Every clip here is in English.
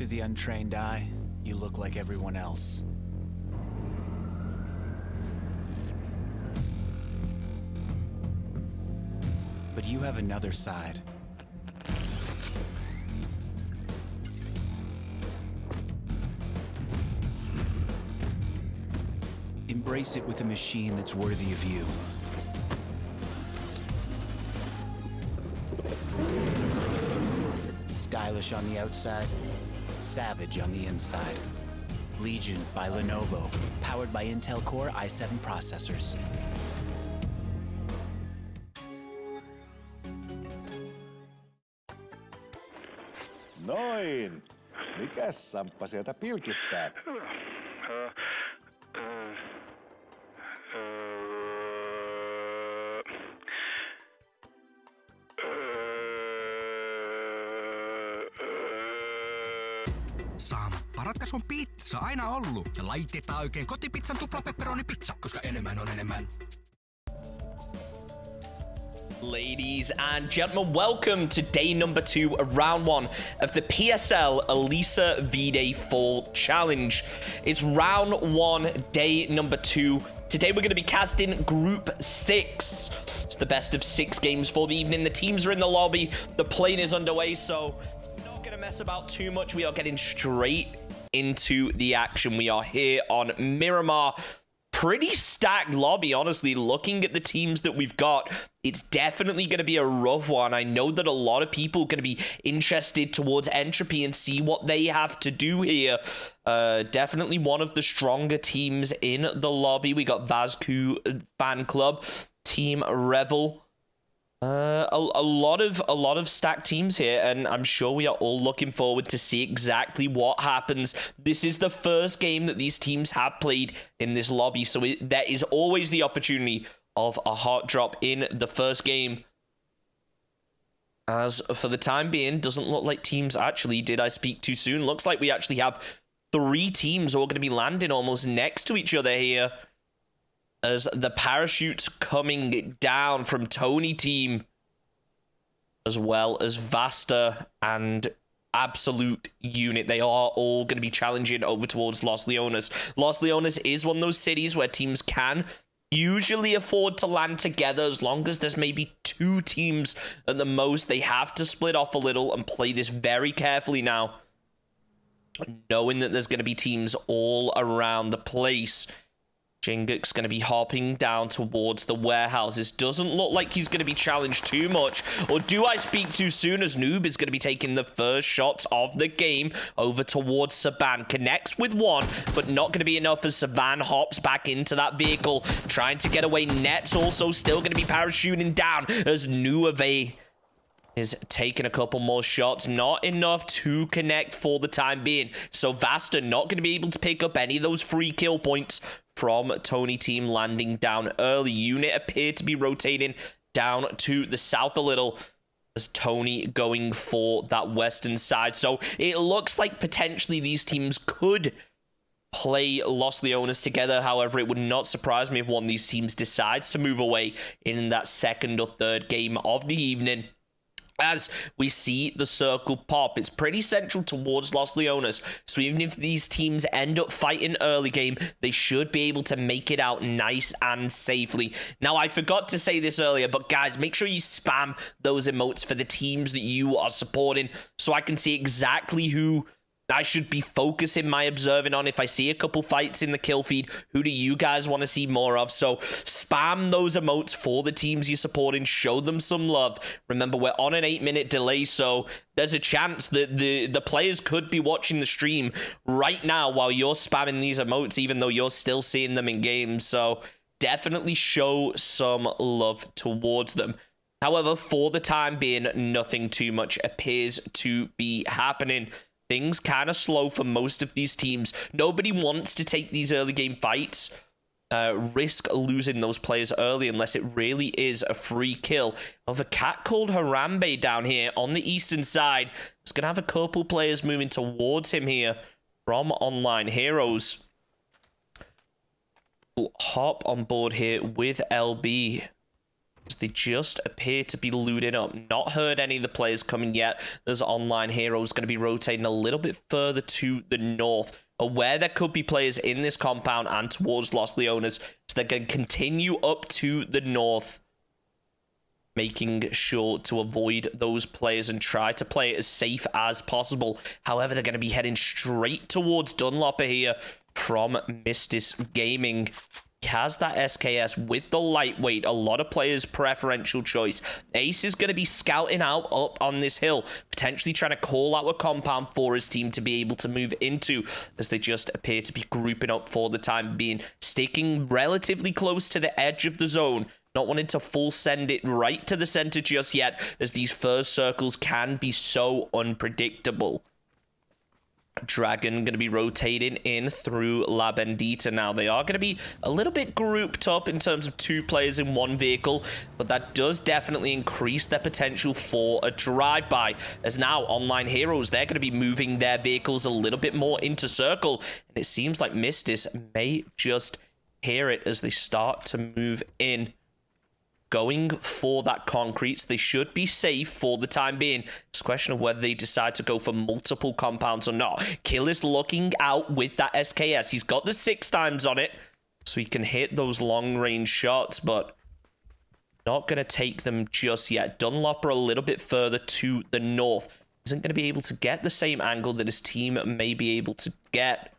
To the untrained eye, you look like everyone else. But you have another side. Embrace it with a machine that's worthy of you. Stylish on the outside, savage on the inside. Legion by Lenovo, powered by Intel Core i7 processors. Noin! Mikäs Samppa sieltä pilkistää? Samppa, ratkaisu on pizza, aina ollut. Ja laitetaan oikein kotipizzan tuplapepperoni-pizza, koska enemmän on enemmän. Ladies and gentlemen, welcome to day number 2 of round 1 of the PSL Elisa Viihde Fall Challenge. It's round 1, day number 2. Today we're going to be casting Group 6. It's the best of 6 games for the evening. The teams are in the lobby. The plane is underway, so not going to mess about too much. We are getting straight into the action. We are here on Miramar. Pretty stacked lobby, honestly. Looking at the teams that we've got, it's definitely going to be a rough one. I know that a lot of people are going to be interested towards Entropy and see what they have to do here. Definitely one of the stronger teams in the lobby. We got Vazku Fan Club, Team Revel. A lot of stacked teams here, and I'm sure we are all looking forward to see exactly what happens. This is the first game that these teams have played in this lobby, so there is always the opportunity of a heart drop in the first game. As for the time being, doesn't look like teams actually, did I speak too soon? Looks like we actually have 3 teams all going to be landing almost next to each other here. As the parachutes coming down from Tony team, as well as Vasta and Absolute Unit. They are all going to be challenging over towards Los Leones. Los Leones is one of those cities where teams can usually afford to land together as long as there's maybe 2 teams at the most. They have to split off a little and play this very carefully now, knowing that there's going to be teams all around the place. Jinguk's going to be hopping down towards the warehouses. Doesn't look like he's going to be challenged too much. Or do I speak too soon, as Noob is going to be taking the first shots of the game over towards Saban. Connects with one, but not going to be enough as Saban hops back into that vehicle. Trying to get away. Net's also still going to be parachuting down as Nuave is taking a couple more shots. Not enough to connect for the time being. So Vasta not going to be able to pick up any of those free kill points from Tony team landing down early. Unit appear to be rotating down to the south a little as Tony going for that western side. So it looks like potentially these teams could play Los Leones together. However, it would not surprise me if one of these teams decides to move away in that second or third game of the evening. As we see the circle pop, it's pretty central towards Los Leones, so even if these teams end up fighting early game, they should be able to make it out nice and safely. Now, I forgot to say this earlier, but guys, make sure you spam those emotes for the teams that you are supporting so I can see exactly who I should be focusing my observing on. If I see a couple fights in the kill feed, who do you guys want to see more of? So spam those emotes for the teams you're supporting. Show them some love. Remember, we're on an 8-minute delay, so there's a chance that the players could be watching the stream right now while you're spamming these emotes, even though you're still seeing them in game. So definitely show some love towards them. However, for the time being, nothing too much appears to be happening. Things kind of slow for most of these teams. Nobody wants to take these early game fights, risk losing those players early unless it really is a free kill. Of a cat called Harambe down here on the eastern side. It's going to have a couple players moving towards him here from Online Heroes. We'll hop on board here with LB. They just appear to be looting up. Not heard any of the players coming yet. There's Online Heroes going to be rotating a little bit further to the north, aware there could be players in this compound and towards Los Leones. So they're going to continue up to the north, making sure to avoid those players and try to play it as safe as possible. However, they're going to be heading straight towards Dunlopper here from Mistis Gaming. He has that SKS with the lightweight. A lot of players' preferential choice. Ace is going to be scouting out up on this hill, potentially trying to call out a compound for his team to be able to move into, as they just appear to be grouping up for the time being, sticking relatively close to the edge of the zone. Not wanting to full send it right to the center just yet, as these first circles can be so unpredictable. Dragon going to be rotating in through La Bendita now. They are going to be a little bit grouped up in terms of 2 players in 1 vehicle, but that does definitely increase their potential for a drive-by, as now Online Heroes, they're going to be moving their vehicles a little bit more into circle, and it seems like Mistis may just hear it as they start to move in. Going for that concrete, so they should be safe for the time being. It's a question of whether they decide to go for multiple compounds or not. Kill is looking out with that SKS. He's got the 6 times on it, so he can hit those long-range shots, but not going to take them just yet. Dunlopper a little bit further to the north. Isn't going to be able to get the same angle that his team may be able to get,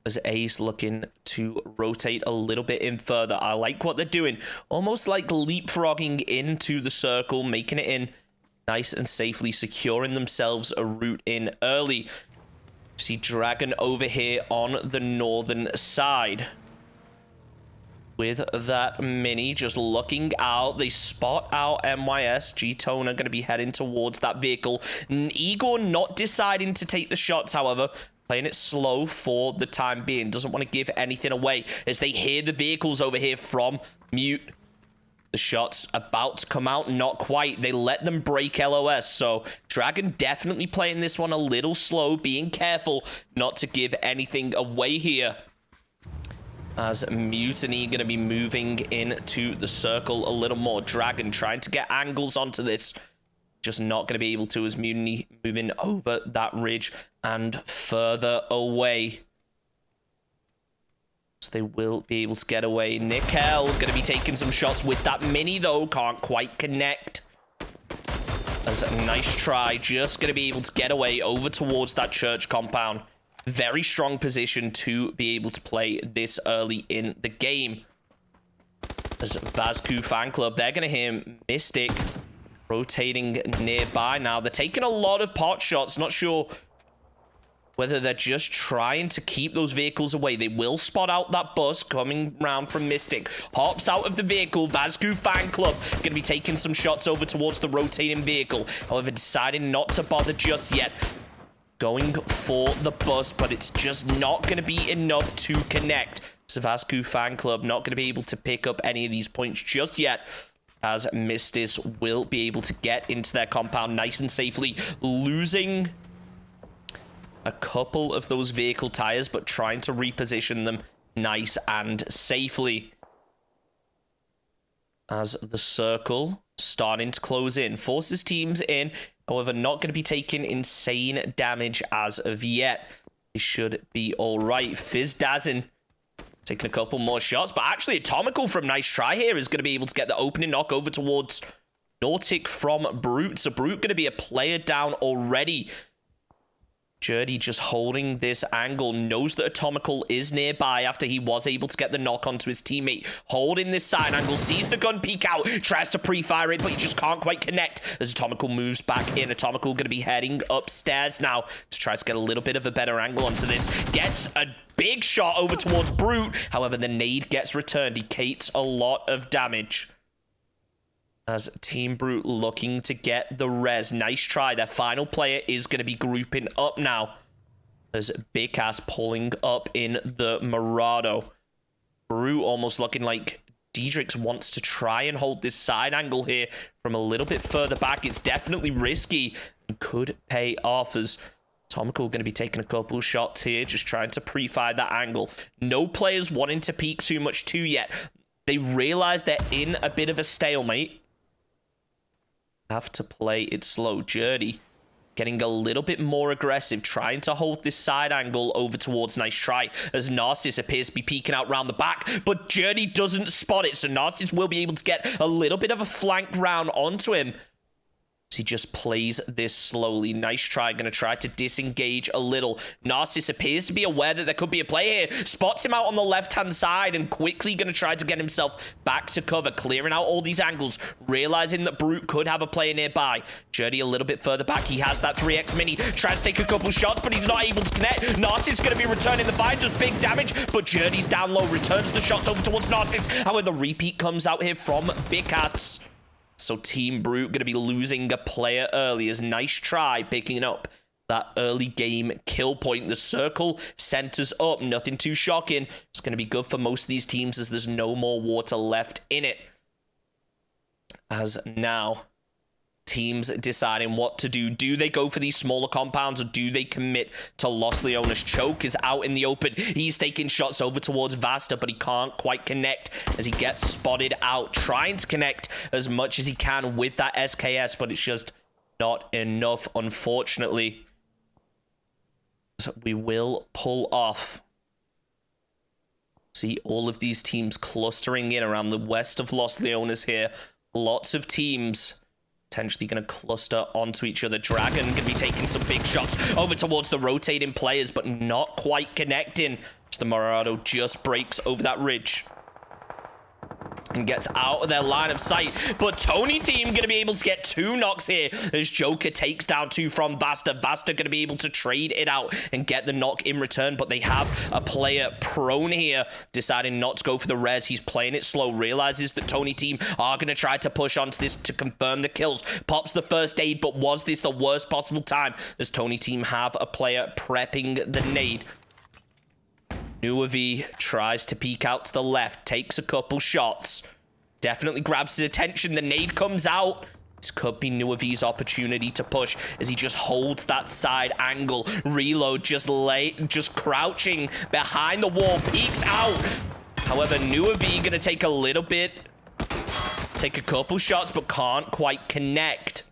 as Ace looking to rotate a little bit in further. I like what they're doing. Almost like leapfrogging into the circle, making it in nice and safely, securing themselves a route in early. See Dragon over here on the northern side with that mini, just looking out. They spot out MYS. G-Tone are going to be heading towards that vehicle. Igor not deciding to take the shots, however. Playing it slow for the time being. Doesn't want to give anything away as they hear the vehicles over here from Mute. The shots about to come out. Not quite. They let them break LOS. So Dragon definitely playing this one a little slow. Being careful not to give anything away here, as Mutiny going to be moving into the circle a little more. Dragon trying to get angles onto this. Just not going to be able to, as Mutiny moving over that ridge and further away. So they will be able to get away. Nickel going to be taking some shots with that mini, though. Can't quite connect. That's a nice try. Just going to be able to get away over towards that church compound. Very strong position to be able to play this early in the game. As Vazku Fan Club, they're going to hear Mystic rotating nearby now. They're taking a lot of pot shots. Not sure whether they're just trying to keep those vehicles away. They will spot out that bus coming round from Mystic. Hops out of the vehicle. Vazku Fan Club going to be taking some shots over towards the rotating vehicle. However, deciding not to bother just yet. Going for the bus, but it's just not going to be enough to connect. So Vazku Fan Club not going to be able to pick up any of these points just yet, as Mistis will be able to get into their compound nice and safely, losing a couple of those vehicle tires, but trying to reposition them nice and safely. As the circle starting to close in, forces teams in, however, not going to be taking insane damage as of yet. They should be all right. Fizz Dazin taking a couple more shots, but actually Atomical from Nice Try here is going to be able to get the opening knock over towards Nautic from Brute. So Brute going to be a player down already. Jerdy just holding this angle, knows that Atomical is nearby after he was able to get the knock onto his teammate. Holding this side angle, sees the gun peek out, tries to pre-fire it, but he just can't quite connect as Atomical moves back in. Atomical going to be heading upstairs now to try to get a little bit of a better angle onto this. Gets a big shot over towards Brute. However, the nade gets returned. He cates a lot of damage. As Team Brute looking to get the res. Nice try. Their final player is going to be grouping up now, as Big Ass pulling up in the Murado. Brute almost looking like Diedrichs wants to try and hold this side angle here from a little bit further back. It's definitely risky and could pay off, as Atomical going to be taking a couple shots here, just trying to pre-fire that angle. No players wanting to peek too much too yet. They realize they're in a bit of a stalemate. Have to play it slow. Journey getting a little bit more aggressive, trying to hold this side angle over towards Nice Try, as Narcissus appears to be peeking out round the back, but Journey doesn't spot it, so Narcissus will be able to get a little bit of a flank round onto him. He just plays this slowly. Nice Try, going to try to disengage a little. Narcissus appears to be aware that there could be a play here. Spots him out on the left-hand side and quickly going to try to get himself back to cover, clearing out all these angles, realizing that Brute could have a player nearby. Journey a little bit further back. He has that 3x mini. Tries to take a couple shots, but he's not able to connect. Narcissus going to be returning the fire, just big damage, but Journey's down low, returns the shots over towards Narcissus. However, the repeat comes out here from Bicats. So Team Brute going to be losing a player early, as Nice Try picking up that early game kill point. The circle centers up. Nothing too shocking. It's going to be good for most of these teams as there's no more water left in it. As now, teams deciding what to do. Do they go for these smaller compounds, or do they commit to Los Leones? Choke is out in the open. He's taking shots over towards Vasta, but he can't quite connect as he gets spotted out. Trying to connect as much as he can with that SKS, but it's just not enough, unfortunately. So we will pull off. See all of these teams clustering in around the west of Los Leones here. Lots of teams potentially going to cluster onto each other. Dragon going to be taking some big shots over towards the rotating players, but not quite connecting. The Morado just breaks over that ridge and gets out of their line of sight. But Tony team going to be able to get 2 knocks here as Joker takes down 2 from Vasta. Vasta going to be able to trade it out and get the knock in return, but they have a player prone here, deciding not to go for the res. He's playing it slow, realizes that Tony team are going to try to push onto this to confirm the kills. Pops the first aid, but was this the worst possible time, as Tony team have a player prepping the nade? Nuavi tries to peek out to the left, takes a couple shots, definitely grabs his attention. The nade comes out. This could be Nuavi's opportunity to push as he just holds that side angle. Reload just crouching behind the wall, peeks out. However, Nuavi gonna take a couple shots, but can't quite connect.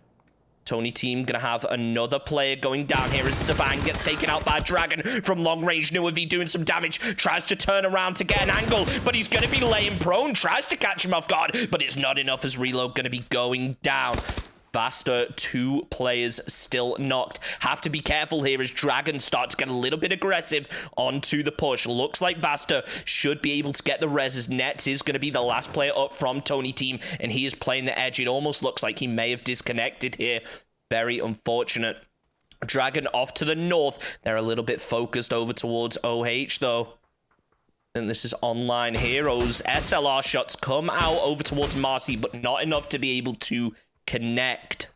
Tony team gonna have another player going down here as Saban gets taken out by Dragon from long range. Nuavi doing some damage, tries to turn around to get an angle, but he's gonna be laying prone, tries to catch him off guard, but it's not enough as Reload gonna be going down. Vasta, 2 players still knocked. Have to be careful here as Dragon starts to get a little bit aggressive onto the push. Looks like Vasta should be able to get the res as Nets is going to be the last player up from Tony team, and he is playing the edge. It almost looks like he may have disconnected here. Very unfortunate. Dragon off to the north. They're a little bit focused over towards OH though. And this is Online Heroes. SLR shots come out over towards Marcy, but not enough to be able to connect.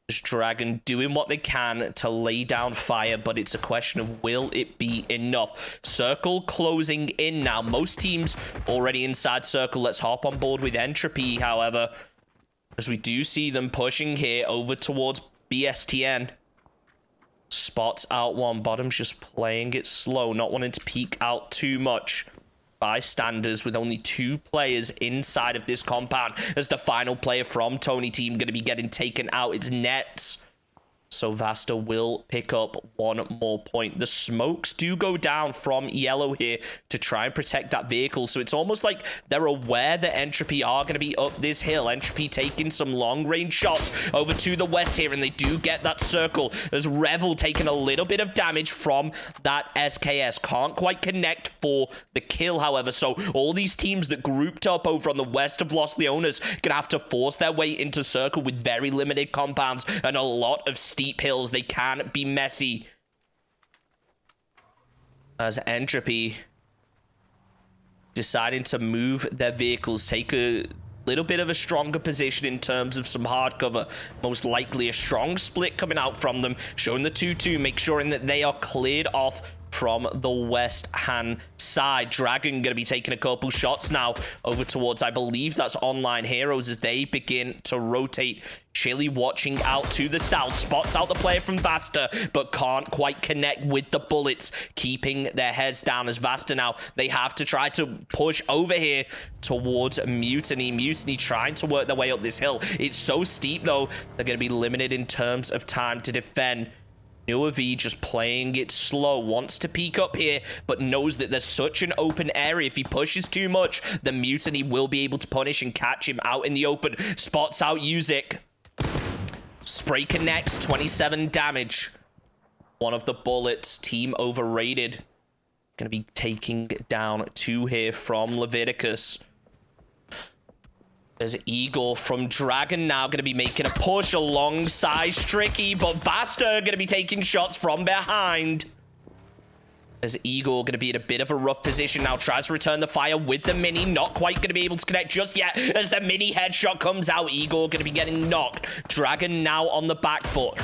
Just Dragon doing what they can to lay down fire, but it's a question of will it be enough. Circle closing in now. Most teams already inside circle. Let's hop on board with Entropy, however, as we do see them pushing here over towards BSTN. Spots out one. Bottom's just playing it slow, not wanting to peek out too much. Bystanders with only 2 players inside of this compound as the final player from Tony team going to be getting taken out. It's Nets. So Vasta will pick up 1 more point. The smokes do go down from Yellow here to try and protect that vehicle. So it's almost like they're aware that Entropy are going to be up this hill. Entropy taking some long range shots over to the west here, and they do get that circle as Revel taking a little bit of damage from that SKS. Can't quite connect for the kill, however. So all these teams that grouped up over on the west of Los Leones gonna have to force their way into circle with very limited compounds and a lot of steep hills. They can be messy as Entropy deciding to move their vehicles, take a little bit of a stronger position in terms of some hard cover. Most likely a strong split coming out from them, showing the 2-2, make sure that they are cleared off from the west hand side. Dragon gonna be taking a couple shots now over towards, I believe that's Online Heroes, as they begin to rotate. Chili watching out to the south, spots out the player from Vasta, but can't quite connect with the bullets, keeping their heads down. As Vasta now, they have to try to push over here towards Mutiny. Mutiny trying to work their way up this hill. It's so steep though, they're going to be limited in terms of time to defend. Viihde just playing it slow, wants to peek up here, but knows that there's such an open area. If he pushes too much, the Mutiny will be able to punish and catch him out in the open. Spots out Yuzik. Spray connects, 27 damage. One of the bullets, team overrated. Gonna be taking down 2 here from Leviticus. There's Igor from Dragon now gonna be making a push alongside Stricky, but Vasta gonna be taking shots from behind. As Igor gonna be in a bit of a rough position now, tries to return the fire with the mini, not quite gonna be able to connect just yet. As the mini headshot comes out, Igor gonna be getting knocked. Dragon now on the back foot.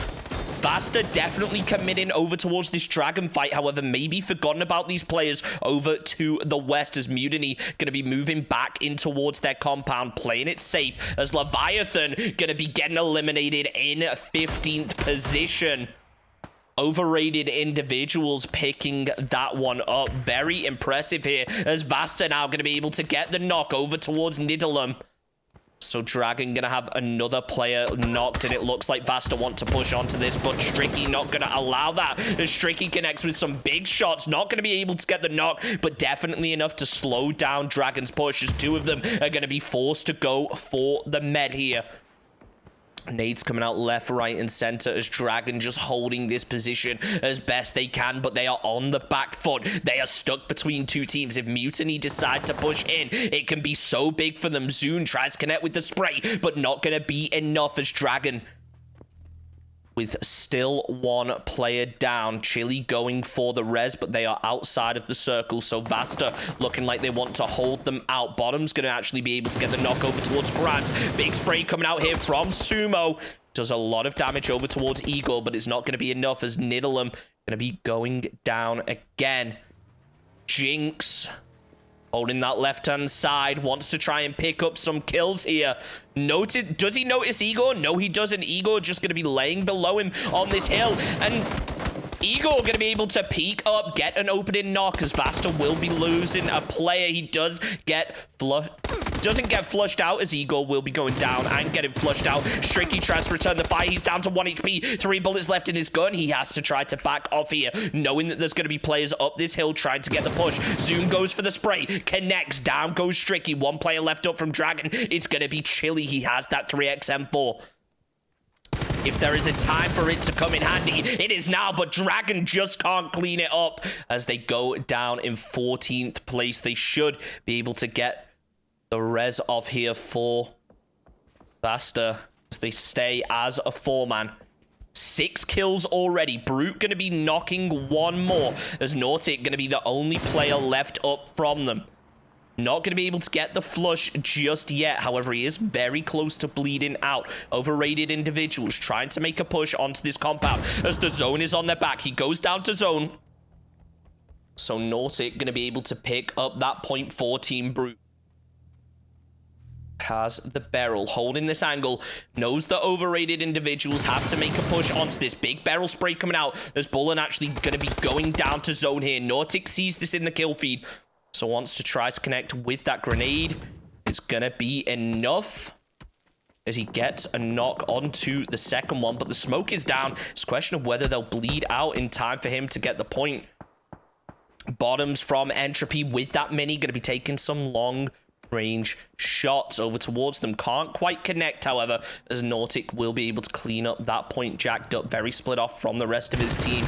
Vasta definitely committing over towards this Dragon fight, however, maybe forgotten about these players over to the west, as Mutiny gonna be moving back in towards their compound, playing it safe, as Leviathan gonna be getting eliminated in 15th position. Overrated individuals picking that one up. Very impressive here, as Vasta now going to be able to get the knock over towards Nidalum. So Dragon going to have another player knocked, and it looks like Vasta want to push onto this, but Stricky not going to allow that, as Stricky connects with some big shots. Not going to be able to get the knock, but definitely enough to slow down Dragon's push, as 2 of them are going to be forced to go for the med here. Nades coming out left, right, and center, as Dragon just holding this position as best they can, but they are on the back foot. They are stuck between 2 teams. If Mutiny decide to push in, it can be so big for them. Zune tries to connect with the spray, but not going to be enough, as Dragon, with still 1 player down. Chili going for the res, but they are outside of the circle, so Vasta looking like they want to hold them out. Bottom's going to actually be able to get the knock over towards Grimes. Big spray coming out here from Sumo. Does a lot of damage over towards Eagle, but it's not going to be enough, as Nidalum going to be going down again. Jinx holding that left-hand side, wants to try and pick up some kills here. Does he notice Igor? No, he doesn't. Igor just going to be laying below him on this hill, and Igor going to be able to peek up, get an opening knock, as Vasta will be losing a player. He doesn't get flushed out, as Igor will be going down and getting flushed out. Stricky tries to return the fire. He's down to 1 HP, 3 bullets left in his gun. He has to try to back off here, knowing that there's going to be players up this hill trying to get the push. Zoom goes for the spray, connects, down goes Stricky. 1 player left up from Dragon. It's going to be Chili. He has that 3xM4. If there is a time for it to come in handy, it is now, but Dragon just can't clean it up, as they go down in 14th place. They should be able to get the res off here for Vasta, as they stay as a 4-man. 6 kills already. Brute going to be knocking 1 more, as Nautic going to be the only player left up from them. Not going to be able to get the flush just yet. However, he is very close to bleeding out. Overrated individuals trying to make a push onto this compound, as the zone is on their back. He goes down to zone. So Nautic going to be able to pick up that 0.14 Brute. Has the barrel, holding this angle, knows the overrated individuals have to make a push onto this. Big barrel spray coming out. There's Bullen actually going to be going down to zone here. Nautic sees this in the kill feed, so wants to try to connect with that grenade. It's going to be enough, as he gets a knock onto the second one, but the smoke is down. It's a question of whether they'll bleed out in time for him to get the point. Bottoms from Entropy with that mini, going to be taking some long range shots over towards them. Can't quite connect, however, as Nautic will be able to clean up that point. Jacked up, very split off from the rest of his team.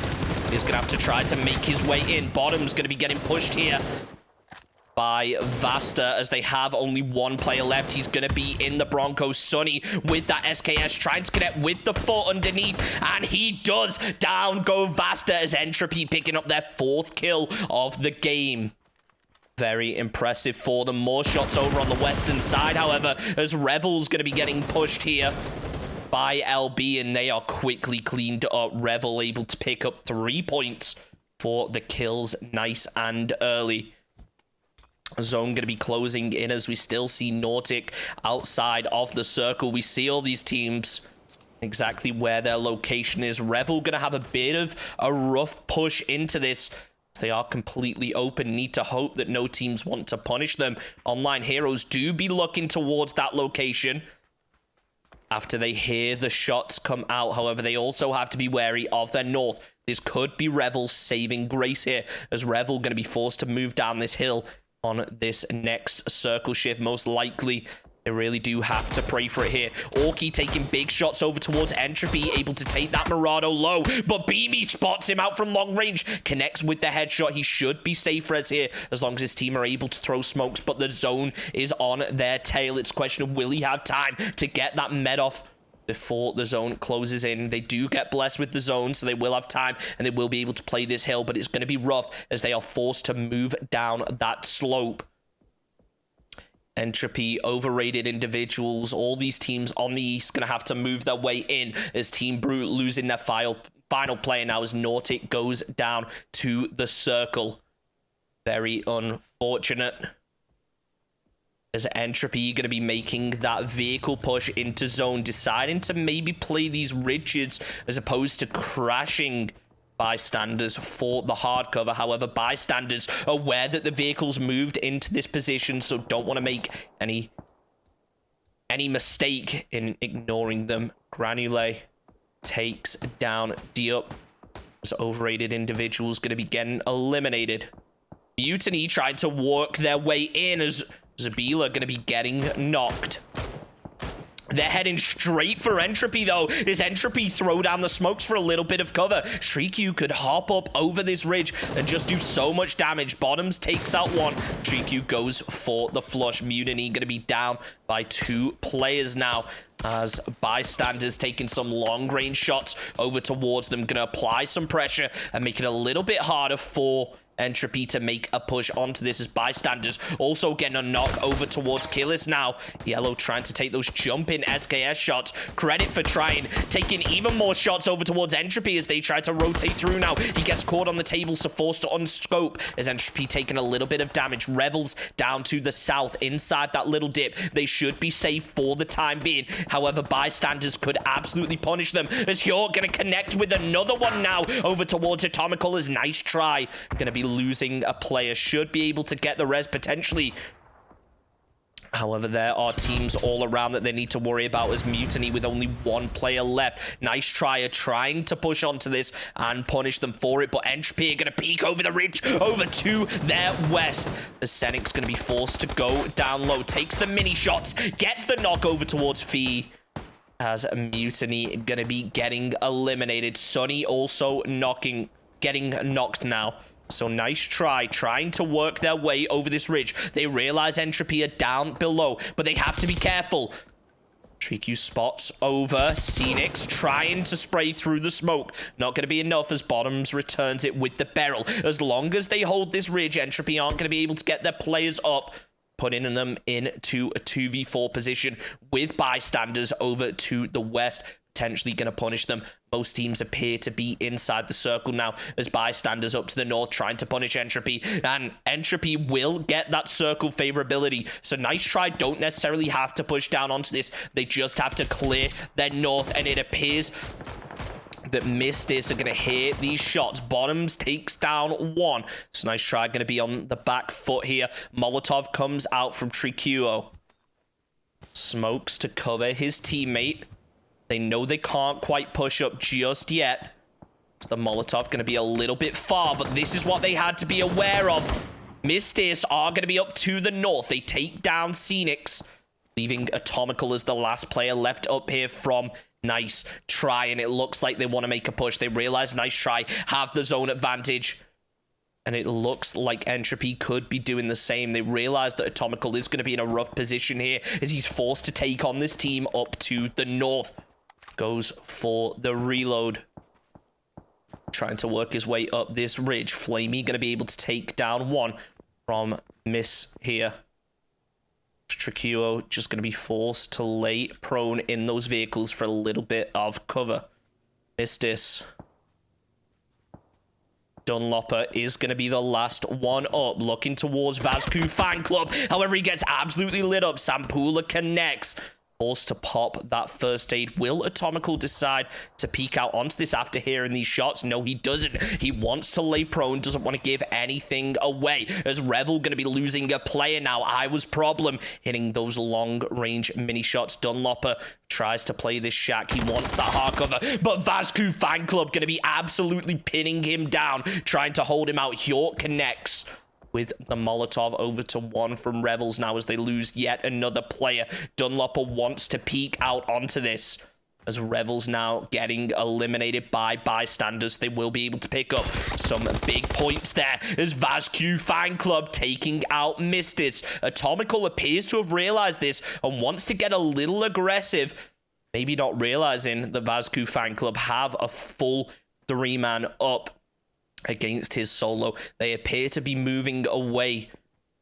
He's going to have to try to make his way in. Bottom's going to be getting pushed here by Vasta, as they have only 1 player left. He's going to be in the Broncos. Sunny with that SKS, trying to connect with the foot underneath, and he does. Down go Vasta, as Entropy picking up their 4th kill of the game. Very impressive for them. More shots over on the western side, however, as Revel's going to be getting pushed here by LB, and they are quickly cleaned up. Revel able to pick up 3 points for the kills nice and early. Zone going to be closing in as we still see Nautic outside of the circle. We see all these teams exactly where their location is. Revel going to have a bit of a rough push into this. They are completely open. Need to hope that no teams want to punish them. Online Heroes do be looking towards that location after they hear the shots come out. However, they also have to be wary of their north. This could be Revel's saving grace here, as Revel going to be forced to move down this hill on this next circle shift. Most likely, they really do have to pray for it here. Orky taking big shots over towards Entropy, able to take that Murado low, but Beamy spots him out from long range, connects with the headshot. He should be safe res here as long as his team are able to throw smokes, but the zone is on their tail. It's a question of will he have time to get that med off before the zone closes in. They do get blessed with the zone, so they will have time and they will be able to play this hill, but it's going to be rough as they are forced to move down that slope. Entropy, overrated individuals, all these teams on the east going to have to move their way in as Team Brute losing their final player now as Nautic goes down to the circle. Very unfortunate, as Entropy going to be making that vehicle push into zone, deciding to maybe play these ridges as opposed to crashing bystanders for the hard cover. However, bystanders are aware that the vehicles moved into this position, so don't want to make any mistake in ignoring them. Granule takes down Diop. As overrated individuals going to be getting eliminated. Mutiny tried to work their way in as Zabila going to be getting knocked. They're heading straight for Entropy, though. Is Entropy throw down the smokes for a little bit of cover? Shrikyu could hop up over this ridge and just do so much damage. Bottoms takes out one. Shrikyu goes for the flush. Mutiny going to be down by 2 players now, as bystanders taking some long-range shots over towards them. Going to apply some pressure and make it a little bit harder for Entropy to make a push onto this, as bystanders also getting a knock over towards Killis now. Yellow trying to take those jumping SKS shots. Credit for trying, taking even more shots over towards Entropy as they try to rotate through now. He gets caught on the table, so forced to unscope as Entropy taking a little bit of damage. Revels down to the south inside that little dip. They should be safe for the time being. However, bystanders could absolutely punish them as you're going to connect with another one now over towards Atomical. As nice try. Going to be losing a player, should be able to get the res potentially. However, there are teams all around that they need to worry about, as Mutiny with only 1 player left. Nice try trying to push onto this and punish them for it, but Entropy are going to peek over the ridge over to their west. The Senic's going to be forced to go down low, takes the mini shots, gets the knock over towards Fee, as Mutiny going to be getting eliminated. Sunny also getting knocked now. So nice try, trying to work their way over this ridge. They realize Entropy are down below, but they have to be careful. Triku spots over Phoenix, trying to spray through the smoke. Not going to be enough as Bottoms returns it with the barrel. As long as they hold this ridge, Entropy aren't going to be able to get their players up, putting them into a 2v4 position with bystanders over to the west, potentially going to punish them. Most teams appear to be inside the circle now, as bystanders up to the north trying to punish Entropy, and Entropy will get that circle favorability. So nice try, don't necessarily have to push down onto this, they just have to clear their north, and it appears that Mistis are going to hit these shots. Bottoms takes down 1. So nice try, going to be on the back foot here. Molotov comes out from Trikuo. Smokes to cover his teammate. They know they can't quite push up just yet. The Molotov going to be a little bit far, but this is what they had to be aware of. Mistis are going to be up to the north. They take down Phoenix, leaving Atomical as the last player left up here from Nice Try, and it looks like they want to make a push. They realize Nice Try have the zone advantage, and it looks like Entropy could be doing the same. They realize that Atomical is going to be in a rough position here as he's forced to take on this team up to the north. Goes for the reload, trying to work his way up this ridge. Flamey going to be able to take down 1 from Miss here. Trikuo just going to be forced to lay prone in those vehicles for a little bit of cover. Mistis Dunlopper is going to be the last one up, looking towards Vascu Fan Club. However, he gets absolutely lit up. Sampula connects. Forced to pop that first aid. Will Atomical decide to peek out onto this after hearing these shots? No, he doesn't. He wants to lay prone, doesn't want to give anything away. As Revel going to be losing a player now. I was problem hitting those long-range mini shots. Dunlopper tries to play this shack. He wants that hard cover, but Vascu Fan Club going to be absolutely pinning him down, trying to hold him out. Hjort connects with the Molotov over to one from Revels now as they lose yet another player. Dunlopper wants to peek out onto this as Revels now getting eliminated by bystanders. They will be able to pick up some big points there as Vascu Fan Club taking out Mistis. Atomical appears to have realized this and wants to get a little aggressive, maybe not realizing the Vascu Fan Club have a full 3-man up against his solo. They appear to be moving away,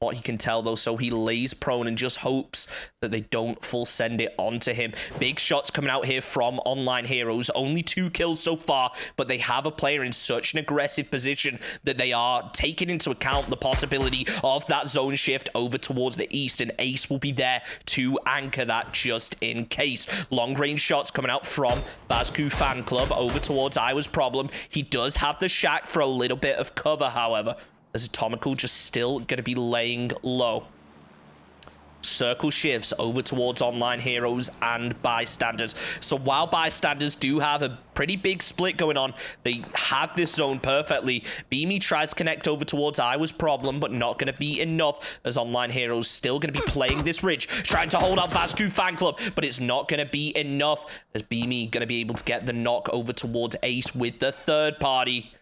what he can tell though, so he lays prone and just hopes that they don't full send it onto him. Big shots coming out here from Online Heroes. Only 2 kills so far, but they have a player in such an aggressive position that they are taking into account the possibility of that zone shift over towards the east, and Ace will be there to anchor that just in case. Long range shots coming out from Vascu Fan Club over towards I Was Problem. He does have the shack for a little bit of cover, however, as Atomical just still going to be laying low. Circle shifts over towards Online Heroes and bystanders. So while bystanders do have a pretty big split going on, they have this zone perfectly. Beamy tries to connect over towards I Was Problem, but not going to be enough as Online Heroes still going to be playing this ridge, trying to hold out Vascu Fan Club, but it's not going to be enough as Beamy going to be able to get the knock over towards Ace with the third party.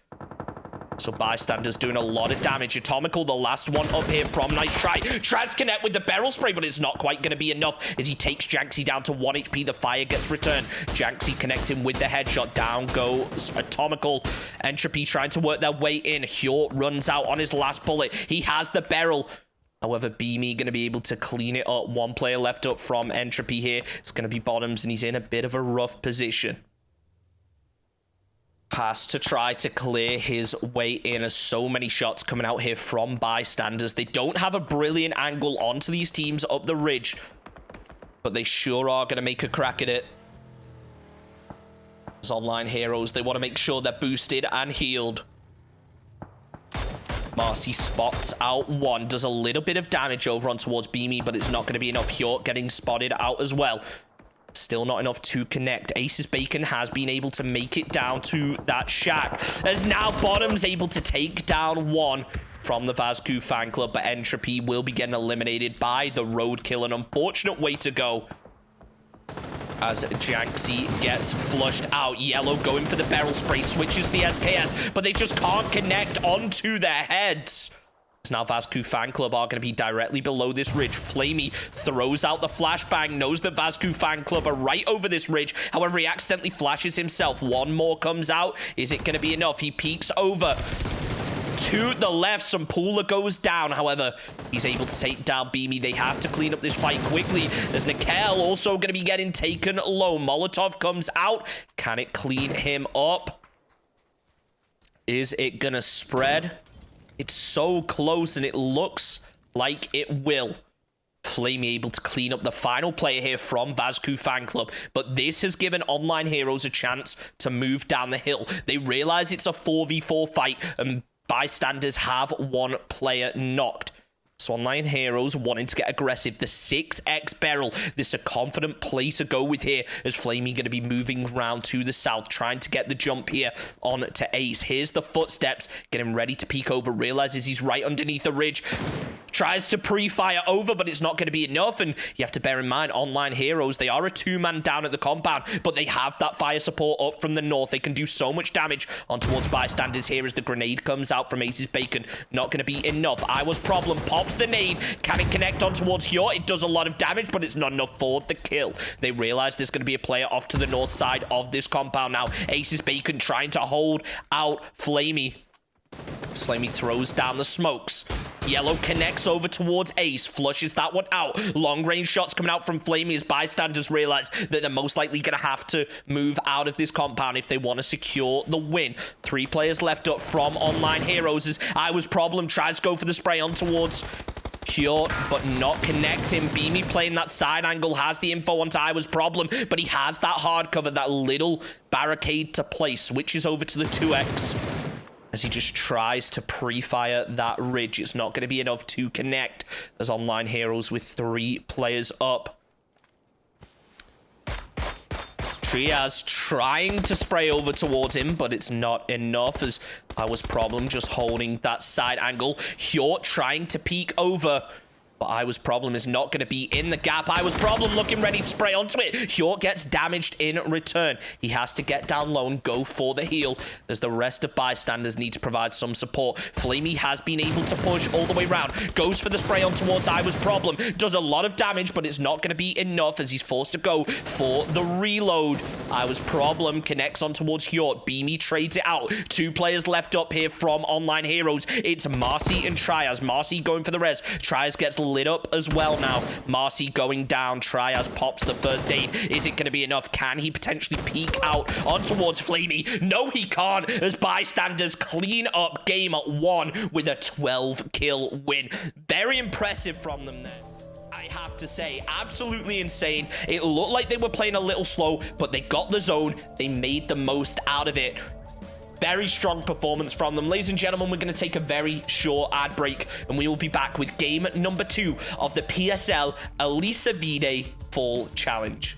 So bystanders doing a lot of damage. Atomical, the last one up here from Nice Try. Tries to connect with the barrel spray, but it's not quite going to be enough as he takes Janksy down to 1 HP. The fire gets returned. Janksy connects him with the headshot. Down goes Atomical. Entropy trying to work their way in. Hjort runs out on his last bullet. He has the barrel. However, Beamy going to be able to clean it up. 1 player left up from Entropy here. It's going to be Bottoms, and he's in a bit of a rough position. Has to try to clear his way in as so many shots coming out here from bystanders. They don't have a brilliant angle onto these teams up the ridge, but they sure are going to make a crack at it. As Online Heroes, they want to make sure they're boosted and healed. Marcy spots out one, does a little bit of damage over on towards Beamy, but it's not going to be enough. Hjort getting spotted out as well. Still not enough to connect. Ace's Bacon has been able to make it down to that shack, as now Bottom's able to take down one from the Vascu Fan Club, but Entropy will be getting eliminated by the Roadkill. An unfortunate way to go as Janksy gets flushed out. Yellow going for the barrel spray, switches the SKS, but they just can't connect onto their heads. Now Vascu Fan Club are going to be directly below this ridge. Flamey throws out the flashbang, knows that Vascu Fan Club are right over this ridge. However, he accidentally flashes himself. One more comes out. Is it going to be enough? He peeks over to the left. Sampula goes down. However, he's able to take down Beamy. They have to clean up this fight quickly, as Nikel also going to be getting taken low. Molotov comes out. Can it clean him up? Is it going to spread? It's so close, and it looks like it will. Flamey able to clean up the final player here from Vascu Fan Club, but this has given Online Heroes a chance to move down the hill. They realize it's a 4v4 fight, and bystanders have 1 player knocked. So Online Heroes wanting to get aggressive. The 6x barrel. This is a confident play to go with here, as Flamey going to be moving around to the south, trying to get the jump here on to Ace. Here's the footsteps, getting ready to peek over. Realizes he's right underneath the ridge. Tries to pre-fire over, but it's not going to be enough. And you have to bear in mind, Online Heroes, they are a 2-man down at the compound, but they have that fire support up from the north. They can do so much damage on towards bystanders here as the grenade comes out from Ace's Bacon. Not going to be enough. I Was Problem pops the nade. Can it connect on towards Hjort? It does a lot of damage, but it's not enough for the kill. They realize there's going to be a player off to the north side of this compound now. Ace's Bacon trying to hold out Flamey. Flamey throws down the smokes. Yellow connects over towards Ace, flushes that one out. Long range shots coming out from Flamey as bystanders realize that they're most likely going to have to move out of this compound if they want to secure the win. 3 players left up from Online Heroes as I Was Problem tries to go for the spray on towards Kjort, but not connecting. Beamy playing that side angle, has the info onto I Was Problem, but he has that hard cover, that little barricade to play. Switches over to the 2x. As he just tries to pre-fire that ridge. It's not going to be enough to connect as Online Heroes with 3 players up. Triaz trying to spray over towards him, but it's not enough as I Was Problem just holding that side angle. Hjort trying to peek over, but I Was Problem is not going to be in the gap. I Was Problem looking ready to spray onto it. Hjort gets damaged in return. He has to get down low and go for the heal as the rest of bystanders need to provide some support. Flamey has been able to push all the way around. Goes for the spray on towards I Was Problem. Does a lot of damage, but it's not going to be enough as he's forced to go for the reload. I Was Problem connects on towards Hjort. Beamy trades it out. 2 players left up here from Online Heroes. It's Marcy and Triaz. Marcy going for the res. Triaz gets lit up as well now. Marcy going down. Triaz pops the first aid. Is it going to be enough? Can he potentially peek out on towards Flamey? No, he can't, as bystanders clean up game 1 with a 12-kill win. Very impressive from them there. I have to say, absolutely insane. It looked like they were playing a little slow, but they got the zone. They made the most out of it. Very strong performance from them. Ladies and gentlemen, we're going to take a very short ad break, and we will be back with game number 2 of the PSL Elisa Viihde Fall Challenge.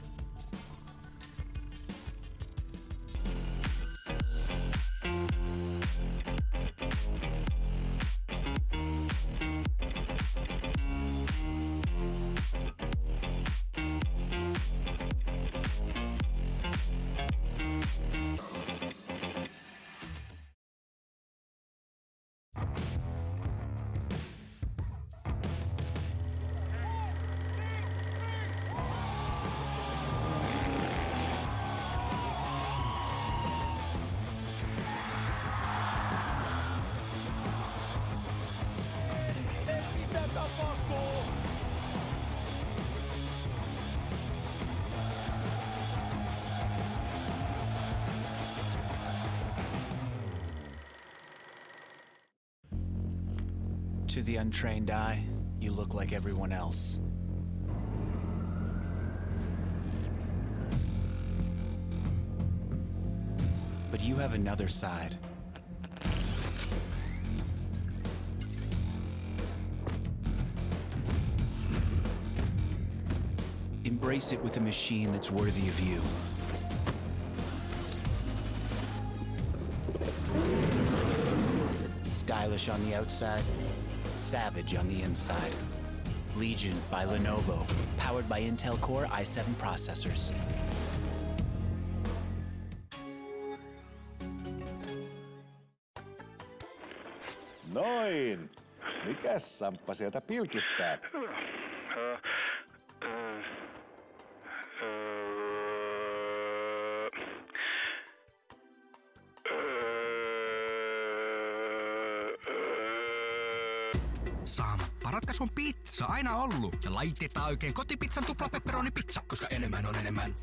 To the untrained eye, you look like everyone else. But you have another side. Embrace it with a machine that's worthy of you. Stylish on the outside, savage on the inside. Legion by Lenovo, powered by Intel Core i7 processors. Noin. Mikäs Samppa sieltä pilkistää? Samppa, ratkaisu on pizza, aina ollut. Ja laitetaan oikein kotipizzan tuplapepperonipizza, koska enemmän on enemmän.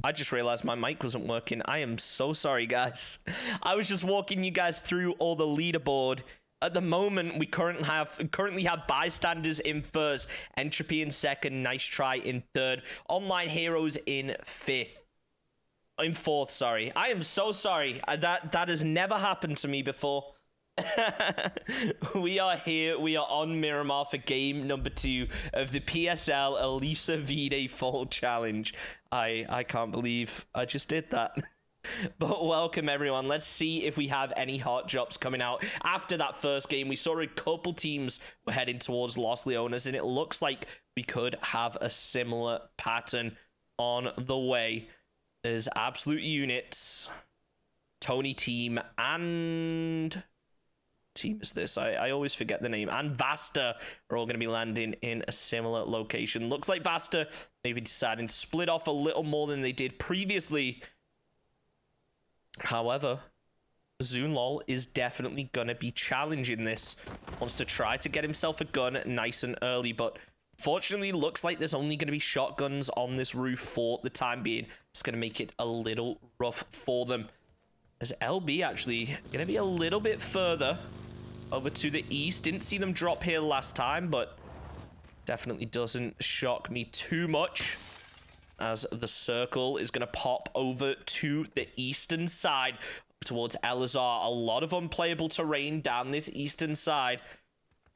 I just realized my mic wasn't working. I am so sorry, guys. I was just walking you guys through all the leaderboard. At the moment, we currently have Bystanders in first, Entropy in second, Nice Try in third, Online Heroes in fourth, sorry. I am so sorry. That has never happened to me before. We are here. We are on Miramar for game number 2 of the PSL Elisa Viihde Fall Challenge. I can't believe I just did that. But welcome, everyone. Let's see if we have any hot drops coming out. After that first game, we saw a couple teams were heading towards Los Leones, and it looks like we could have a similar pattern on the way. There's Absolute Units, Tony Team, and... team is this? I always forget the name. And Vasta are all going to be landing in a similar location. Looks like Vasta maybe deciding to split off a little more than they did previously. However, Zoonlol is definitely going to be challenging this. Wants to try to get himself a gun nice and early, but fortunately looks like there's only going to be shotguns on this roof for the time being. It's going to make it a little rough for them. As LB actually going to be a little bit further over to the east. Didn't see them drop here last time, but definitely doesn't shock me too much, as the circle is going to pop over to the eastern side towards Elisa. A lot of unplayable terrain down this eastern side,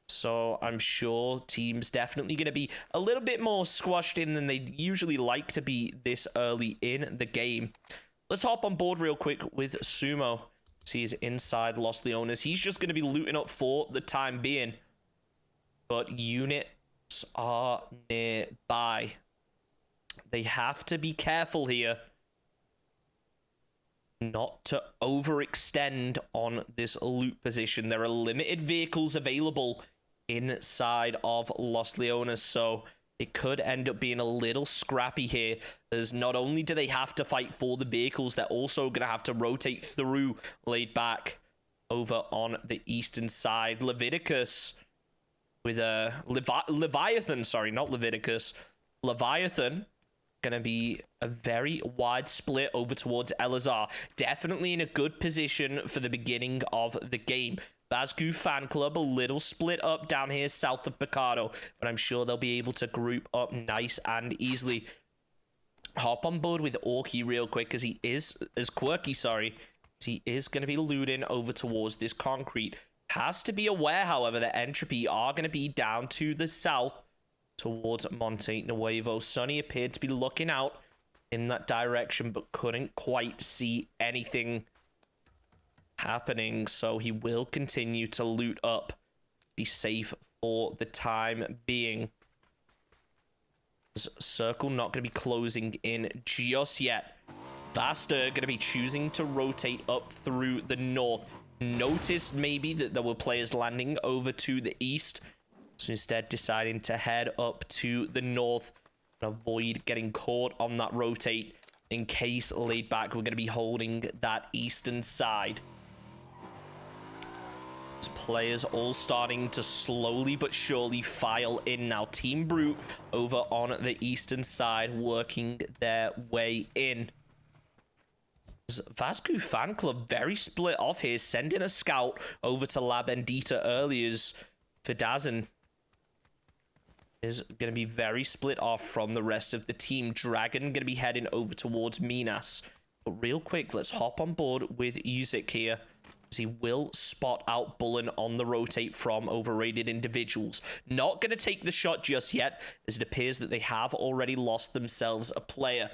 so I'm sure teams definitely going to be a little bit more squashed in than they usually like to be this early in the game. Let's hop on board real quick with Sumo. He's inside Los Leones. He's just going to be looting up for the time being, but units are nearby. They have to be careful here not to overextend on this loot position. There are limited vehicles available inside of Los Leones, so it could end up being a little scrappy here, as not only do they have to fight for the vehicles, they're also going to have to rotate through laid back over on the eastern side. Leviticus with a Leviathan, sorry, not Leviticus. Leviathan going to be a very wide split over towards Elazar. Definitely in a good position for the beginning of the game. Vazgu fan club a little split up down here south of Picado, but I'm sure they'll be able to group up nice and easily. Hop on board with Orky real quick, because he is Quirky, sorry. He is going to be looting over towards this concrete. Has to be aware, however, that Entropy are going to be down to the south towards Monte Nuevo. Sonny appeared to be looking out in that direction, but couldn't quite see anything happening, so he will continue to loot up, be safe for the time being. Circle not going to be closing in just yet. Vasta going to be choosing to rotate up through the north. Noticed maybe that there were players landing over to the east, So instead deciding to head up to the north and avoid getting caught on that rotate in case laid back. We're going to be holding that eastern side. Players all starting to slowly but surely file in now. Team Brute over on the eastern side working their way in. Vasco fan club very split off here, sending a scout over to La Bendita early as Fidazan is going to be very split off from the rest of the team. Dragon going to be heading over towards Minas. But real quick, let's hop on board with Usyk here, as he will spot out Bullen on the rotate from overrated individuals. Not going to take the shot just yet, as it appears that they have already lost themselves a player.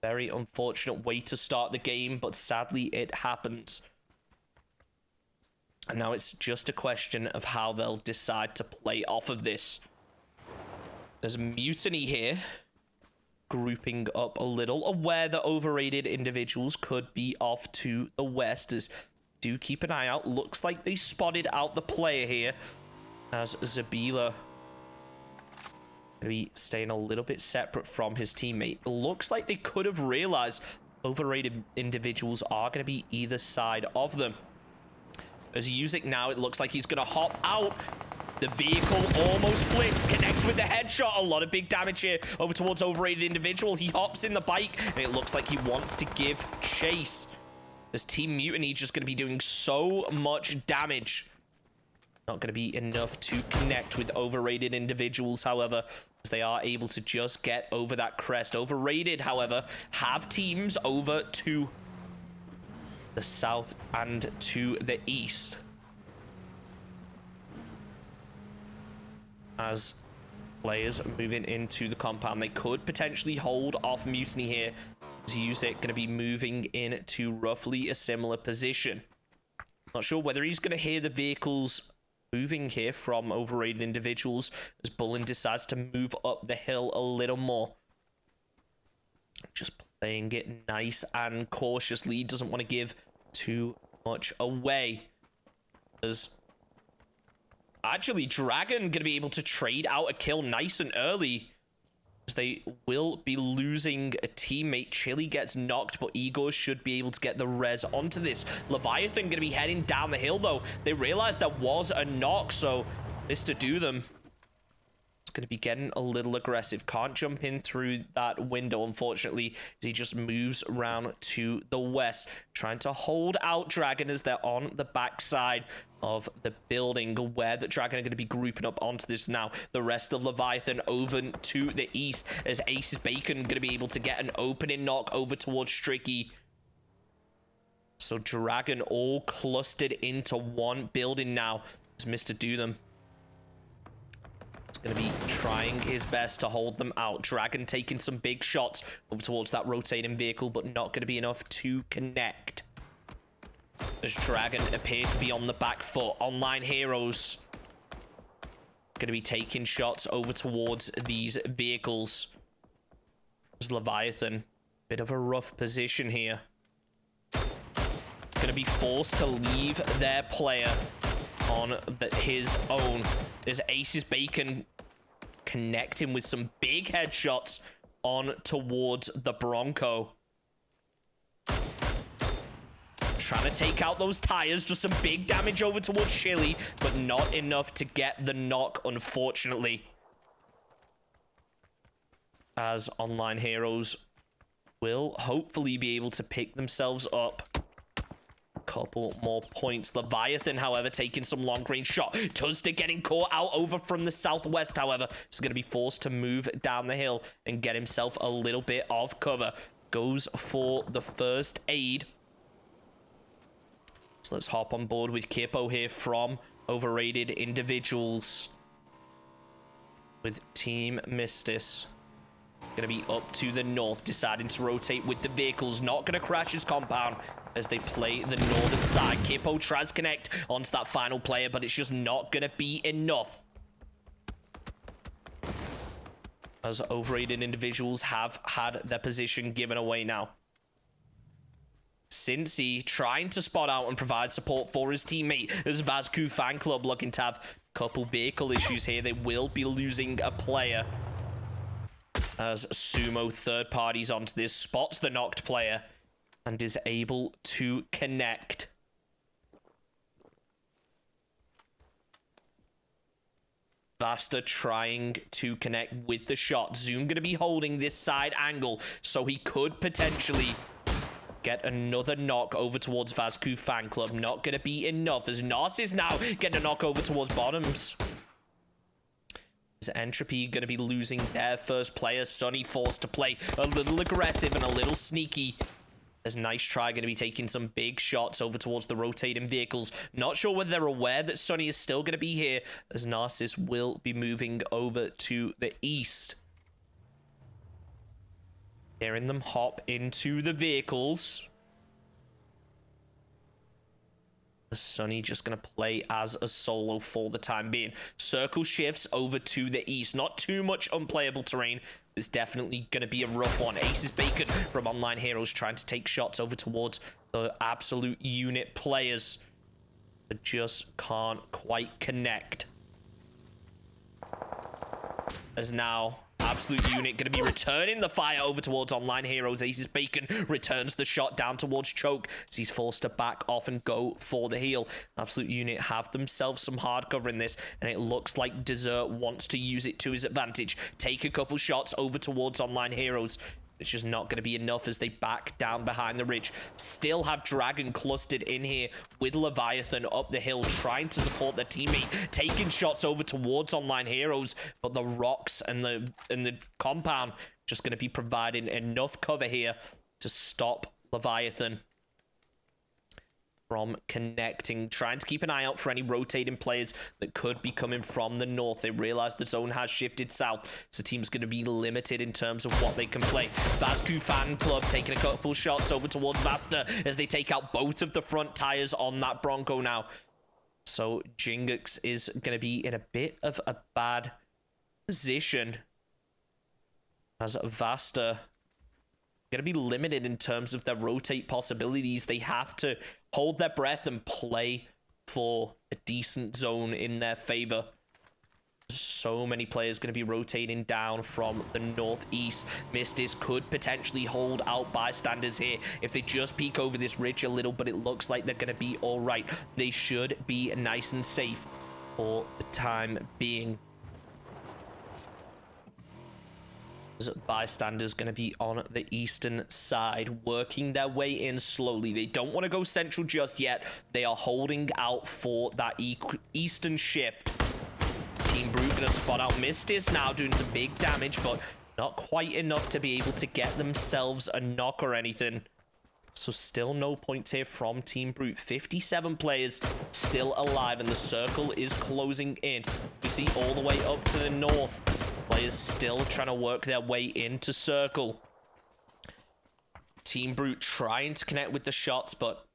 Very unfortunate way to start the game, but sadly it happens. And now it's just a question of how they'll decide to play off of this. There's Mutiny here, grouping up a little, aware that overrated individuals could be off to the west, as do keep an eye out. Looks like they spotted out the player here, as Zabila going to be staying a little bit separate from his teammate. Looks like they could have realized overrated individuals are going to be either side of them. As Usyk now, it looks like he's going to hop out. The vehicle almost flips, connects with the headshot. A lot of big damage here over towards overrated individual. He hops in the bike, and it looks like he wants to give chase. As Team Mutiny just going to be doing so much damage. Not going to be enough to connect with overrated individuals, however, as they are able to just get over that crest. Overrated, however, have teams over to the south and to the east, as players moving into the compound. They could potentially hold off Mutiny here, as Usyk going to be moving into roughly a similar position. Not sure whether he's going to hear the vehicles moving here from overrated individuals, as Bullen decides to move up the hill a little more. Just playing it nice and cautiously. Doesn't want to give too much away, as actually Dragon going to be able to trade out a kill nice and early, as they will be losing a teammate. Chili gets knocked, but Igor should be able to get the res onto this. Leviathan going to be heading down the hill, though. They realized there was a knock, so Mr. Do Them is going to be getting a little aggressive. Can't jump in through that window, unfortunately, as he just moves around to the west, trying to hold out Dragon as they're on the backside of the building, where the Dragon are going to be grouping up onto this now. The rest of Leviathan over to the east, as Ace's Bacon going to be able to get an opening knock over towards Stricky. So Dragon all clustered into one building now, as Mr. Do Them is going to be trying his best to hold them out. Dragon taking some big shots over towards that rotating vehicle, but not going to be enough to connect, as Dragon appear to be on the back foot. Online Heroes going to be taking shots over towards these vehicles, as Leviathan, bit of a rough position here. Going to be forced to leave their player on his own. There's Ace's Bacon connecting with some big headshots on towards the Bronco. Trying to take out those tires. Just some big damage over towards Chili, but not enough to get the knock, unfortunately, as Online Heroes will hopefully be able to pick themselves up a couple more points. Leviathan, however, taking some long-range shot. Tuzda getting caught out over from the southwest, however, is going to be forced to move down the hill and get himself a little bit of cover. Goes for the first aid. So let's hop on board with Kippo here from overrated individuals, with Team Mistis going to be up to the north, deciding to rotate with the vehicles. Not going to crash his compound as they play the northern side. Kippo tries to connect onto that final player, but it's just not going to be enough, as overrated individuals have had their position given away now. Cincy trying to spot out and provide support for his teammate as Vazku Fan Club looking to have a couple vehicle issues here. They will be losing a player as Sumo third parties onto this, spots the knocked player and is able to connect. Vasta trying to connect with the shot. Zoom going to be holding this side angle, so he could potentially get another knock over towards Vazku Fan Club. Not going to be enough as Narcissus now getting a knock over towards bottoms. Is Entropy going to be losing their first player? Sunny forced to play a little aggressive and a little sneaky. There's Nice Try going to be taking some big shots over towards the rotating vehicles. Not sure whether they're aware that Sunny is still going to be here, as Narcissus will be moving over to the east. Hearing them hop into the vehicles. Sunny just going to play as a solo for the time being. Circle shifts over to the east. Not too much unplayable terrain. It's definitely going to be a rough one. Aces Bacon from Online Heroes trying to take shots over towards the absolute unit players that just can't quite connect. As now Absolute Unit going to be returning the fire over towards Online Heroes. Aces Bacon returns the shot down towards Choke as he's forced to back off and go for the heal. Absolute Unit have themselves some hard cover in this, and it looks like Desert wants to use it to his advantage. Take a couple shots over towards Online Heroes. It's just not going to be enough as they back down behind the ridge. Still have Dragon clustered in here with Leviathan up the hill, trying to support their teammate, taking shots over towards Online Heroes, but the rocks and the compound just going to be providing enough cover here to stop Leviathan from connecting. Trying to keep an eye out for any rotating players that could be coming from the north. They realize the zone has shifted south, so the team's going to be limited in terms of what they can play. Vazku Fan Club taking a couple shots over towards Vasta as they take out both of the front tires on that Bronco now. So Jingux is going to be in a bit of a bad position as Vasta going to be limited in terms of their rotate possibilities. They have to hold their breath and play for a decent zone in their favor. So many players going to be rotating down from the northeast. Mistis could potentially hold out bystanders here if they just peek over this ridge a little, but it looks like they're going to be all right. They should be nice and safe for the time being. Bystanders going to be on the eastern side, working their way in slowly. They don't want to go central just yet. They are holding out for that eastern shift. Team Brute going to spot out Mistis now, doing some big damage, but not quite enough to be able to get themselves a knock or anything. So still no points here from Team Brute. 57 players still alive, and the circle is closing in. We see all the way up to the north. Players still trying to work their way into circle. Team Brute trying to connect with the shots, but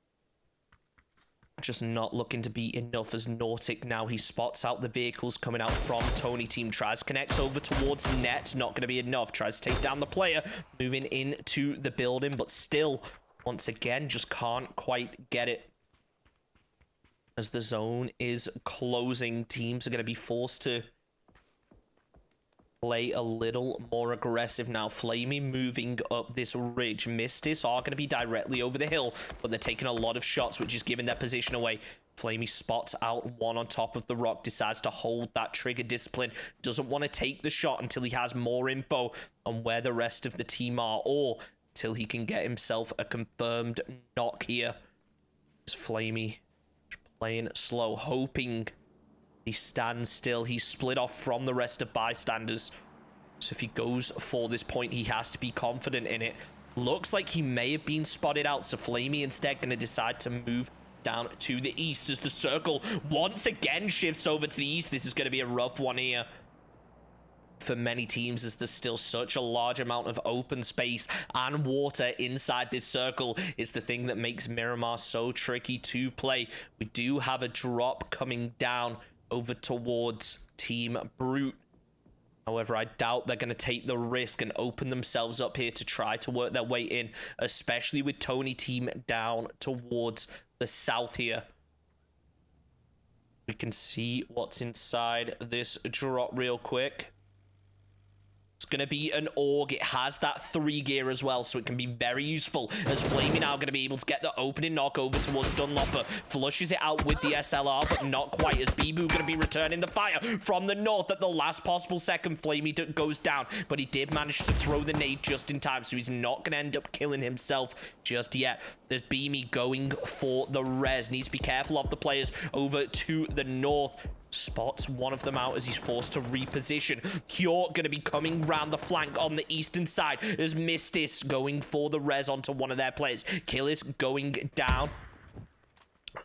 just not looking to be enough as Nautic now, he spots out the vehicles coming out from Tony team, tries connects over towards net, not going to be enough, tries to take down the player, moving into the building, but still, once again, just can't quite get it. As the zone is closing, teams are going to be forced to play a little more aggressive now. Flamey moving up this ridge. Mistis are going to be directly over the hill, but they're taking a lot of shots, which is giving their position away. Flamey spots out one on top of the rock, decides to hold that trigger discipline, doesn't want to take the shot until he has more info on where the rest of the team are, or till he can get himself a confirmed knock here. It's Flamey playing slow, hoping he stands still. He's split off from the rest of bystanders. So if he goes for this point, he has to be confident in it. Looks like he may have been spotted out, so Flamey instead going to decide to move down to the east as the circle once again shifts over to the east. This is going to be a rough one here for many teams, as there's still such a large amount of open space and water inside this circle is the thing that makes Miramar so tricky to play. We do have a drop coming down over towards Team Brute. However, I doubt they're going to take the risk and open themselves up here to try to work their way in, especially with Tony team down towards the south here. We can see what's inside this drop real quick. It's going to be an AUG. It has that 3 gear as well, so it can be very useful, as Flamey now going to be able to get the opening knock over towards Dunlopper. Flushes it out with the SLR, but not quite, as Bibu going to be returning the fire from the north at the last possible second. Flamey goes down, but he did manage to throw the nade just in time, so he's not going to end up killing himself just yet. There's Beamy going for the res. Needs to be careful of the players over to the north. Spots one of them out as he's forced to reposition. Hjort going to be coming round the flank on the eastern side as Mistis going for the res onto one of their players. Killis going down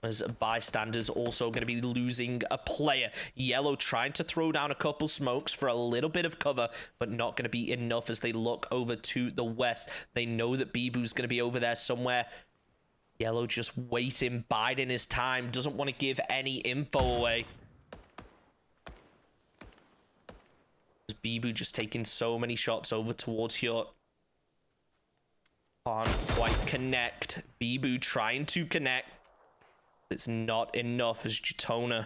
as bystanders also going to be losing a player. Yellow trying to throw down a couple smokes for a little bit of cover, but not going to be enough as they look over to the west. They know that Bibu's going to be over there somewhere. Yellow just waiting, biding his time, doesn't want to give any info away. Bibu just taking so many shots over towards Hjort. Can't quite connect. Bibu trying to connect. It's not enough as Jitona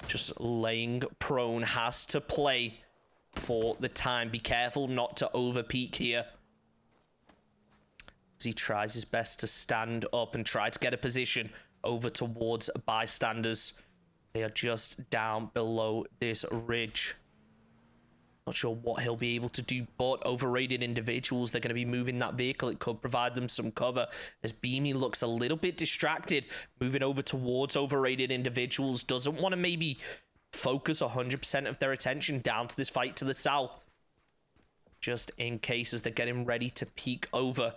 just laying prone. Has to play for the time. Be careful not to overpeak here. As he tries his best to stand up and try to get a position over towards bystanders. They are just down below this ridge. Not sure what he'll be able to do, but overrated individuals, they're going to be moving that vehicle. It could provide them some cover as Beamy looks a little bit distracted, moving over towards overrated individuals. Doesn't want to maybe focus 100% of their attention down to this fight to the south, just in case as they're getting ready to peek over.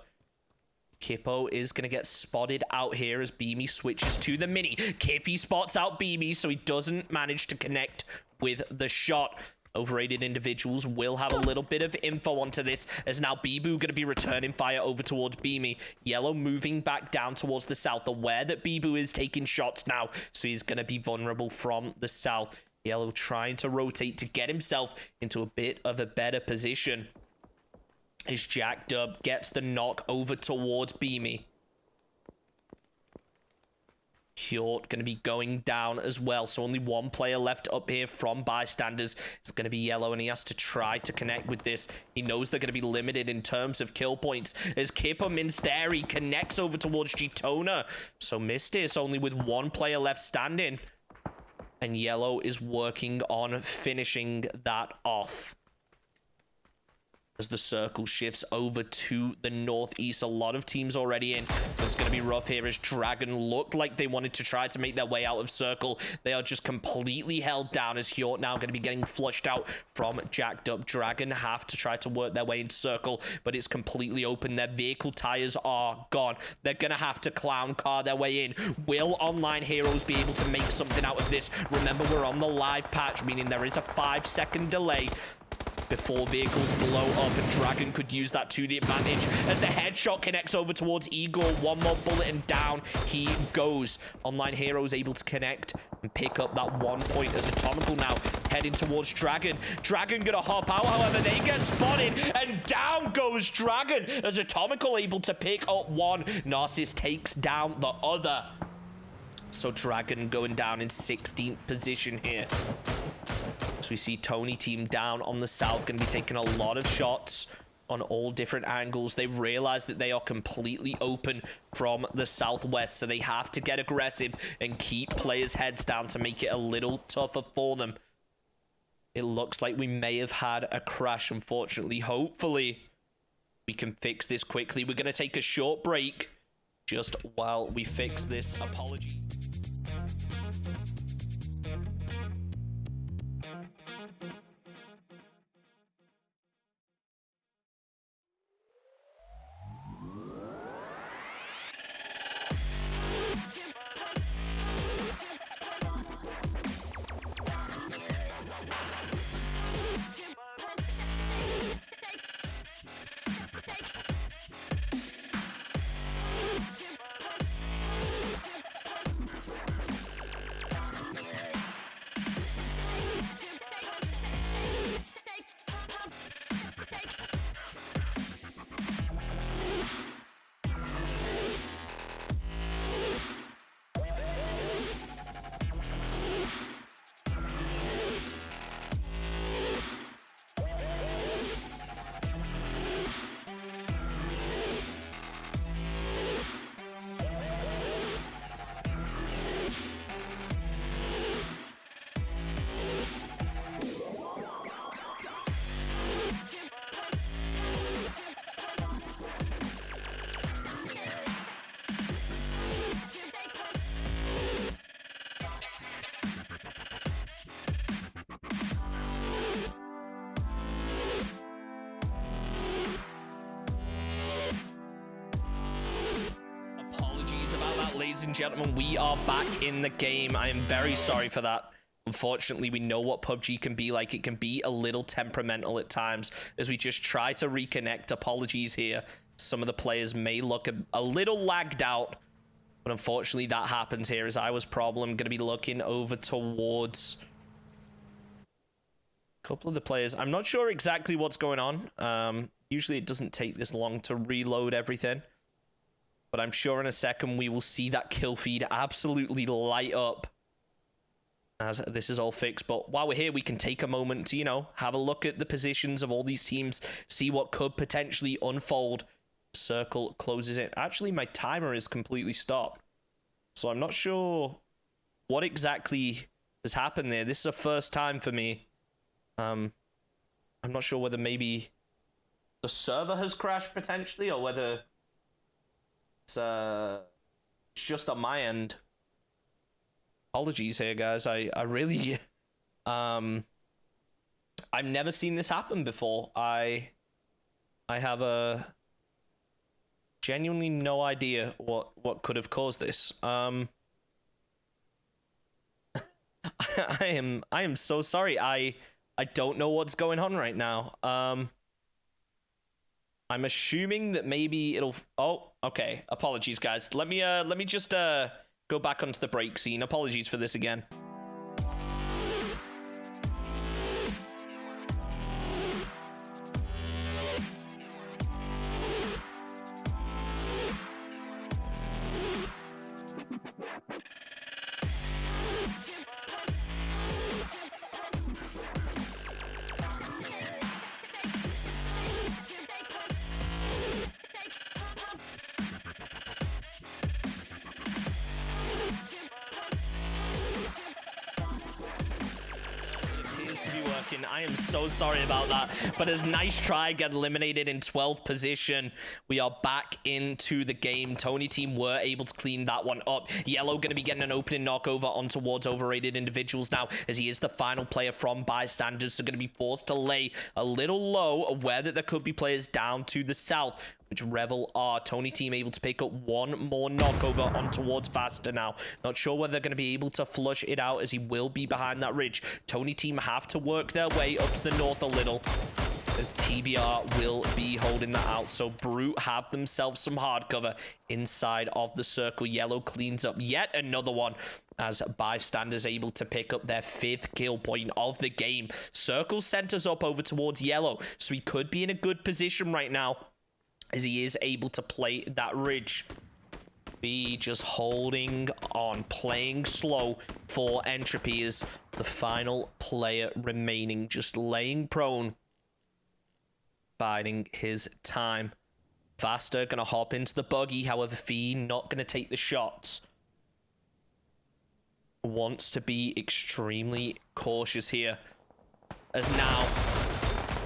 Kippo is going to get spotted out here as Beamy switches to the mini. Kippy spots out Beamy, so he doesn't manage to connect with the shot. Overrated individuals will have a little bit of info onto this, as now Bibu going to be returning fire over towards Beamy. Yellow moving back down towards the south, aware that Bibu is taking shots now, so he's going to be vulnerable from the south. Yellow trying to rotate to get himself into a bit of a better position. As Jack Dub gets the knock over towards Beamy. Hjort going to be going down as well, so only one player left up here from bystanders. It's going to be Yellow, and he has to try to connect with this. He knows they're going to be limited in terms of kill points as Kipper Minsteri connects over towards Jitona. So Mistis only with one player left standing, and Yellow is working on finishing that off. As the circle shifts over to the northeast, a lot of teams already in. It's going to be rough here as Dragon looked like they wanted to try to make their way out of circle. They are just completely held down as Hjort now going to be getting flushed out from Jacked Up. Dragon have to try to work their way in circle, but it's completely open. Their vehicle tires are gone. They're going to have to clown car their way in. Will Online Heroes be able to make something out of this? Remember, we're on the live patch, meaning there is a 5-second delay before vehicles blow up, and Dragon could use that to the advantage as the headshot connects over towards Igor. One more bullet and down he goes. Online Heroes able to connect and pick up that 1 point as Atomical now heading towards Dragon. Dragon gonna hop out, however, they get spotted and down goes Dragon as Atomical able to pick up one. Narcissus takes down the other. So Dragon going down in 16th position here. So we see Tony team down on the south, going to be taking a lot of shots on all different angles. They realize that they are completely open from the southwest, so they have to get aggressive and keep players' heads down to make it a little tougher for them. It looks like we may have had a crash, unfortunately. Hopefully, we can fix this quickly. We're going to take a short break just while we fix this. Apologies. ladies and gentlemen, we are back in the game. I am very sorry for that. Unfortunately, we know what PUBG can be like. It can be a little temperamental at times as we just try to reconnect. Apologies here. Some of the players may look a little lagged out, but unfortunately that happens here as I was going to be looking over towards a couple of the players. I'm not sure exactly what's going on. Usually it doesn't take this long to reload everything, but I'm sure in a second we will see that kill feed absolutely light up as this is all fixed. But while we're here, we can take a moment to, you know, have a look at the positions of all these teams, see what could potentially unfold. Circle closes it. Actually, my timer is completely stopped, so I'm not sure what exactly has happened there. This is a first time for me. I'm not sure whether maybe the server has crashed potentially, or whether it's just on my end. Apologies here, guys. I really I've never seen this happen before. I have a genuinely no idea what could have caused this. I am so sorry. I don't know what's going on right now. I'm assuming that maybe it'll... Oh, okay. Apologies, guys. Let me just go back onto the break scene. Apologies for this again. I am so sorry about that, but as nice try, get eliminated in 12th position. We are back into the game. Tony team were able to clean that one up. Yellow going to be getting an opening knockover on towards overrated individuals now, as he is the final player from bystanders, so going to be forced to lay a little low, aware that there could be players down to the south, which Revel are. Tony team able to pick up one more knockover on towards Faster now. Not sure whether they're going to be able to flush it out, as he will be behind that ridge. Tony team have to work their way up to the north a little, as TBR will be holding that out. So Brute have themselves some hard cover inside of the circle. Yellow cleans up yet another one, as bystanders able to pick up their 5th kill point of the game. Circle centers up over towards Yellow, so he could be in a good position right now, as he is able to play that ridge. Be just holding on, playing slow for Entropy, is the final player remaining, just laying prone, biding his time. Faster gonna hop into the buggy, however Fee not gonna take the shots. Wants to be extremely cautious here, as now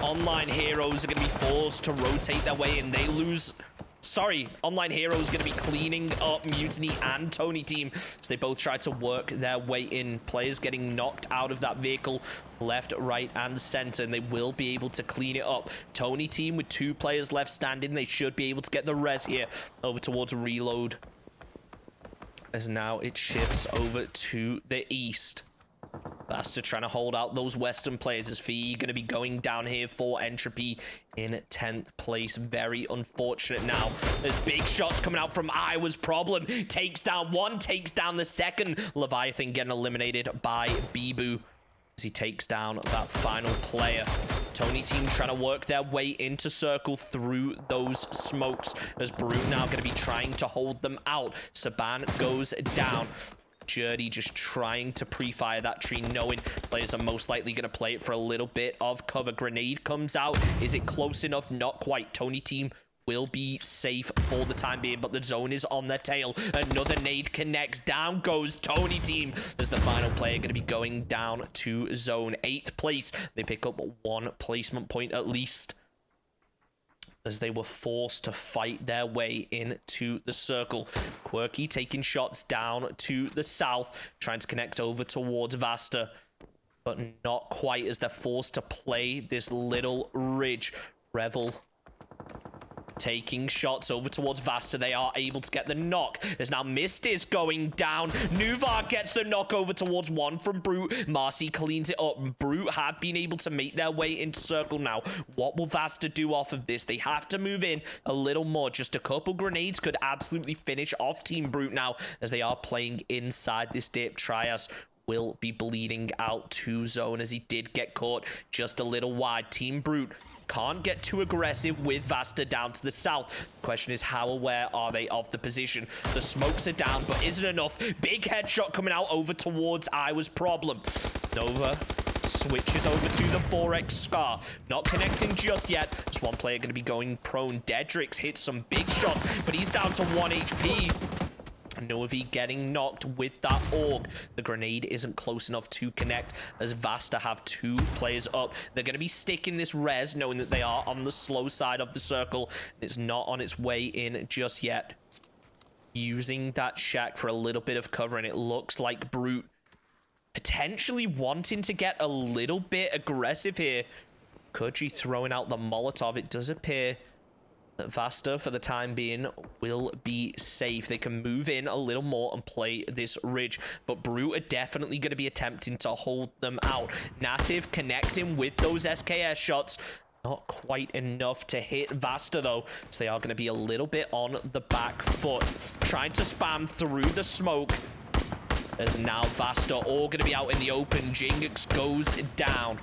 Online Heroes are going to be forced to rotate their way in. They lose... Sorry, Online Heroes going to be cleaning up Mutiny and Tony team. So they both try to work their way in. Players getting knocked out of that vehicle left, right, and center, and they will be able to clean it up. Tony team with 2 players left standing. They should be able to get the res here over towards Reload, as now it shifts over to the east. Faster trying to hold out those western players, as Fee going to be going down here for Entropy in 10th place. Very unfortunate now. There's big shots coming out from Iowa's Problem. Takes down one, takes down the second. Leviathan getting eliminated by Bibu, as he takes down that final player. Tony team trying to work their way into circle through those smokes, as Brute now going to be trying to hold them out. Saban goes down. Jerdy just trying to pre-fire that tree, knowing players are most likely going to play it for a little bit of cover. Grenade comes out. Is it close enough? Not quite. Tony team will be safe for the time being, but the zone is on their tail. Another nade connects. Down goes Tony team, as the final player going to be going down to zone. 8th place. They pick up 1 placement point at least, as they were forced to fight their way into the circle. Quirky taking shots down to the south, trying to connect over towards Vasta, but not quite, as they're forced to play this little ridge. Revel taking shots over towards Vasta. They are able to get the knock. There's now Misty's going down. Nuvar gets the knock over towards one from Brute. Marcy cleans it up. Brute have been able to make their way into circle now. What will Vasta do off of this? They have to move in a little more. Just a couple grenades could absolutely finish off Team Brute now, as they are playing inside this dip. Trias will be bleeding out to zone, as he did get caught just a little wide. Team Brute can't get too aggressive with Vasta down to the south. The question is, how aware are they of the position? The smokes are down, but isn't enough. Big headshot coming out over towards I Was Problem. Nova switches over to the 4x Scar. Not connecting just yet. There's one player going to be going prone. Dedrix hits some big shots, but he's down to 1 HP. Novi getting knocked with that org. The grenade isn't close enough to connect, as Vasta have 2 players up. They're going to be sticking this res, knowing that they are on the slow side of the circle. It's not on its way in just yet. Using that shack for a little bit of cover, and it looks like Brute potentially wanting to get a little bit aggressive here. Kudji throwing out the Molotov. It does appear that Vasta, for the time being, will be safe. They can move in a little more and play this ridge, but Brute are definitely going to be attempting to hold them out. Native connecting with those SKS shots. Not quite enough to hit Vasta, though, so they are going to be a little bit on the back foot. Trying to spam through the smoke, as now Vasta all going to be out in the open. Jinx goes down.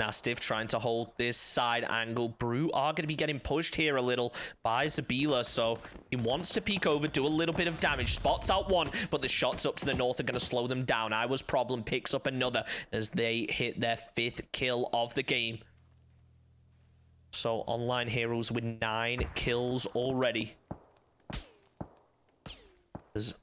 Nastiv trying to hold this side angle. Brute are going to be getting pushed here a little by Zabila, so he wants to peek over, do a little bit of damage. Spots out one, but the shots up to the north are going to slow them down. I Was Problem picks up another as they hit their 5th kill of the game. So Online Heroes with 9 kills already. As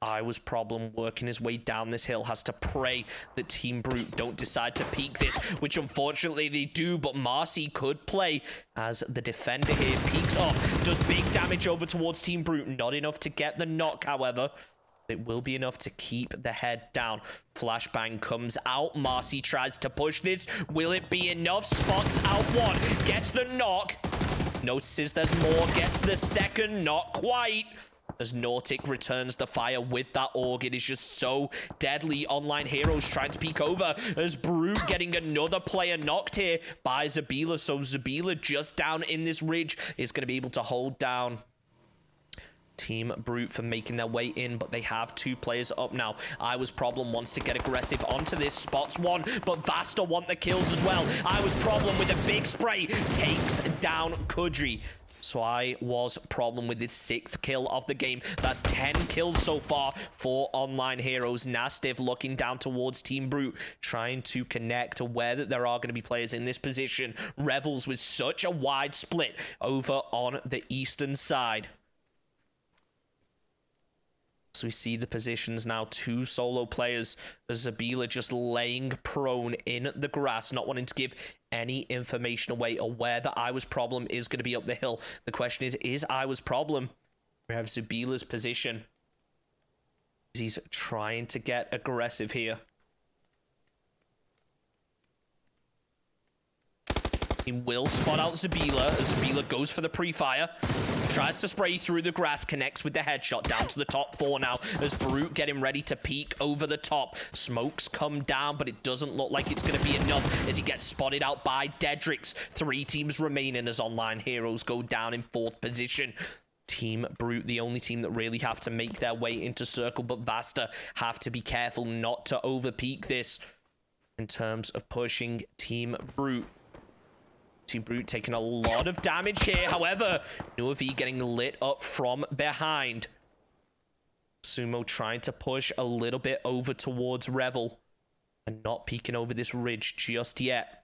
I Was Problem working his way down this hill, has to pray that Team Brute don't decide to peek this, which unfortunately they do, but Marcy could play as the defender here peeks up, does big damage over towards Team Brute. Not enough to get the knock, however. It will be enough to keep the head down. Flashbang comes out. Marcy tries to push this. Will it be enough? Spots out one, gets the knock. Notices there's more, gets the second, not quite. As Nautic returns the fire with that org, it is just so deadly. Online Heroes trying to peek over, as Brute getting another player knocked here by Zabila. So Zabila just down in this ridge is going to be able to hold down Team Brute for making their way in, but they have 2 players up now. I Was Problem wants to get aggressive onto this, spots one, but Vasta want the kills as well. I Was Problem with a big spray takes down Kudri. So I Was Problem with his 6th kill of the game. That's 10 kills so far for Online Heroes. Nastiv looking down towards Team Brute, trying to connect, aware that there are going to be players in this position. Revels with such a wide split over on the eastern side. So we see the positions now, 2 solo players. Zabila just laying prone in the grass, not wanting to give any information away, aware that I Was Problem is going to be up the hill. The question is I Was Problem? We have Zabila's position. He's trying to get aggressive here. He will spot out Zabila as Zabila goes for the pre-fire. Tries to spray through the grass, connects with the headshot down to the top 4 now as Brute getting ready to peek over the top. Smokes come down, but it doesn't look like it's going to be enough as he gets spotted out by Dedrix. 3 teams remaining as Online Heroes go down in 4th position. Team Brute, the only team that really have to make their way into circle, but Vasta have to be careful not to over-peak this in terms of pushing Team Brute. Team Brute taking a lot of damage here. However, Nuavi getting lit up from behind. Sumo trying to push a little bit over towards Revel and not peeking over this ridge just yet.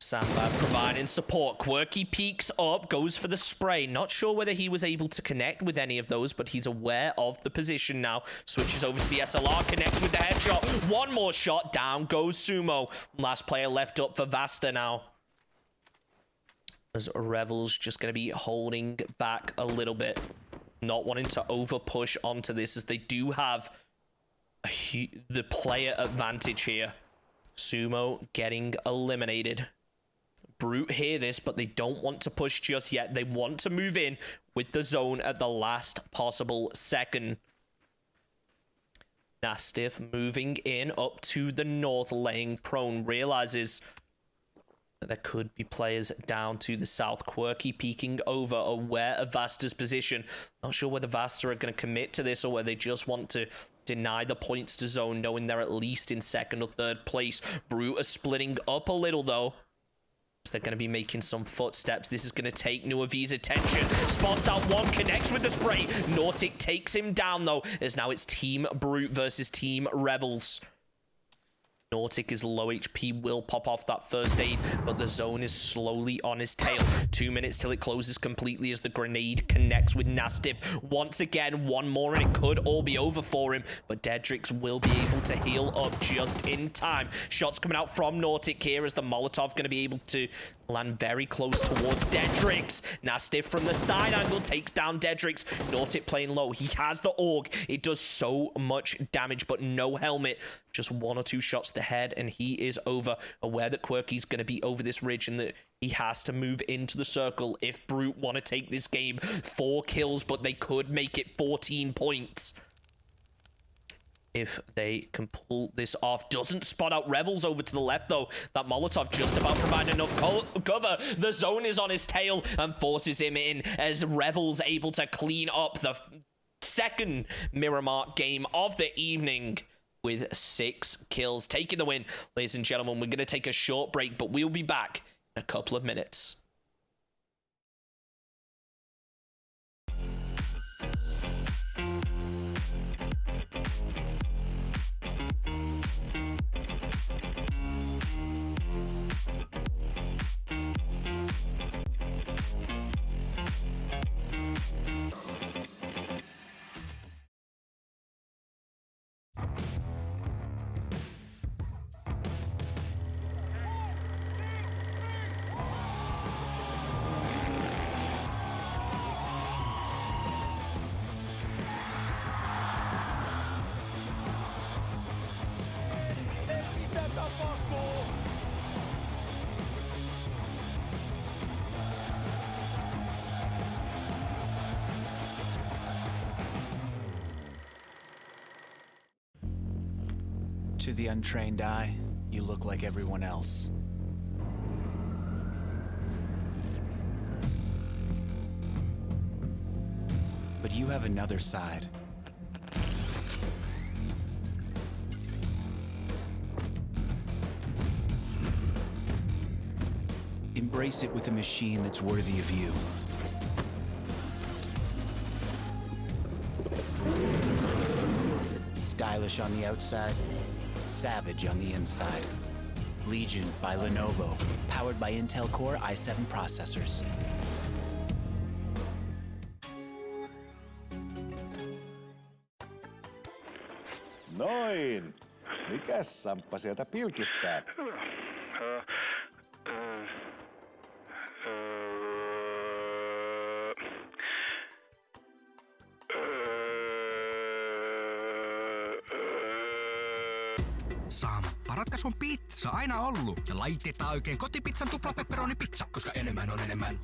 Sandbag providing support. Quirky peeks up, goes for the spray. Not sure whether he was able to connect with any of those, but he's aware of the position now. Switches over to the SLR, connects with the headshot. One more shot, down goes Sumo. Last player left up for Vasta now. As Revel's just going to be holding back a little bit. Not wanting to over push onto this, as they do have the player advantage here. Sumo getting eliminated. Brute hear this, but they don't want to push just yet. They want to move in with the zone at the last possible second. Nastiff moving in up to the north, laying prone, realizes that there could be players down to the south. Quirky peeking over, aware of Vasta's position. Not sure whether Vasta are going to commit to this or whether they just want to deny the points to zone, knowing they're at least in second or third place. Brute are splitting up a little, though. They're going to be making some footsteps. This is going to take Nuavi's attention. Spots out one, connects with the spray. Nautic takes him down, though, as now it's Team Brute versus Team Rebels. Nautic is low HP, will pop off that first aid, but the zone is slowly on his tail. 2 minutes till it closes completely as the grenade connects with Nastiff. Once again, one more and it could all be over for him, but Dedrix will be able to heal up just in time. Shots coming out from Nautic here as the Molotov going to be able to land very close towards Dedrix. Nastiff from the side angle takes down Dedrix. Nautic playing low. He has the AUG. It does so much damage, but no helmet. Just 1 or 2 shots to head, and he is over. Aware that Quirky's going to be over this ridge and that he has to move into the circle if Brute want to take this game. 4 kills, but they could make it 14 points if they can pull this off. Doesn't spot out Revels over to the left, though. That Molotov just about provided enough cover. The zone is on his tail and forces him in as Revels able to clean up the second Miramar game of the evening with 6 kills, taking the win. Ladies and gentlemen, we're going to take a short break, but we'll be back in a couple of minutes. To the untrained eye, you look like everyone else. But you have another side. Embrace it with a machine that's worthy of you. Stylish on the outside, savage on the inside. Legion by Lenovo, powered by Intel Core i7 processors. Noin. Mikäs Samppa sieltä pilkistää? Samppa, ratkaisu on pizza, aina ollut. Ja laitetaan oikein kotipizzan tuplapepperonipizza, koska enemmän on enemmän.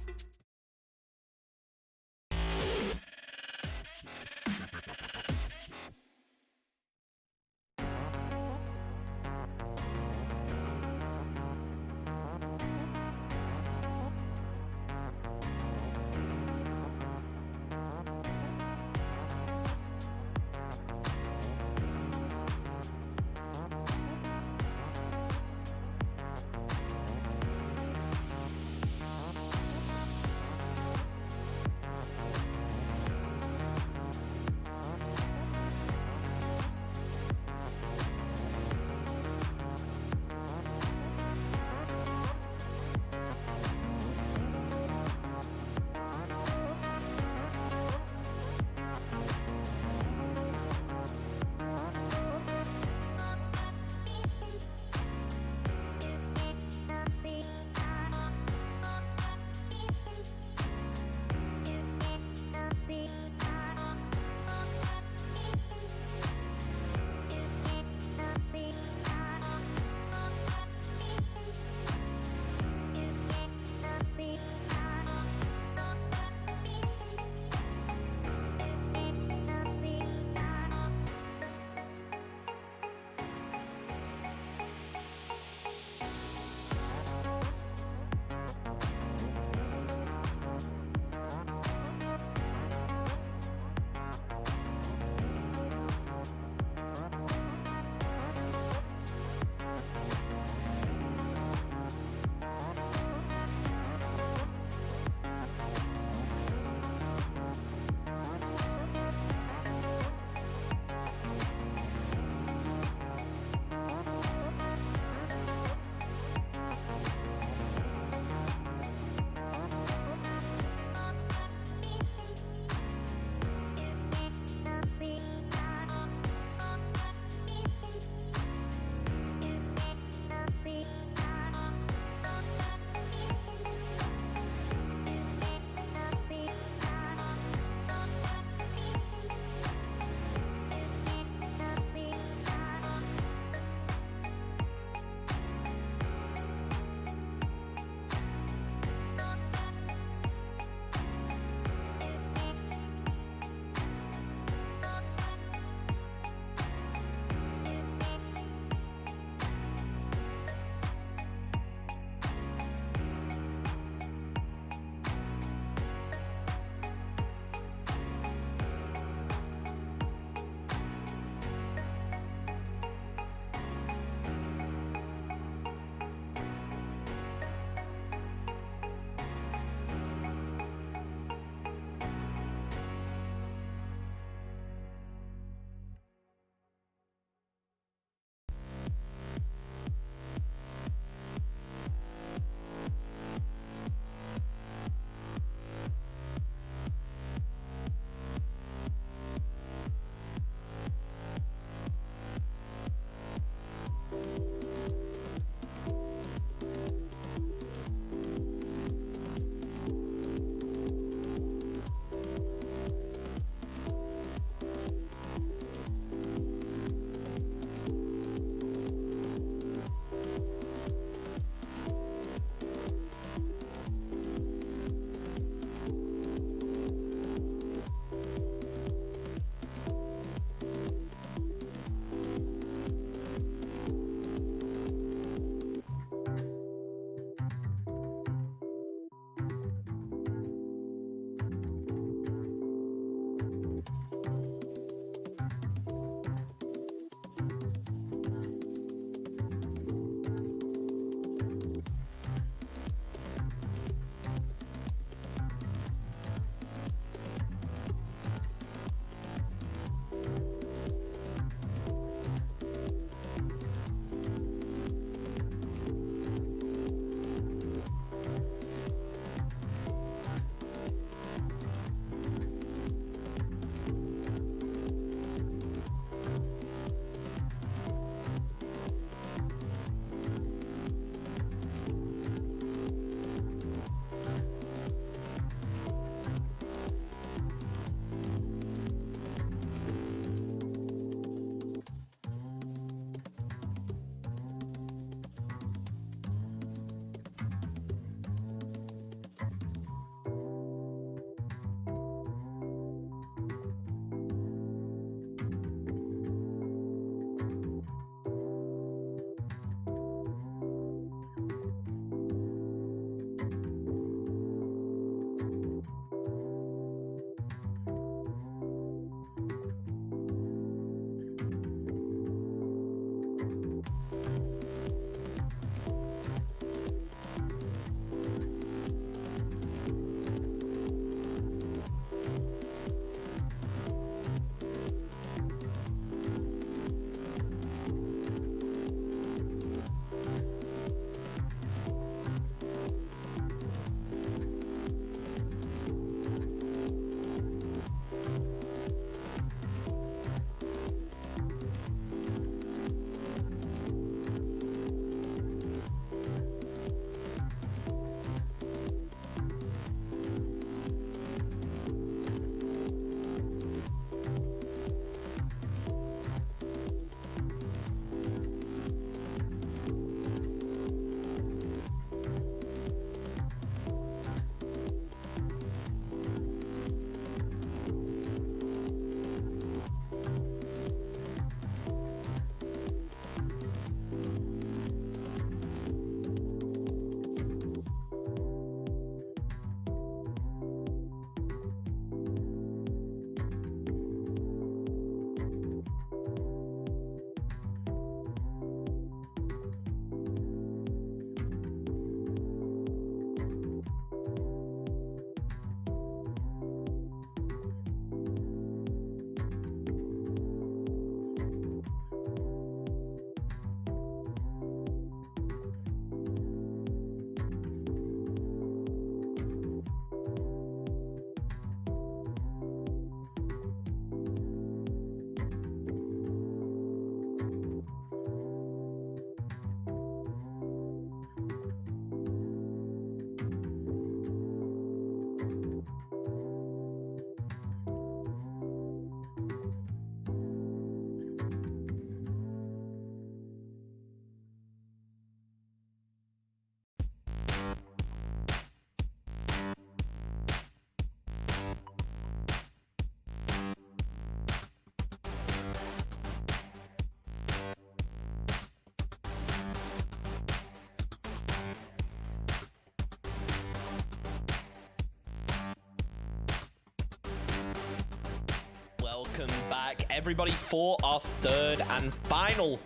Welcome back, everybody, for our third and final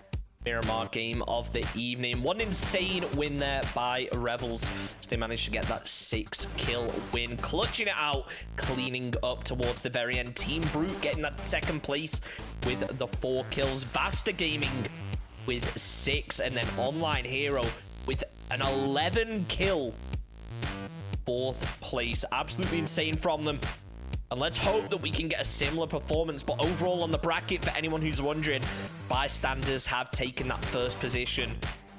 Miramar game of the evening. One insane win there by Rebels. So they managed to get that 6-kill win, clutching it out, cleaning up towards the very end. Team Brute getting that second place with the 4 kills. Vasta Gaming with 6, and then Online Hero with an 11-kill 4th place. Absolutely insane from them. And let's hope that we can get a similar performance. But overall on the bracket, for anyone who's wondering, Bystanders have taken that first position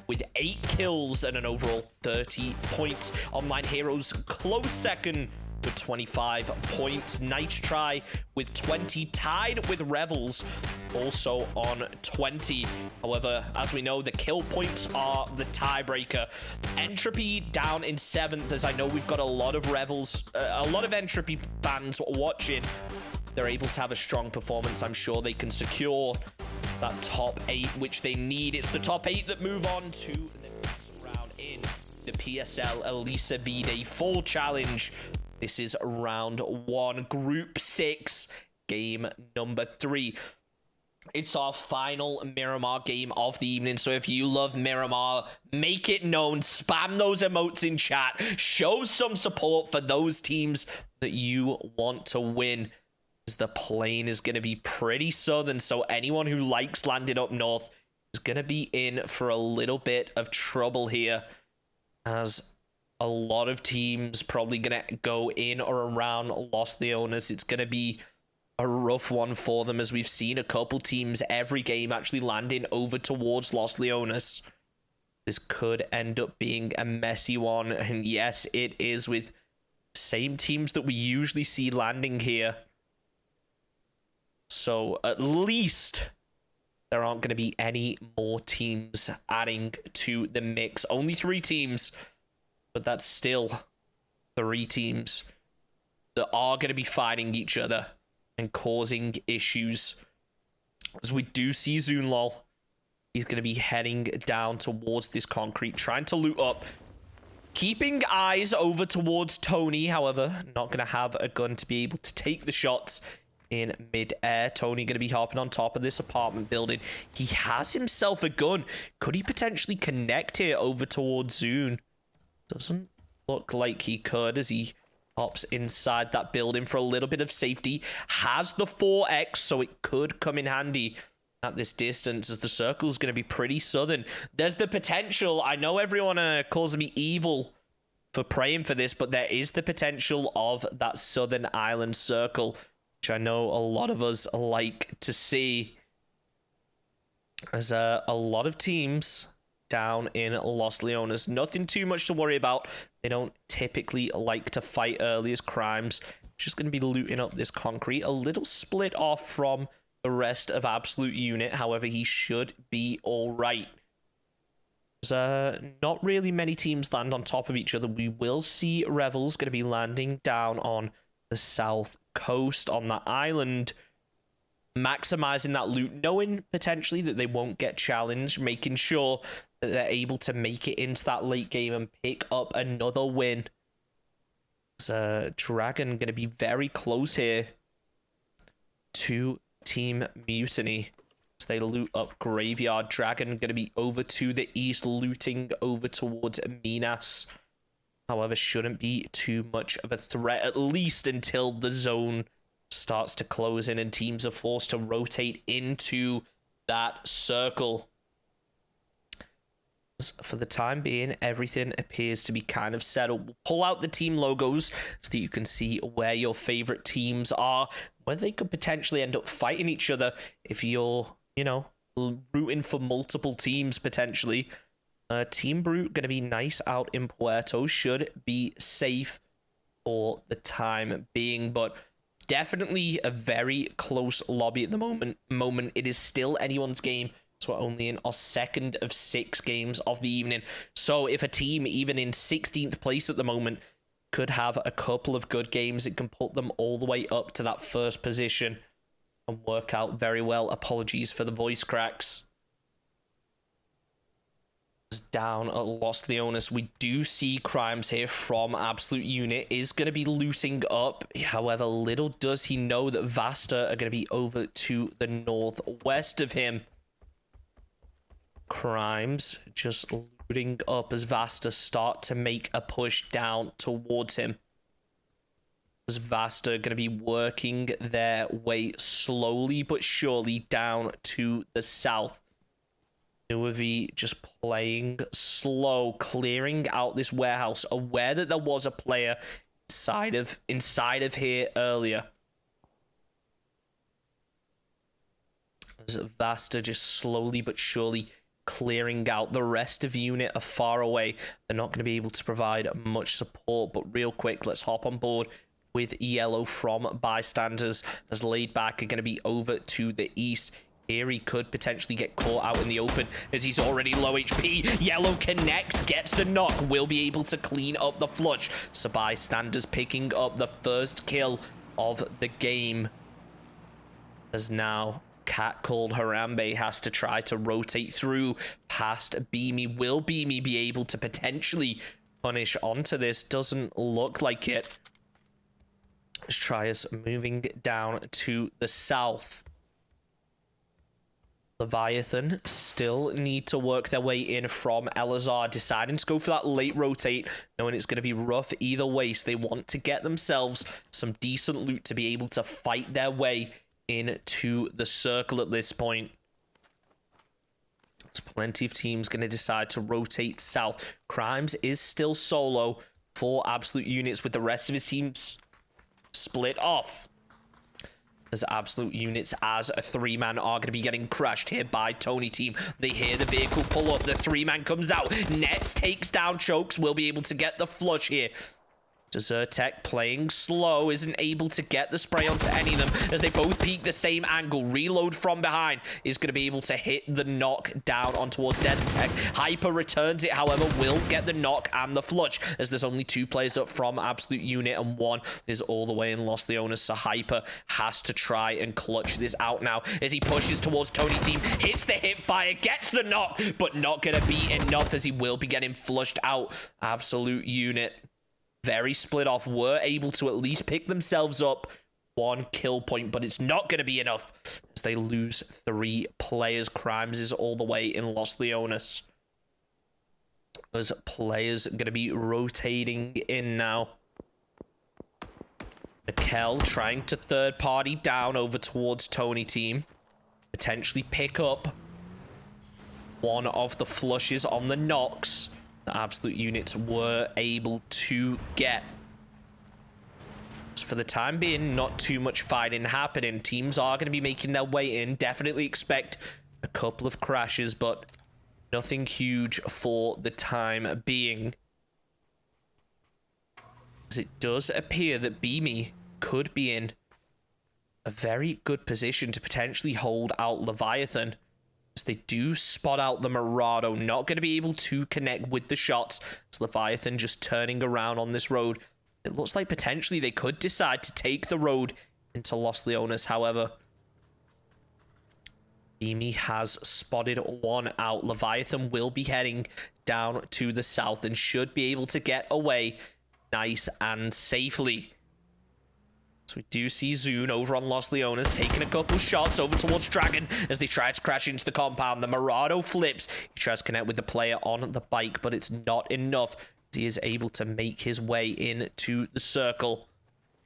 with 8 kills and an overall 30 points. Online Heroes close second with 25 points. Nice try with 20, tied with Revels also on 20. However, as we know, the kill points are the tiebreaker. Entropy down in 7th, as I know we've got a lot of Revels, a lot of Entropy fans watching. They're able to have a strong performance. I'm sure they can secure that top 8, which they need. It's the top 8 that move on to the next round in the PSL Elisa Viihde Full Challenge. This is round 1, Group 6, game number 3. It's our final Miramar game of the evening, so if you love Miramar, make it known, spam those emotes in chat, show some support for those teams that you want to win. The plane is going to be pretty southern, so anyone who likes landing up north is going to be in for a little bit of trouble here, as a lot of teams probably going to go in or around Los Leones. It's going to be a rough one for them, as we've seen a couple teams every game actually landing over towards Los Leones. This could end up being a messy one, and yes, it is, with same teams that we usually see landing here. So at least there aren't going to be any more teams adding to the mix. Only 3 teams, but that's still 3 teams that are going to be fighting each other and causing issues. As we do see Zoonlol, he's going to be heading down towards this concrete, trying to loot up, keeping eyes over towards Tony. However, not going to have a gun to be able to take the shots in mid-air. Tony going to be hopping on top of this apartment building. He has himself a gun. Could he potentially connect here over towards Zoon? Doesn't look like he could, as he hops inside that building for a little bit of safety. Has the 4x, so it could come in handy at this distance, as the circle's going to be pretty southern. There's the potential. I know everyone calls me evil for praying for this, but there is the potential of that southern island circle, which I know a lot of us like to see, as a lot of teams down in Los Leones. Nothing too much to worry about. They don't typically like to fight early as crimes. Just going to be looting up this concrete. A little split off from the rest of Absolute Unit. However, he should be all right. There's not really many teams land on top of each other. We will see Revels going to be landing down on the south coast on that island, maximizing that loot, knowing potentially that they won't get challenged, making sure that they're able to make it into that late game and pick up another win. There's Dragon going to be very close here to Team Mutiny as they loot up Graveyard. Dragon going to be over to the east, looting over towards Minas. However, shouldn't be too much of a threat, at least until the zone starts to close in and teams are forced to rotate into that circle. For the time being, everything appears to be kind of settled. We'll pull out the team logos so that you can see where your favorite teams are, where they could potentially end up fighting each other if you're, rooting for multiple teams potentially. Team Brute going to be nice out in Puerto, should be safe for the time being, but definitely a very close lobby at the moment. It is still anyone's game, so we're only in our second of 6 games of the evening. So if a team, even in 16th place at the moment, could have a couple of good games, it can put them all the way up to that first position and work out very well. Apologies for the voice cracks. down at Los Leones. We do see Crimes here from Absolute Unit. Is going to be looting up. However, little does he know that Vasta are going to be over to the northwest of him. Crimes just looting up as Vasta start to make a push down towards him. As Vasta are going to be working their way slowly but surely down to the south. Nuavi just playing slow, clearing out this warehouse, aware that there was a player inside of here earlier. As Vasta just slowly but surely clearing out. The rest of the unit are far away. They're not going to be able to provide much support, but real quick, let's hop on board with Yellow from Bystanders, as Laid Back are going to be over to the east. Here he could potentially get caught out in the open as he's already low HP. Yellow connects, gets the knock, will be able to clean up the flush. So Bystanders picking up the first kill of the game. As now Cat called Harambe has to try to rotate through past Beamy. Will Beamy be able to potentially punish onto this? Doesn't look like it. Let's try us moving down to the south. Leviathan still need to work their way in from Elazar, deciding to go for that late rotate, knowing it's going to be rough either way, so they want to get themselves some decent loot to be able to fight their way into the circle at this point. There's plenty of teams going to decide to rotate south. Crimes is still solo for Absolute Units, with the rest of his teams split off. As Absolute Units as a 3-man are going to be getting crushed here by Tony team. They hear the vehicle pull up. The 3-man comes out. Nets takes down Chokes. Will be able to get the flush here. Desertec playing slow, isn't able to get the spray onto any of them as they both peek the same angle. Reload from behind is going to be able to hit the knock down on towards Desertec. Hyper returns it, however, will get the knock and the flush as there's only 2 players up from Absolute Unit and 1 is all the way in Los Leones. So Hyper has to try and clutch this out now as he pushes towards Tony team, hits the hip fire, gets the knock, but not going to be enough as he will be getting flushed out. Absolute Unit very split off, were able to at least pick themselves up 1 kill point, but it's not going to be enough as they lose 3 players. Crimes is all the way in Los Leones. Those players are going to be rotating in now. Mikel trying to third party down over towards Tony team. Potentially pick up one of the flushes on the knocks. The Absolute Units were able to get. For the time being, not too much fighting happening. Teams are going to be making their way in. Definitely expect a couple of crashes, but nothing huge for the time being. As it does appear that Beamy could be in a very good position to potentially hold out Leviathan. As they do spot out the Murado, not going to be able to connect with the shots. As Leviathan just turning around on this road. It looks like potentially they could decide to take the road into Los Leones, however. Beamy has spotted 1 out. Leviathan will be heading down to the south and should be able to get away nice and safely. So we do see Zune over on Los Leones taking a couple shots over towards Dragon as they try to crash into the compound. The Murado flips. He tries to connect with the player on the bike, but it's not enough. He is able to make his way into the circle.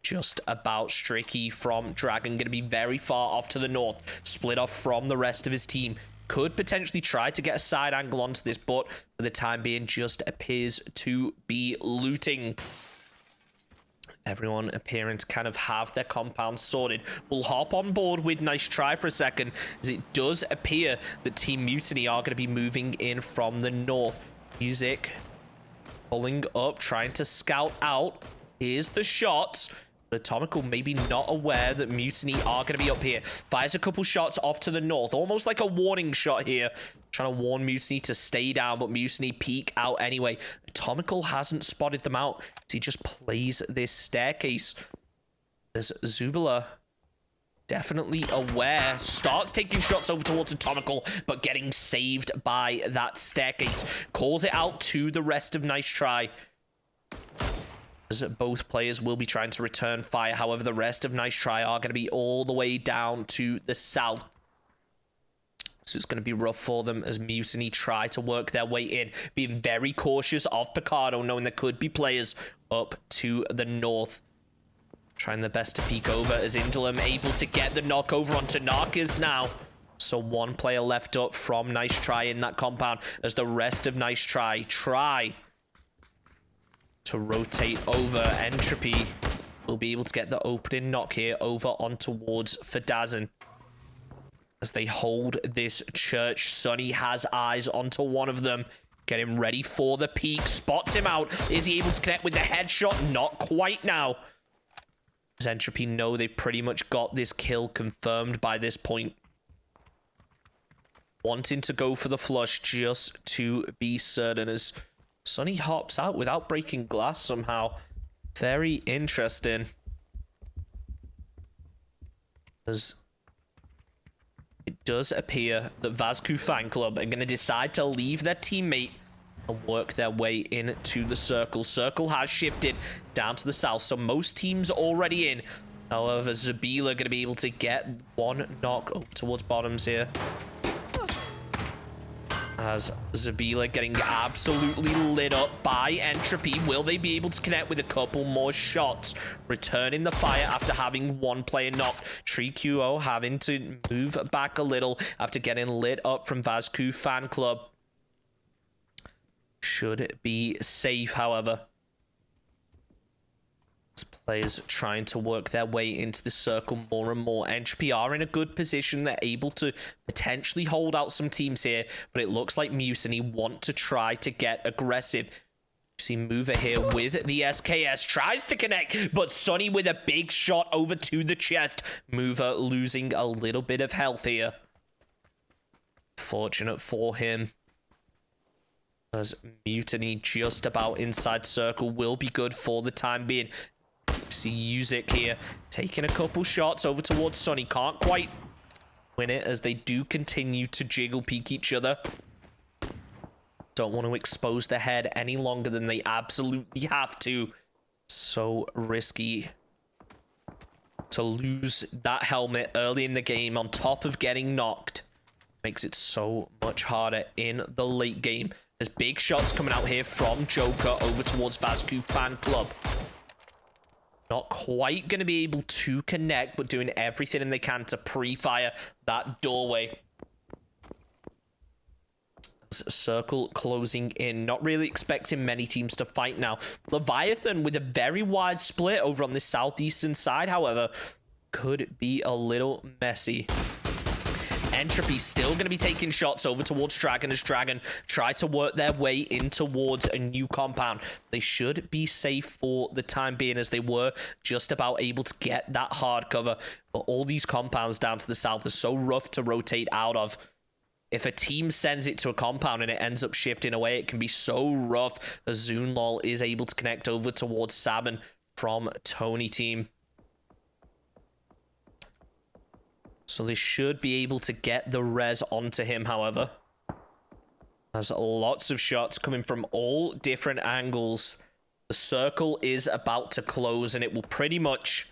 Just about. Stricky from Dragon going to be very far off to the north. Split off from the rest of his team. Could potentially try to get a side angle onto this, but for the time being just appears to be looting. Everyone appearing to kind of have their compounds sorted. We'll hop on board with Nice Try for a second, as it does appear that Team Mutiny are going to be moving in from the north. Music pulling up, trying to scout out. Here's the shots. Atomical maybe not aware that Mutiny are going to be up here. Fires a couple shots off to the north, almost like a warning shot here. Trying to warn Mutiny to stay down, but Mutiny peek out anyway. Atomical hasn't spotted them out, as he just plays this staircase. As Zubila definitely aware. Starts taking shots over towards Atomical, but getting saved by that staircase. Calls it out to the rest of Nice Try, as both players will be trying to return fire. However, the rest of Nice Try are going to be all the way down to the south. So it's going to be rough for them as Mutiny try to work their way in, being very cautious of Picardo, knowing there could be players up to the north. Trying their best to peek over as Indolum able to get the knock over onto Narcas now. So one player left up from Nice Try in that compound as the rest of Nice Try try to rotate over. Entropy will be able to get the opening knock here over on towards Fadazan. As they hold this church, Sonny has eyes onto one of them. Getting ready for the peek. Spots him out. Is he able to connect with the headshot? Not quite now. As Entropy know they've pretty much got this kill confirmed by this point. Wanting to go for the flush just to be certain as Sonny hops out without breaking glass somehow. Very interesting. As it does appear that Vazku fan club are going to decide to leave their teammate and work their way into the circle. Circle has shifted down to the south, so most teams already in. However, Zabila going to be able to get one knock up towards bottoms here. As Zabila getting absolutely lit up by Entropy. Will they be able to connect with a couple more shots? Returning the fire after having one player knocked. TreeQO having to move back a little after getting lit up from Vazku fan club. Should be safe, however. Players trying to work their way into the circle more and more. Entropy are in a good position. They're able to potentially hold out some teams here, but it looks like Mutiny want to try to get aggressive. You see Mover here with the SKS. Tries to connect, but Sonny with a big shot over to the chest. Mover losing a little bit of health here. Fortunate for him, as Mutiny just about inside circle will be good for the time being. See Yuzik here taking a couple shots over towards Sonny. Can't quite win it as they do continue to jiggle peek each other. Don't want to expose the head any longer than they absolutely have to. So risky to lose that helmet early in the game on top of getting knocked. Makes it so much harder in the late game. There's big shots coming out here from Joker over towards Vazku fan club. Not quite going to be able to connect, but doing everything they can to pre-fire that doorway. Circle closing in. Not really expecting many teams to fight now. Leviathan with a very wide split over on the southeastern side, however, could be a little messy. Entropy still going to be taking shots over towards Dragon as Dragon try to work their way in towards a new compound. They should be safe for the time being as they were just about able to get that hard cover. But all these compounds down to the south are so rough to rotate out of. If a team sends it to a compound and it ends up shifting away, it can be so rough as Zoonlol is able to connect over towards Sabin from Tony team. So they should be able to get the res onto him, however. There's lots of shots coming from all different angles. The circle is about to close, and it will pretty much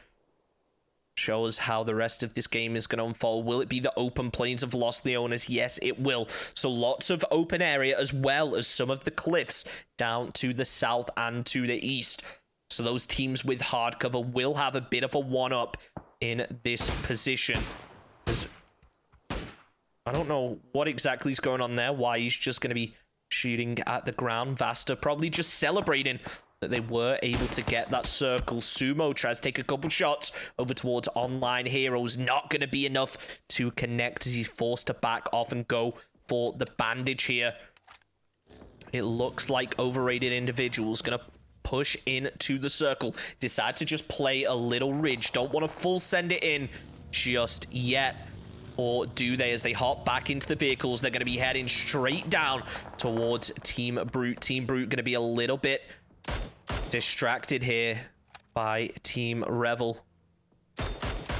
show us how the rest of this game is going to unfold. Will it be the open plains of Los Leones? Yes, it will. So lots of open area as well as some of the cliffs down to the south and to the east. So those teams with hard cover will have a bit of a one-up in this position. I don't know what exactly is going on there, why he's just going to be shooting at the ground. Vasta probably just celebrating that they were able to get that circle. Sumo tries to take a couple shots over towards Online Heroes. Not going to be enough to connect as he's forced to back off and go for the bandage here. It looks like Overrated Individuals going to push into the circle. Decide to just play a little ridge. Don't want to full send it in just yet. Or do they? As they hop back into the vehicles, they're going to be heading straight down towards Team Brute. Team Brute going to be a little bit distracted here by Team Revel.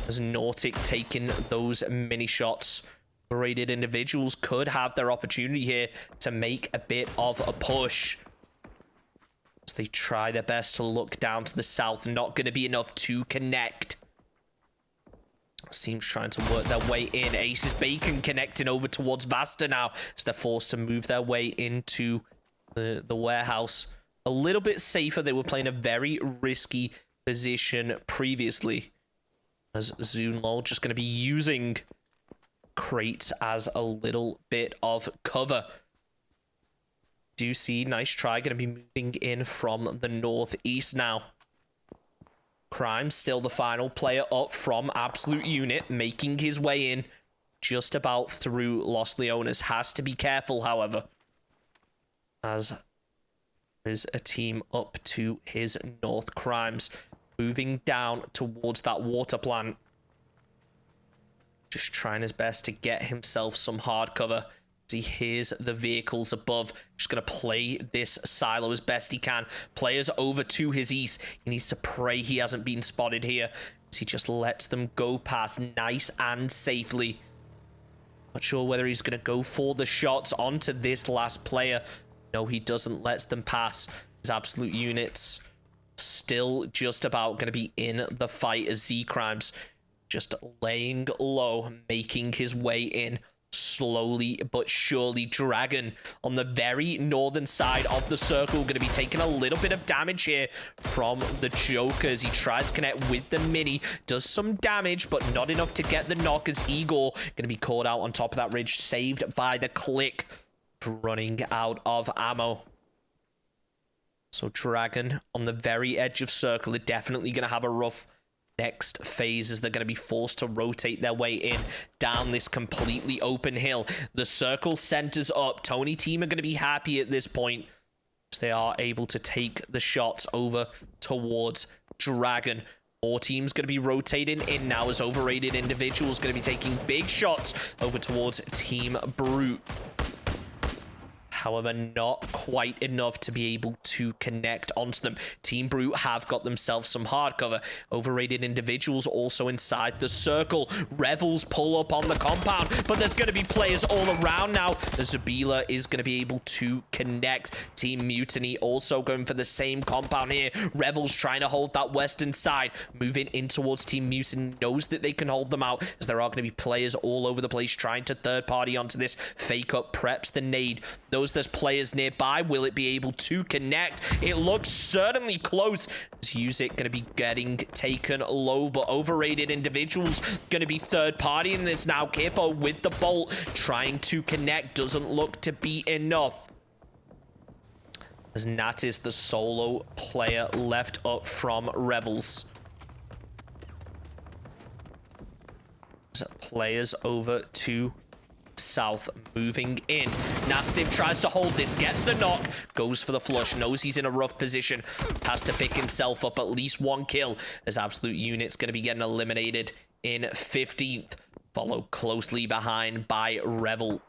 As Nautic taking those mini shots. Rated individuals could have their opportunity here to make a bit of a push. As they try their best to look down to the south. Not going to be enough to connect. This team's trying to work their way in. Ace's Bacon connecting over towards Vasta now. As they're forced to move their way into the warehouse. A little bit safer. They were playing a very risky position previously. As Zunlo just going to be using crates as a little bit of cover. Do see, nice try, going to be moving in from the northeast now. Crime still the final player up from Absolute Unit, making his way in just about through Los Leones. Has to be careful, however, as there is a team up to his north. Crimes moving down towards that water plant. Just trying his best to get himself some hard cover. He hears the vehicles above. Just going to play this silo as best he can. Players over to his east. He needs to pray he hasn't been spotted here. As he just lets them go past nice and safely. Not sure whether he's going to go for the shots onto this last player. No, he doesn't. Lets them pass. His Absolute Units still just about going to be in the fight as Z-Crimes just laying low, making his way in. Slowly but surely. Dragon on the very northern side of the circle going to be taking a little bit of damage here from the Joker as he tries to connect with the mini. Does some damage, but not enough to get the knock as Igor going to be caught out on top of that ridge, saved by the click, running out of ammo. So Dragon on the very edge of circle are definitely going to have a rough next phase as they're going to be forced to rotate their way in down this completely open hill. The circle centers up. Tony team are going to be happy at this point as they are able to take the shots over towards Dragon. More teams going to be rotating in now as Overrated Individuals going to be taking big shots over towards Team Brute. However, not quite enough to be able to connect onto them. Team Brute have got themselves some hard cover. Overrated Individuals also inside the circle. Revels pull up on the compound, but there's going to be players all around now. The Zabila is going to be able to connect. Team Mutiny also going for the same compound here. Revels trying to hold that western side. Moving in towards Team Mutiny. Knows that they can hold them out as there are going to be players all over the place trying to third party onto this. Fake up, preps the nade. There's players nearby. Will it be able to connect? It looks certainly close. Music going to be getting taken low, but Overrated Individuals going to be third party in this now. Kippo with the bolt trying to connect. Doesn't look to be enough. As Nat is the solo player left up from Rebels. So players over to south moving in. Nastiv tries to hold this, gets the knock, goes for the flush, knows he's in a rough position, has to pick himself up at least one kill as Absolute Unit's going to be getting eliminated in 15th, followed closely behind by Revel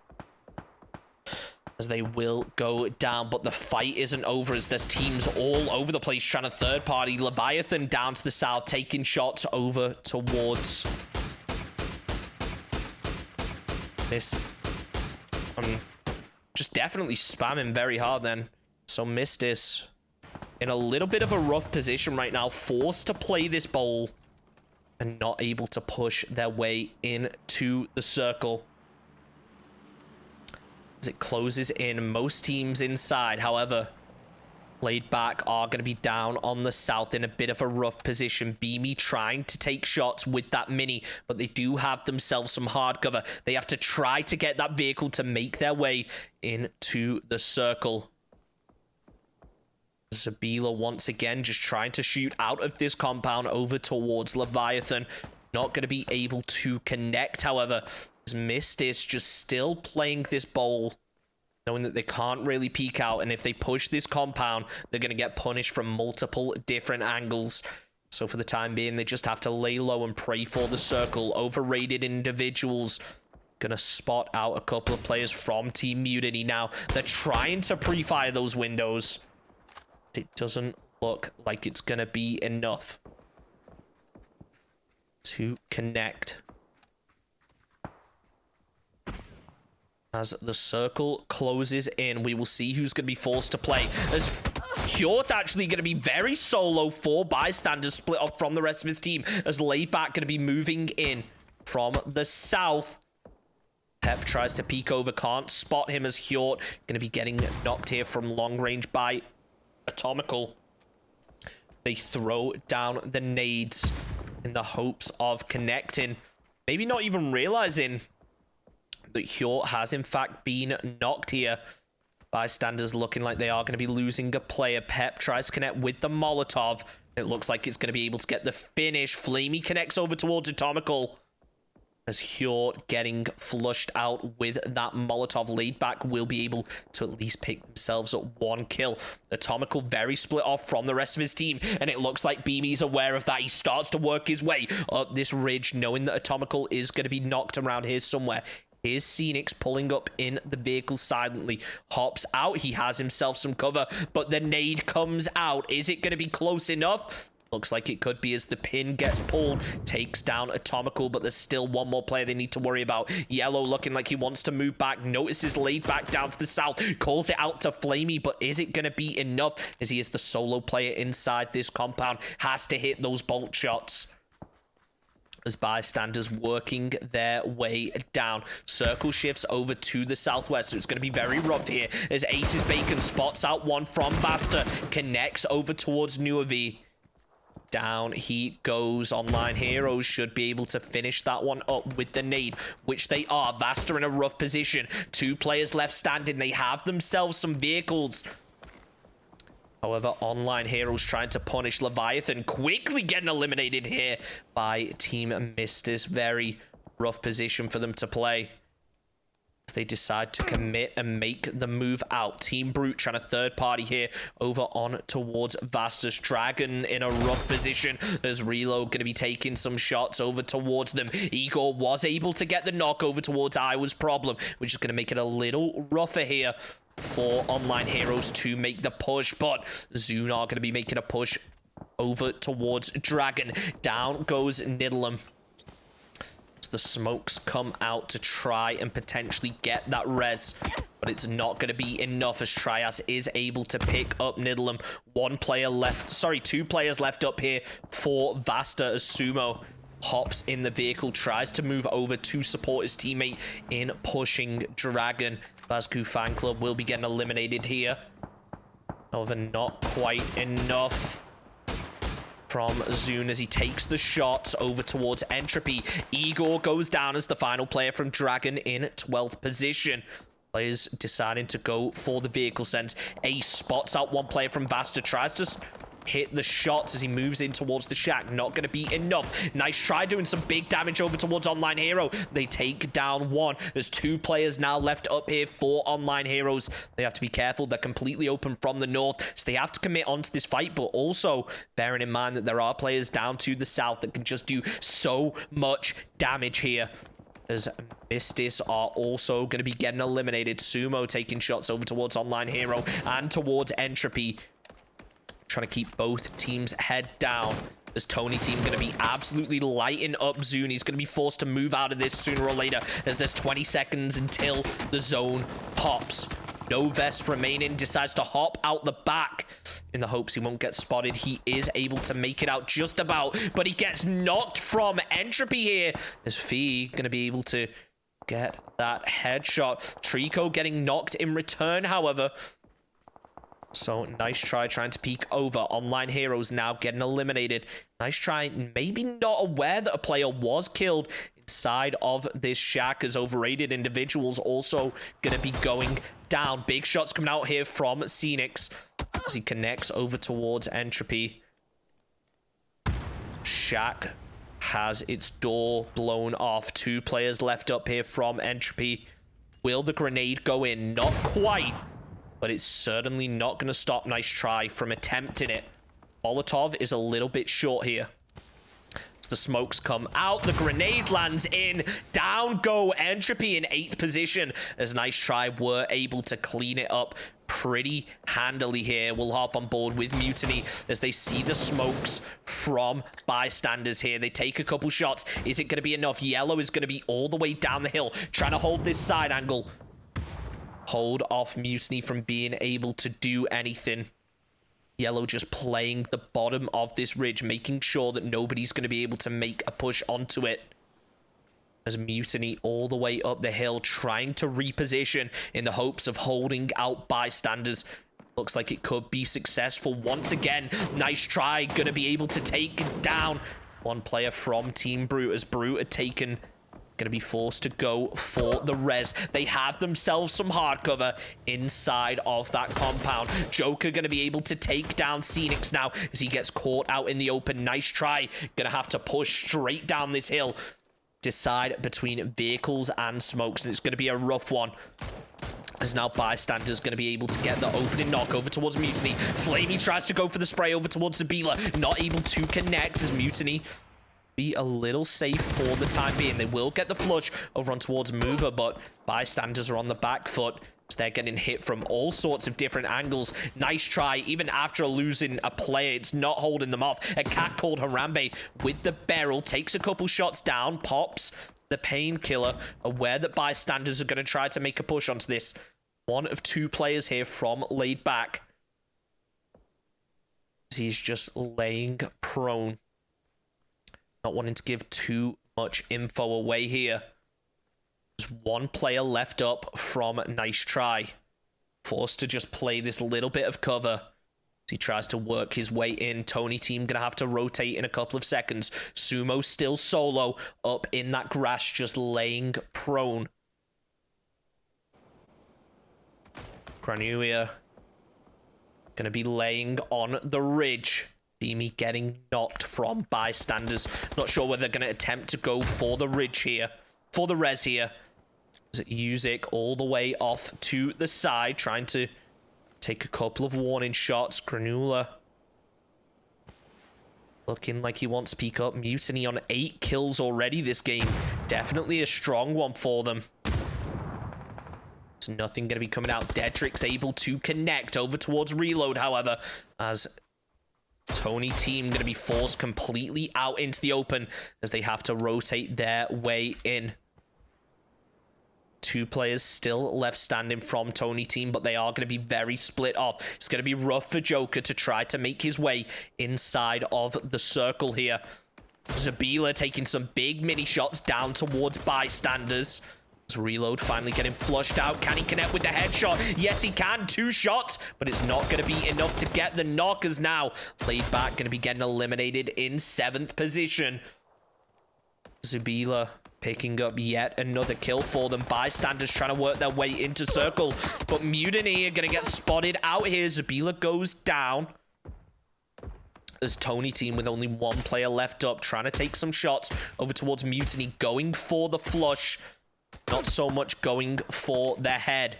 as they will go down, but the fight isn't over as there's teams all over the place trying to third party. Leviathan down to the south, taking shots over towards this. Just definitely spamming very hard then. So Mistis in a little bit of a rough position right now, forced to play this bowl and not able to push their way into the circle. As it closes in, most teams inside, however, laid back are going to be down on the south in a bit of a rough position. Beamy trying to take shots with that mini, but they do have themselves some hard cover. They have to try to get that vehicle to make their way into the circle. Zabila once again just trying to shoot out of this compound over towards Leviathan. Not going to be able to connect, however, as Mistis just still playing this bowl, knowing that they can't really peek out, and if they push this compound, they're going to get punished from multiple different angles. So for the time being, they just have to lay low and pray for the circle. Overrated Individuals going to spot out a couple of players from Team Mutiny now. They're trying to pre-fire those windows. It doesn't look like it's going to be enough to connect. As the circle closes in, we will see who's going to be forced to play. As Hjort actually going to be very solo, 4 bystanders split off from the rest of his team. As Laidback going to be moving in from the south. Pep tries to peek over, can't spot him as Hjort going to be getting knocked here from long range by Atomical. They throw down the nades in the hopes of connecting. Maybe not even realizing that Hjort has in fact been knocked here. Bystanders looking like they are going to be losing a player. Pep tries to connect with the Molotov. It looks like it's going to be able to get the finish. Flamey connects over towards Atomical. As Hjort getting flushed out with that Molotov. Laidback will be able to at least pick themselves up 1 kill. Atomical very split off from the rest of his team, and it looks like Beamy's aware of that. He starts to work his way up this ridge, knowing that Atomical is going to be knocked around here somewhere. Here's Scenics pulling up in the vehicle silently. Hops out. He has himself some cover, but the nade comes out. Is it going to be close enough? Looks like it could be as the pin gets pulled. Takes down Atomical, but there's still 1 more player they need to worry about. Yellow looking like he wants to move back. Notices Laidback down to the south. Calls it out to Flamey, but is it going to be enough? As he is the solo player inside this compound. Has to hit those bolt shots. As bystanders working their way down. Circle shifts over to the southwest, so it's going to be very rough here. As Ace's Bacon spots out 1 from Vasta. Connects over towards Nuavi. Down he goes. Online Heroes should be able to finish that one up with the nade, which they are. Vasta in a rough position. 2 players left standing. They have themselves some vehicles. However, Online Heroes trying to punish Leviathan, quickly getting eliminated here by Team Mistis. Very rough position for them to play. They decide to commit and make the move out. Team Brute trying to third party here over on towards Vasta's. Dragon in a rough position as Reload going to be taking some shots over towards them. Igor was able to get the knock over towards Iowa's Problem, which is going to make it a little rougher here for Online Heroes to make the push, but Zune are going to be making a push over towards Dragon. Down goes Nidlum. The smokes come out to try and potentially get that res, but it's not going to be enough as Trias is able to pick up Nidlum. 2 players left up here for Vasta as Sumo hops in the vehicle, tries to move over to support his teammate in pushing Dragon. Vazku Fan Club will be getting eliminated here. However, not quite enough from Zune as he takes the shots over towards Entropy. Igor goes down as the final player from Dragon in 12th position. Players deciding to go for the vehicle sense. Ace spots out 1 player from Vasta, tries to hit the shots as he moves in towards the shack. Not going to be enough. Nice try doing some big damage over towards Online Hero. They take down 1. There's 2 players now left up here for Online Heroes. They have to be careful. They're completely open from the north, so they have to commit onto this fight, but also bearing in mind that there are players down to the south that can just do so much damage here. As Mistis are also going to be getting eliminated. Sumo taking shots over towards Online Hero and towards Entropy. Trying to keep both teams head down. This Tony team going to be absolutely lighting up Zune. He's going to be forced to move out of this sooner or later, as there's 20 seconds until the zone pops. No vest remaining. Decides to hop out the back in the hopes he won't get spotted. He is able to make it out just about, but he gets knocked from Entropy here. Is Fee going to be able to get that headshot? Trico getting knocked in return, however. So, nice try trying to peek over. Online Heroes now getting eliminated. Nice try. Maybe not aware that a player was killed inside of this shack, as overrated individuals also going to be going down. Big shots coming out here from Scenics as he connects over towards Entropy. Shack has its door blown off. 2 players left up here from Entropy. Will the grenade go in? Not quite. But it's certainly not going to stop Nice Try from attempting it. Molotov is a little bit short here. The smokes come out. The grenade lands in. Down go Entropy in 8th position, as Nice Try were able to clean it up pretty handily here. Will hop on board with Mutiny as they see the smokes from bystanders here. They take a couple shots. Is it going to be enough? Yellow is going to be all the way down the hill, trying to hold this side angle. Hold off Mutiny from being able to do anything. Yellow just playing the bottom of this ridge, making sure that nobody's going to be able to make a push onto it. As Mutiny all the way up the hill, trying to reposition in the hopes of holding out bystanders. Looks like it could be successful once again. Nice try, gonna be able to take down one player from Team Brute, as Brute are taken. Gonna be forced to go for the res. They have themselves some hard cover inside of that compound. Joker gonna be able to take down Phoenix now as he gets caught out in the open. Nice try, gonna have to push straight down this hill. Decide between vehicles and smokes, and it's going to be a rough one, as now bystanders going to be able to get the opening knock over towards Mutiny. Flamey tries to go for the spray over towards Zabila, not able to connect as Mutiny be a little safe for the time being. They will get the flush over on towards Mover, but bystanders are on the back foot. They're getting hit from all sorts of different angles. Nice try, even after losing a player, it's not holding them off. A cat called Harambe with the barrel, takes a couple shots down, pops the painkiller, aware that bystanders are going to try to make a push onto this. One of two players here from laid back. He's just laying prone. Not wanting to give too much info away here. There's one player left up from Nice Try. Forced to just play this little bit of cover. He tries to work his way in. Tony team gonna have to rotate in a couple of seconds. Sumo still solo up in that grass, just laying prone. Granuia gonna be laying on the ridge. Beamy getting knocked from bystanders. Not sure whether they're gonna attempt to go for the ridge here. For the res here. Usyk all the way off to the side, trying to take a couple of warning shots. Granula looking like he wants to peek up. Mutiny on 8 kills already this game. Definitely a strong one for them. There's nothing going to be coming out. Dedrick's able to connect over towards reload, however, as Tony team going to be forced completely out into the open as they have to rotate their way in. 2 players still left standing from Tony team, but they are going to be very split off. It's going to be rough for Joker to try to make his way inside of the circle here. Zabila taking some big mini shots down towards bystanders. Reload finally getting flushed out. Can he connect with the headshot? Yes, he can. 2 shots, but it's not going to be enough to get the knockers now. Laid back, going to be getting eliminated in 7th position. Zabila picking up yet another kill for them. Bystanders trying to work their way into circle, but Mutiny are going to get spotted out here. Zabila goes down. As Tony team with only 1 player left up, trying to take some shots over towards Mutiny, going for the flush. Not so much going for their head.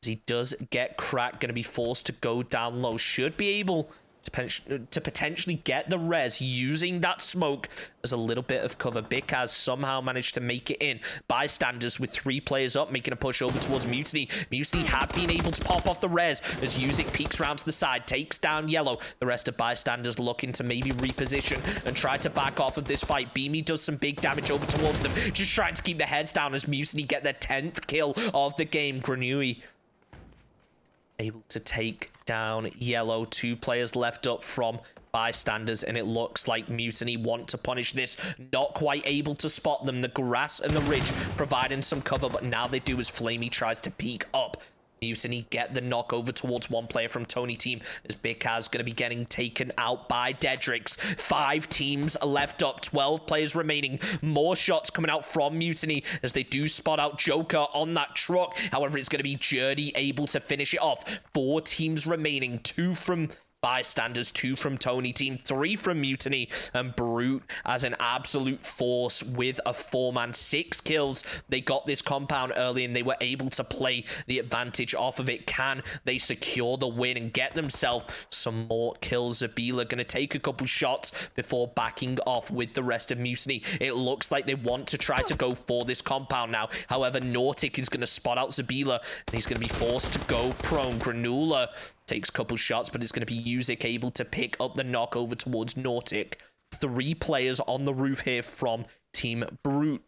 As he does get cracked, going to be forced to go down low. Should be able to potentially get the res using that smoke as a little bit of cover. Bick has somehow managed to make it in. Bystanders with 3 players up, making a push over towards Mutiny. Mutiny have been able to pop off the res as Usyk peeks around to the side, takes down Yellow. The rest of bystanders looking to maybe reposition and try to back off of this fight. Beamy does some big damage over towards them, just trying to keep their heads down as Mutiny get their 10th kill of the game. Granui able to take down Yellow. 2 players left up from bystanders, and it looks like Mutiny want to punish this. Not quite able to spot them. The grass and the ridge providing some cover, but now they do as Flamey tries to peek up. Mutiny get the knock over towards 1 player from Tony team as Bikaz going to be getting taken out by Dedricks. 5 teams left up, 12 players remaining. More shots coming out from Mutiny as they do spot out Joker on that truck. However, it's going to be Journey able to finish it off. 4 teams remaining, 2 from Bystanders, 2 from Tony team, 3 from Mutiny, and Brute as an absolute force with a 4-man, 6 kills. They got this compound early and they were able to play the advantage off of it. Can they secure the win and get themselves some more kills? Zabila gonna take a couple shots before backing off with the rest of Mutiny. It looks like they want to try to go for this compound now. However, Nautic is gonna spot out Zabila and he's gonna be forced to go prone. Granula takes a couple shots, but it's going to be Yuzik able to pick up the knock over towards Nautic. 3 players on the roof here from Team Brute.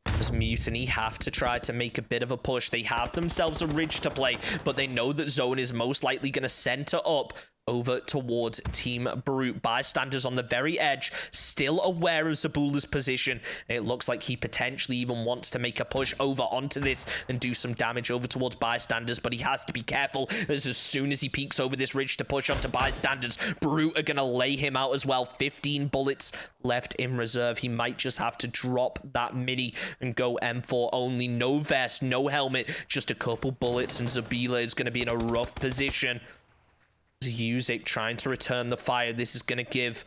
As Mutiny have to try to make a bit of a push. They have themselves a ridge to play, but they know that Zone is most likely going to center up over towards Team Brute. Bystanders on the very edge, still aware of Zabula's position. It looks like he potentially even wants to make a push over onto this and do some damage over towards Bystanders, but he has to be careful, as soon as he peeks over this ridge to push onto Bystanders, Brute are going to lay him out as well. 15 bullets left in reserve. He might just have to drop that mini and go M4 only. No vest, no helmet, just a couple bullets, and Zabila is going to be in a rough position. Yuzik trying to return the fire. This is going to give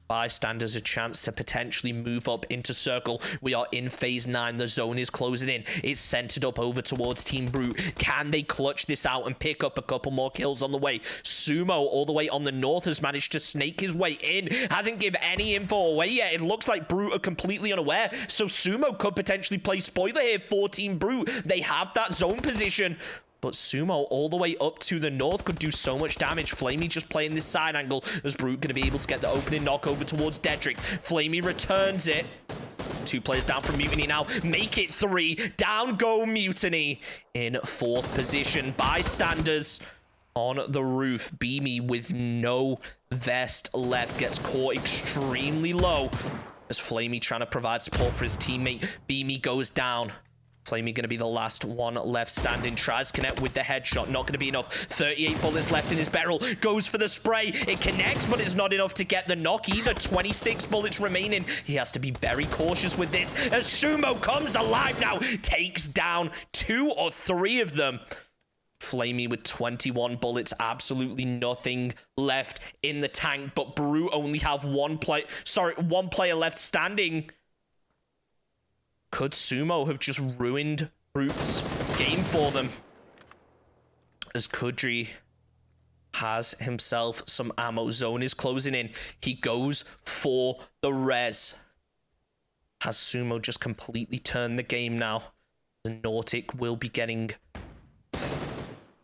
Bystanders a chance to potentially move up into circle. We are in phase 9. The zone is closing in. It's centered up over towards Team Brute. Can they clutch this out and pick up a couple more kills on the way? Sumo all the way on the north has managed to snake his way in. Hasn't given any info away yet. It looks like Brute are completely unaware. So Sumo could potentially play spoiler here for Team Brute. They have that zone position. But Sumo all the way up to the north could do so much damage. Flamey just playing this side angle as Brute going to be able to get the opening knock over towards Dedrick. Flamey returns it. 2 players down from Mutiny now. Make it 3. Down go Mutiny in 4th position. Bystanders on the roof. Beamy with no vest left gets caught extremely low as Flamey trying to provide support for his teammate. Beamy goes down. Flamey going to be the last one left standing. Tries to connect with the headshot. Not going to be enough. 38 bullets left in his barrel. Goes for the spray. It connects, but it's not enough to get the knock either. 26 bullets remaining. He has to be very cautious with this as Sumo comes alive now. Takes down 2 or 3 of them. Flamey with 21 bullets. Absolutely nothing left in the tank. But Brute only have one player left standing. Could Sumo have just ruined Brute's game for them? As Kudri has himself some ammo. Zone is closing in. He goes for the res. Has Sumo just completely turned the game now? The Nautic will be getting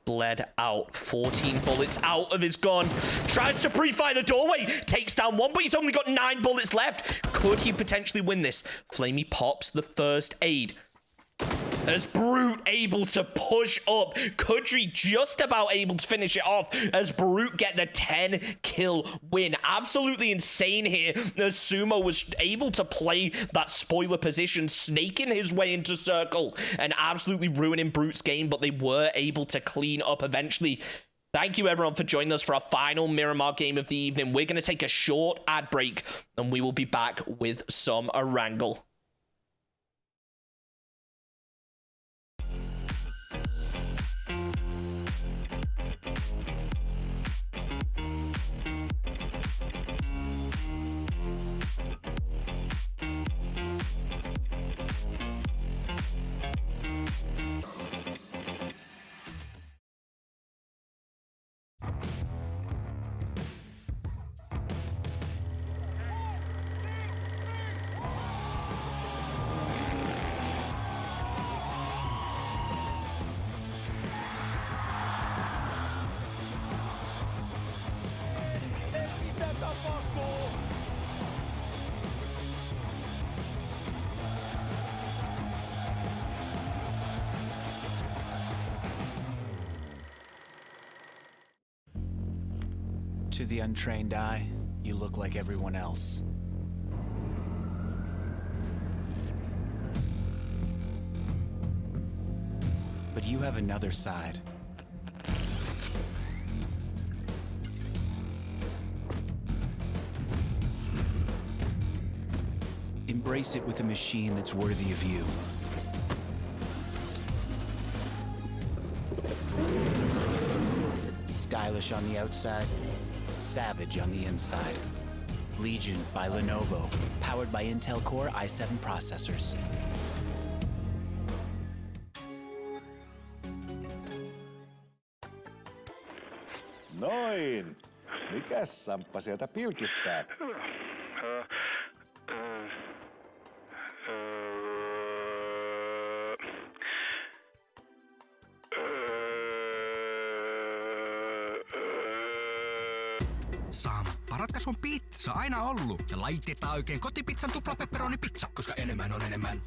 bled out. 14 bullets out of his gun. Tries to pre-fire the doorway. Takes down 1, but he's only got 9 bullets left. Could he potentially win this? Flamey pops the first aid. As Brute able to push up. Kudri just about able to finish it off as Brute get the 10-kill win. Absolutely insane here as Sumo was able to play that spoiler position, snaking his way into circle and absolutely ruining Brute's game, but they were able to clean up eventually. Thank you everyone for joining us for our final Miramar game of the evening. We're going to take a short ad break and we will be back with some Erangel. To the untrained eye, you look like everyone else. But you have another side. Embrace it with a machine that's worthy of you. Stylish on the outside, savage on the inside. Legion by Lenovo, powered by Intel Core i7 processors. Noin. Mikäs Samppa sieltä pilkistää? Samppa, ratkaisu on pizza, aina ollut. Ja laitetaan oikein kotipizzan tupla-pepperoni-pizza, koska enemmän on enemmän.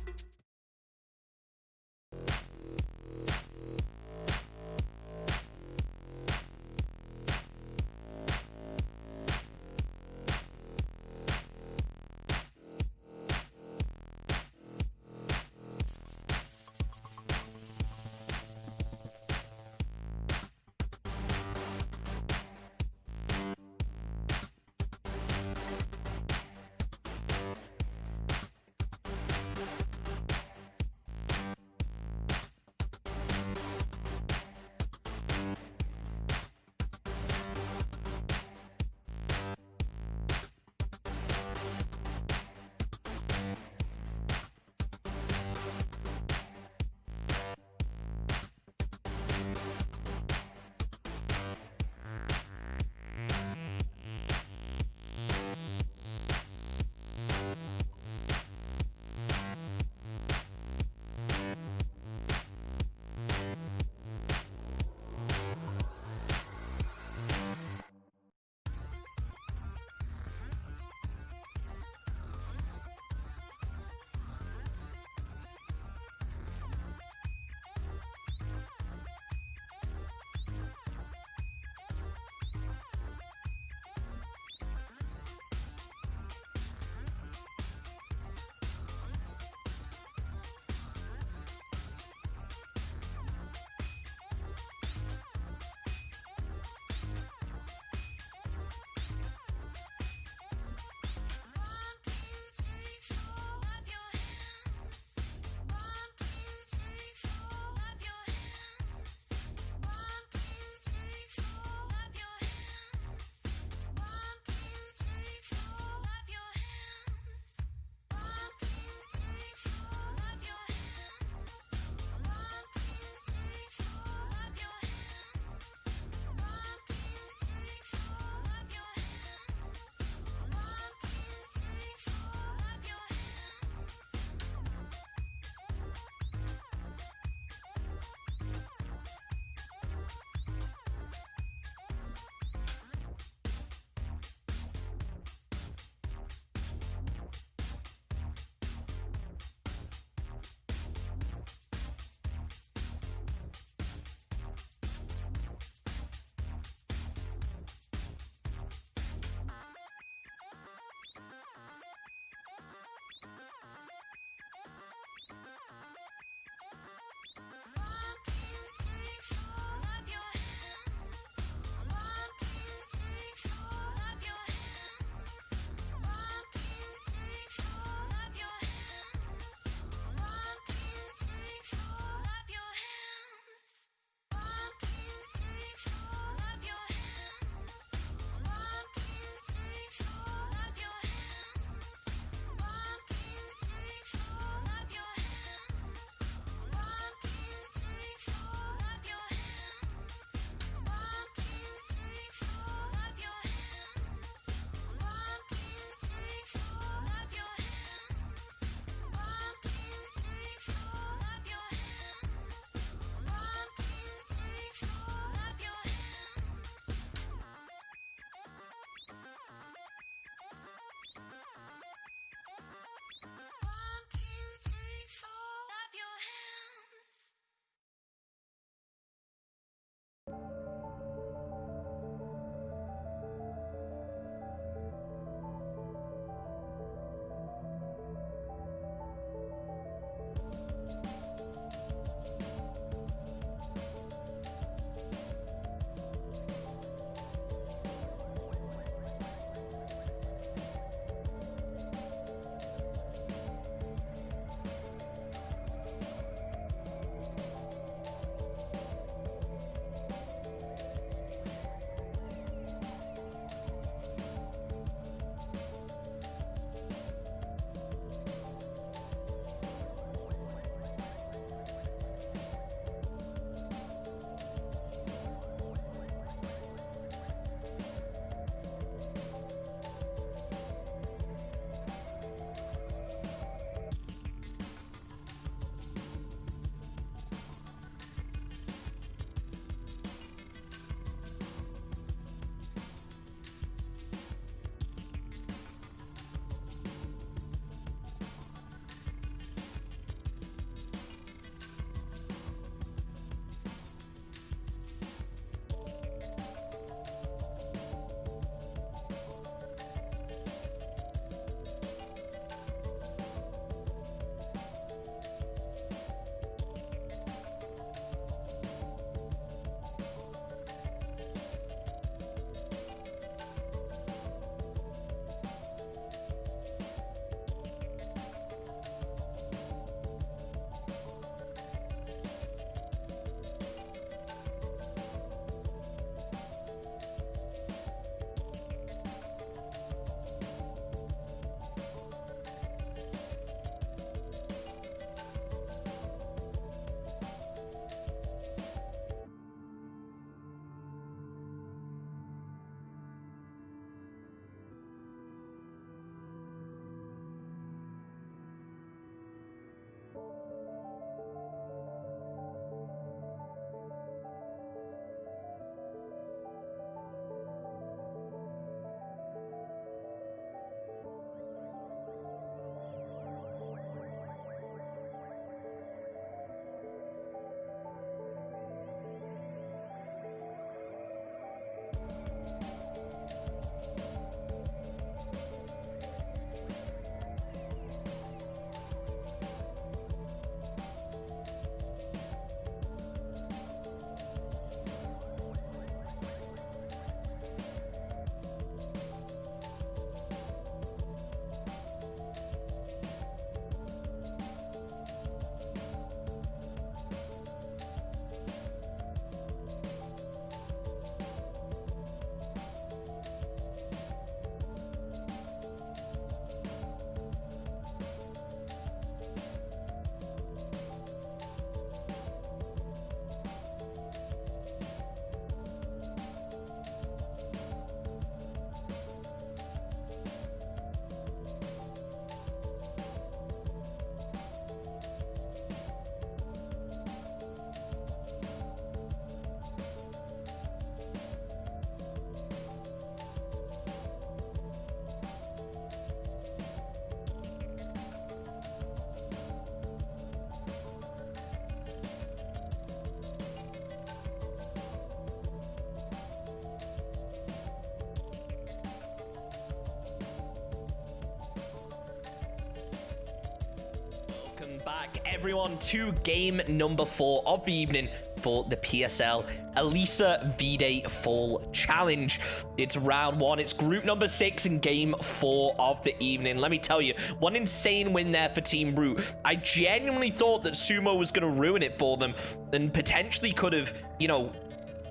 back, everyone, to game number 4 of the evening for the PSL Elisa Viihde Fall Challenge. It's round 1. It's group number 6 in game 4 of the evening. Let me tell you, one insane win there for Team Brute. I genuinely thought that Sumo was going to ruin it for them and potentially could have, you know,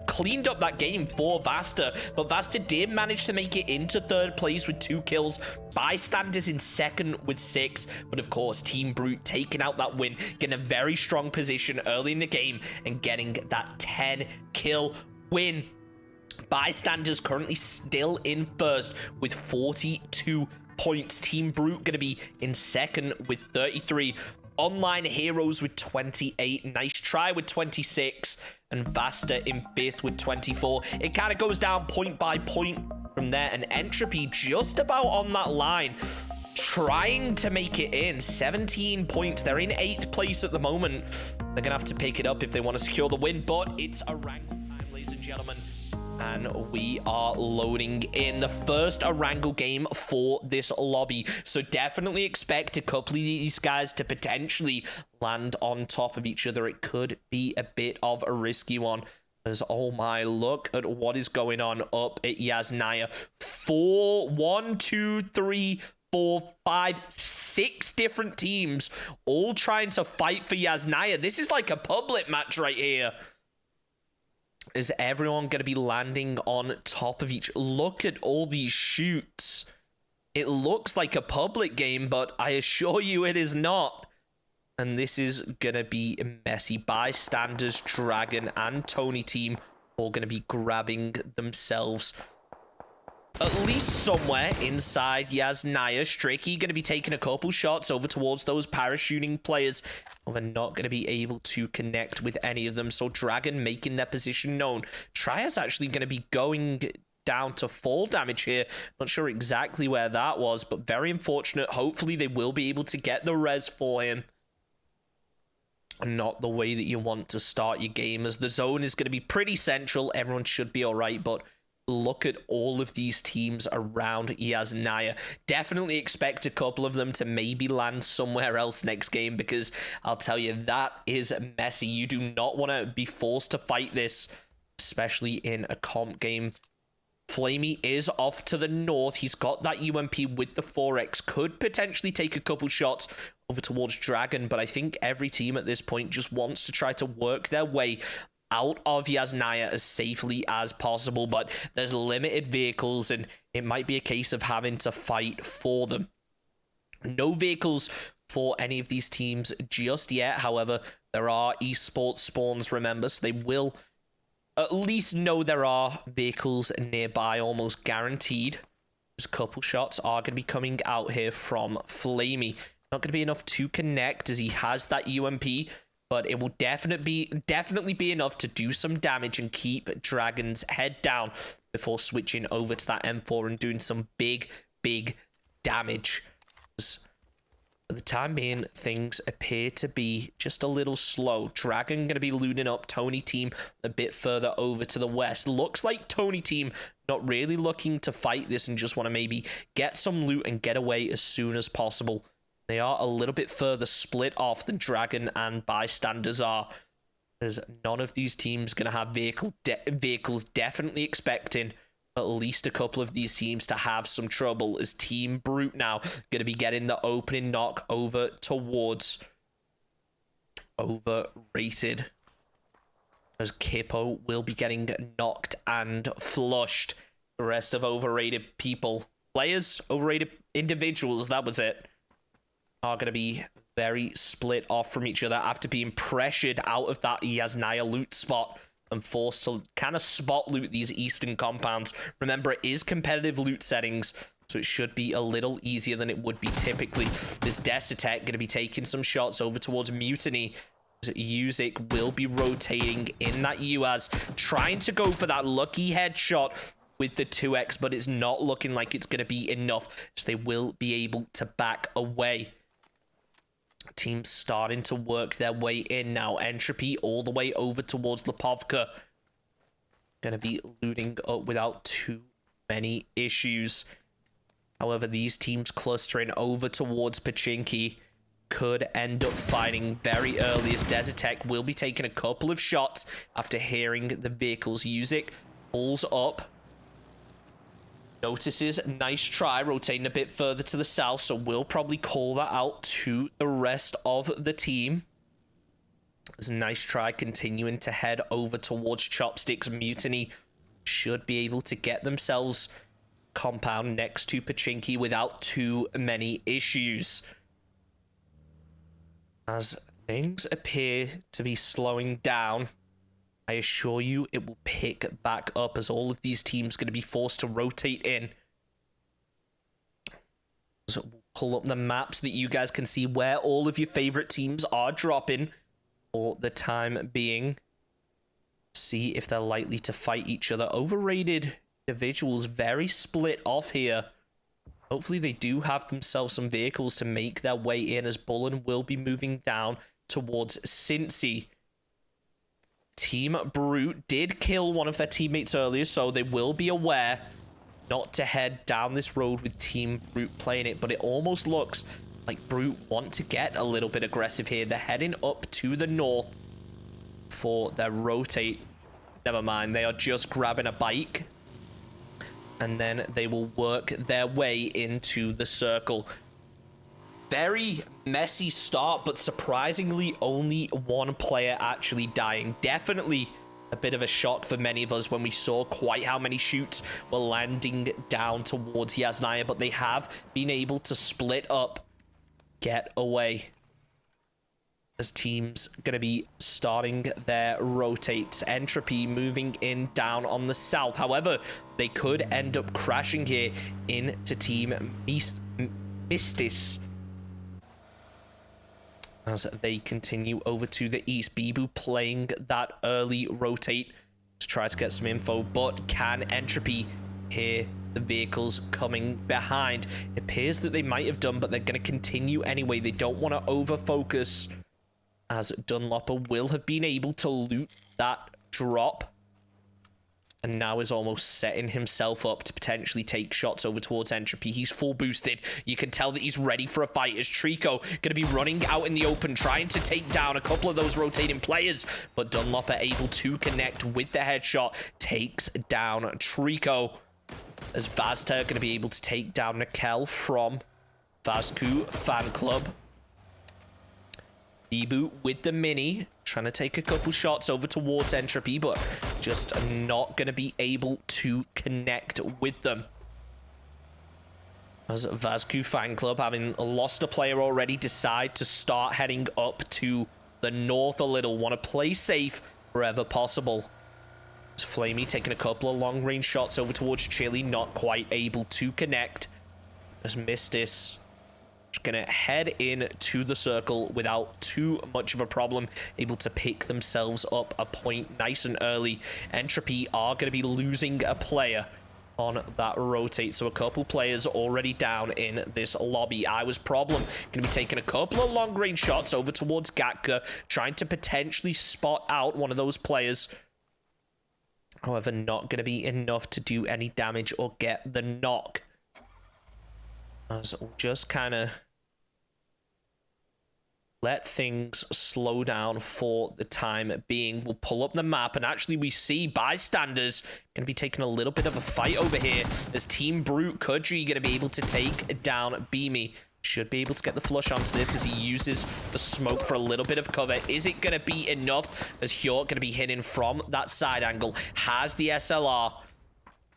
cleaned up that game for Vasta, but Vasta did manage to make it into 3rd place with 2 kills. Bystanders in 2nd with 6, but of course Team Brute taking out that win, getting a very strong position early in the game and getting that 10 kill win. Bystanders currently still in 1st with 42 points. Team Brute going to be in 2nd with 33. Online Heroes with 28. Nice try with 26. And Vasta in 5th with 24. It kind of goes down point by point from there. And Entropy just about on that line, trying to make it in. 17 points. They're in 8th place at the moment. They're going to have to pick it up if they want to secure the win. But it's a wrangle time, ladies and gentlemen. And we are loading in the first Arango game for this lobby. So definitely expect a couple of these guys to potentially land on top of each other. It could be a bit of a risky one. As, oh my, look at what is going on up at Yasnaya. 1, 2, 3, 4, 5, 6 different teams all trying to fight for Yasnaya. This is like a public match right here. Is everyone going to be landing on top of each? Look at all these shoots. It looks like a public game, but I assure you it is not. And this is going to be messy. Bystanders, Dragon, and Tony team all going to be grabbing themselves at least somewhere inside Yasnaya. Stricky going to be taking a couple shots over towards those parachuting players. Well, they're not going to be able to connect with any of them. So Dragon making their position known. Tria's actually going to be going down to fall damage here. Not sure exactly where that was, but very unfortunate. Hopefully they will be able to get the res for him. Not the way that you want to start your game, as the zone is going to be pretty central. Everyone should be all right, but look at all of these teams around Yasnaya. Definitely expect a couple of them to maybe land somewhere else next game, because I'll tell you, that is messy. You do not want to be forced to fight this, especially in a comp game. Flamey is off to the north. He's got that UMP with the 4x. Could potentially take a couple shots over towards Dragon, but I think every team at this point just wants to try to work their way out of Yasnaya as safely as possible, but there's limited vehicles and it might be a case of having to fight for them. No vehicles for any of these teams just yet. However, there are esports spawns, remember, so they will at least know there are vehicles nearby, almost guaranteed. There's a couple shots are going to be coming out here from Flamey. Not going to be enough to connect as he has that UMP, but it will definitely be enough to do some damage and keep Dragon's head down before switching over to that M4 and doing some big damage. For the time being, things appear to be just a little slow. Dragon going to be looting up Tony team a bit further over to the west. Looks like Tony team not really looking to fight this and just want to maybe get some loot and get away as soon as possible. They are a little bit further split off than Dragon and Bystanders are. There's none of these teams going to have vehicles. Definitely expecting at least a couple of these teams to have some trouble, as Team Brute now going to be getting the opening knock over towards Overrated, as Kippo will be getting knocked and flushed. The rest of Overrated players, Overrated individuals, that was it, are going to be very split off from each other after being pressured out of that Yasnaya loot spot and forced to kind of spot loot these eastern compounds. Remember, it is competitive loot settings, so it should be a little easier than it would be typically. This Desitech going to be taking some shots over towards Mutiny. Uzik will be rotating in that UAS, trying to go for that lucky headshot with the 2x, but it's not looking like it's going to be enough, so they will be able to back away. Teams starting to work their way in now. Entropy all the way over towards Lipovka. Going to be looting up without too many issues. However, these teams clustering over towards Pachinki could end up fighting very early, as Desertec will be taking a couple of shots after hearing the vehicle's music. Pulls up. Notices, nice try, rotating a bit further to the south, so we'll probably call that out to the rest of the team. It's a nice try, continuing to head over towards Chopsticks. Mutiny should be able to get themselves compound next to Pachinki without too many issues. As things appear to be slowing down, I assure you it will pick back up as all of these teams are going to be forced to rotate in. So we'll pull up the map so that you guys can see where all of your favorite teams are dropping for the time being. See if they're likely to fight each other. Overrated individuals, very split off here. Hopefully they do have themselves some vehicles to make their way in, as Bullen will be moving down towards Cincy. Team Brute did kill one of their teammates earlier, so they will be aware not to head down this road with Team Brute playing it, but it almost looks like Brute want to get a little bit aggressive here. They're heading up to the north for their rotate. Never mind, they are just grabbing a bike, and then they will work their way into the circle. Very messy start, but surprisingly only one player actually dying. Definitely a bit of a shock for many of us when we saw quite how many shoots were landing down towards Yasnaya, but they have been able to split up, get away, as teams going to be starting their rotates. Entropy moving in down on the south. However, they could end up crashing here into Team Mistis as they continue over to the east. Bibu playing that early rotate to try to get some info, but can Entropy hear the vehicles coming behind? It appears that they might have done, but they're going to continue anyway. They don't want to over focus, as Dunlopper will have been able to loot that drop, and now is almost setting himself up to potentially take shots over towards Entropy. He's full boosted. You can tell that he's ready for a fight, as Trico going to be running out in the open, trying to take down a couple of those rotating players, but Dunlopper able to connect with the headshot, takes down Trico, as Vazta going to be able to take down Nikel from Vazku Fan Club. Bibu with the mini, trying to take a couple shots over towards Entropy, but just not going to be able to connect with them. As Vazku Fan Club, having lost a player already, decide to start heading up to the north a little. Want to play safe wherever possible. As Flamey taking a couple of long-range shots over towards Chili, not quite able to connect. As Mistis gonna head in to the circle without too much of a problem, able to pick themselves up a point nice and early. Entropy are gonna be losing a player on that rotate, so a couple players already down in this lobby. I was problem gonna be taking a couple of long range shots over towards Gatka, trying to potentially spot out one of those players. However, not gonna be enough to do any damage or get the knock. As we'll just kind of let things slow down for the time being. We'll pull up the map, and actually we see bystanders going to be taking a little bit of a fight over here, as Team Brute Kudri going to be able to take down Beamy. Should be able to get the flush onto this as he uses the smoke for a little bit of cover. Is it going to be enough, as Hjort going to be hitting from that side angle? Has the SLR.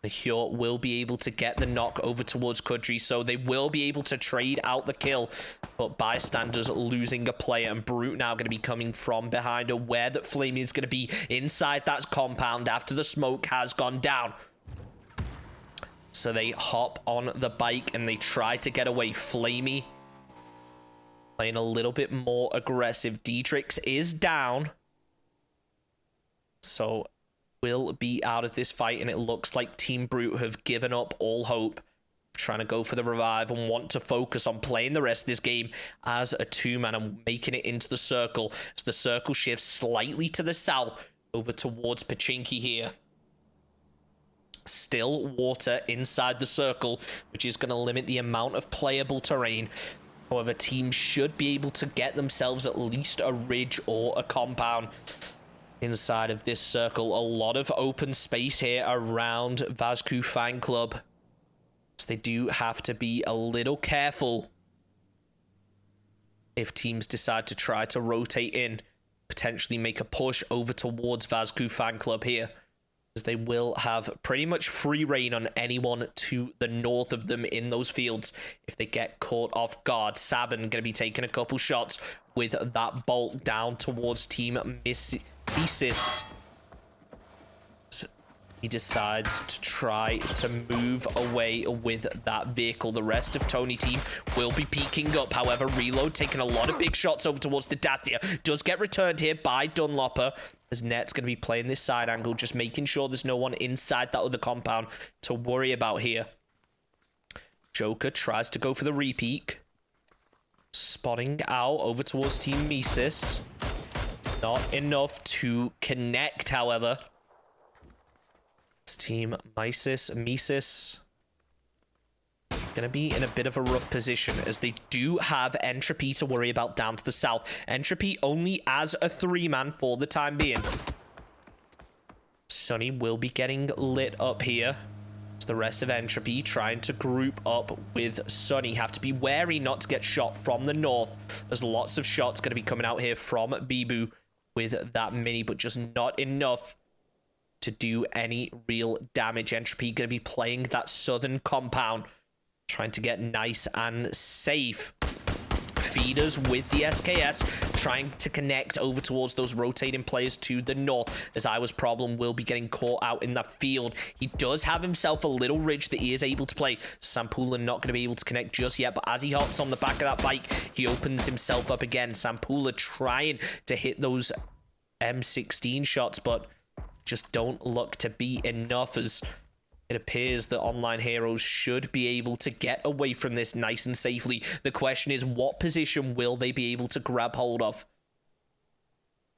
The Hjort will be able to get the knock over towards Kudri, so they will be able to trade out the kill. But bystanders losing a player, and Brute now going to be coming from behind, aware that Flamey is going to be inside that compound after the smoke has gone down. So they hop on the bike and they try to get away. Flamey playing a little bit more aggressive. Dietrich is down, so will be out of this fight, and it looks like Team Brute have given up all hope, trying to go for the revive and want to focus on playing the rest of this game as a two-man and making it into the circle, as the circle shifts slightly to the south over towards Pachinki here. Still water inside the circle, which is going to limit the amount of playable terrain. However, teams should be able to get themselves at least a ridge or a compound inside of this circle. A lot of open space here around Vazku Fan Club. So they do have to be a little careful if teams decide to try to rotate in, potentially make a push over towards Vazku Fan Club here, as they will have pretty much free reign on anyone to the north of them in those fields if they get caught off guard. Sabin going to be taking a couple shots with that bolt down towards Team Mises. He decides to try to move away with that vehicle. The rest of Tony team will be peeking up. However, Reload taking a lot of big shots over towards the Dacia. Does get returned here by Dunlopper, as Net's going to be playing this side angle, just making sure there's no one inside that other compound to worry about here. Joker tries to go for the repeat. Spotting out over towards Team Mises. Not enough to connect, however. This Team Mises gonna be in a bit of a rough position, as they do have Entropy to worry about down to the south. Entropy only as a 3-man for the time being. Sunny will be getting lit up here. So the rest of Entropy trying to group up with Sunny. Have to be wary not to get shot from the north. There's lots of shots going to be coming out here from Bibu with that mini, but just not enough to do any real damage. Entropy going to be playing that southern compound, trying to get nice and safe. Feeders with the SKS trying to connect over towards those rotating players to the north, as I Was Problem will be getting caught out in that field. He does have himself a little ridge that he is able to play. Sampula not going to be able to connect just yet, but as he hops on the back of that bike, he opens himself up again. Sampula trying to hit those M16 shots, but just don't look to be enough, as it appears that Online Heroes should be able to get away from this nice and safely. The question is, what position will they be able to grab hold of?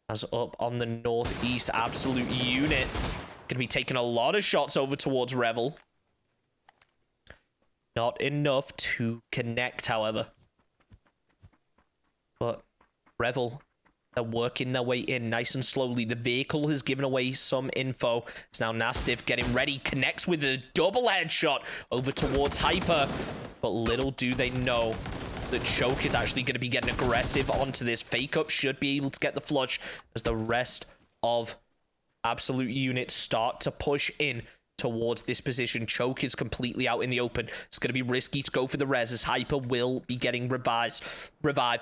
As up on the northeast, Absolute Unit going to be taking a lot of shots over towards Revel. Not enough to connect, however. But Revel, they're working their way in nice and slowly. The vehicle has given away some info. It's now Nastiv getting ready. Connects with a double headshot over towards Hyper. But little do they know that Choke is actually going to be getting aggressive onto this. Fake Up should be able to get the flush, as the rest of Absolute Unit start to push in towards this position. Choke is completely out in the open. It's going to be risky to go for the res, as Hyper will be getting revived,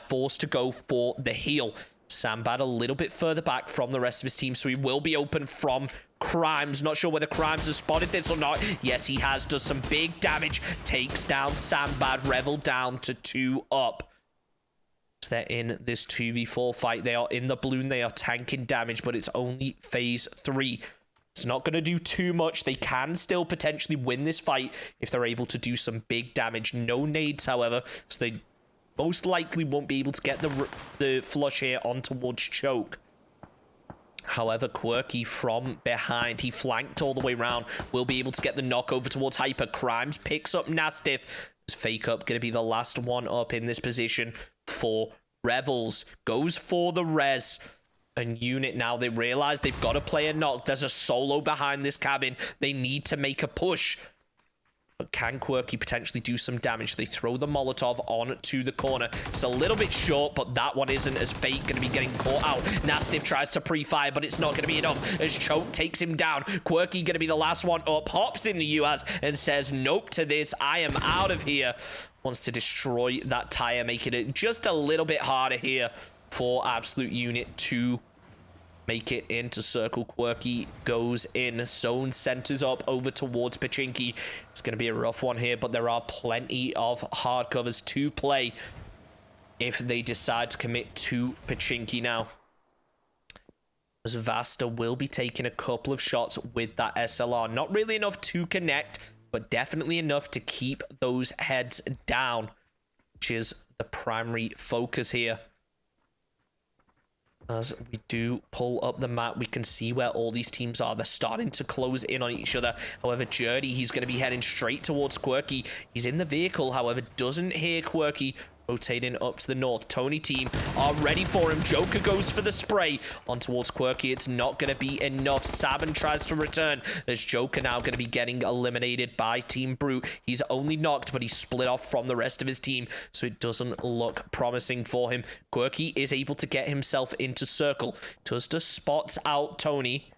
forced to go for the heal. Sambad a little bit further back from the rest of his team, so he will be open from Crimes. Not sure whether Crimes has spotted this or not. Yes, he has. Does some big damage. Takes down Sambad. Revel down to 2 up. So they're in this 2v4 fight. They are in the balloon. They are tanking damage, but it's only phase 3. It's not going to do too much. They can still potentially win this fight if they're able to do some big damage. No nades, however, so they most likely won't be able to get the flush here on towards Choke. However, Quirky from behind, he flanked all the way around, will be able to get the knock over towards Hyper. Crimes picks up Nastif. Fake Up going to be the last one up in this position for Revels. Goes for the res. And Unit now, they realize they've got to play a knock. There's a solo behind this cabin. They need to make a push. But can Quirky potentially do some damage? They throw the Molotov on to the corner. It's a little bit short, but that one isn't, as Fate going to be getting caught out. Nastiv tries to pre-fire, but it's not going to be enough, as Choke takes him down. Quirky going to be the last one up. Hops in the UAS and says, nope to this. I am out of here. Wants to destroy that tire, making it just a little bit harder here for Absolute Unit to make it into circle. Quirky goes in. Zone centers up over towards Pachinki. It's going to be a rough one here, but there are plenty of hard covers to play if they decide to commit to Pachinki now. As Vasta will be taking a couple of shots with that SLR. Not really enough to connect, but definitely enough to keep those heads down, which is the primary focus here. As we do pull up the map, we can see where all these teams are. They're starting to close in on each other. However, Jerdy, he's going to be heading straight towards Quirky. He's in the vehicle, however, doesn't hear Quirky. Rotating up to the north. Tony team are ready for him. Joker goes for the spray. On towards Quirky. It's not going to be enough. Sabin tries to return. There's Joker now going to be getting eliminated by Team Brute. He's only knocked, but he's split off from the rest of his team, so it doesn't look promising for him. Quirky is able to get himself into circle. Tuzda spots out Tony.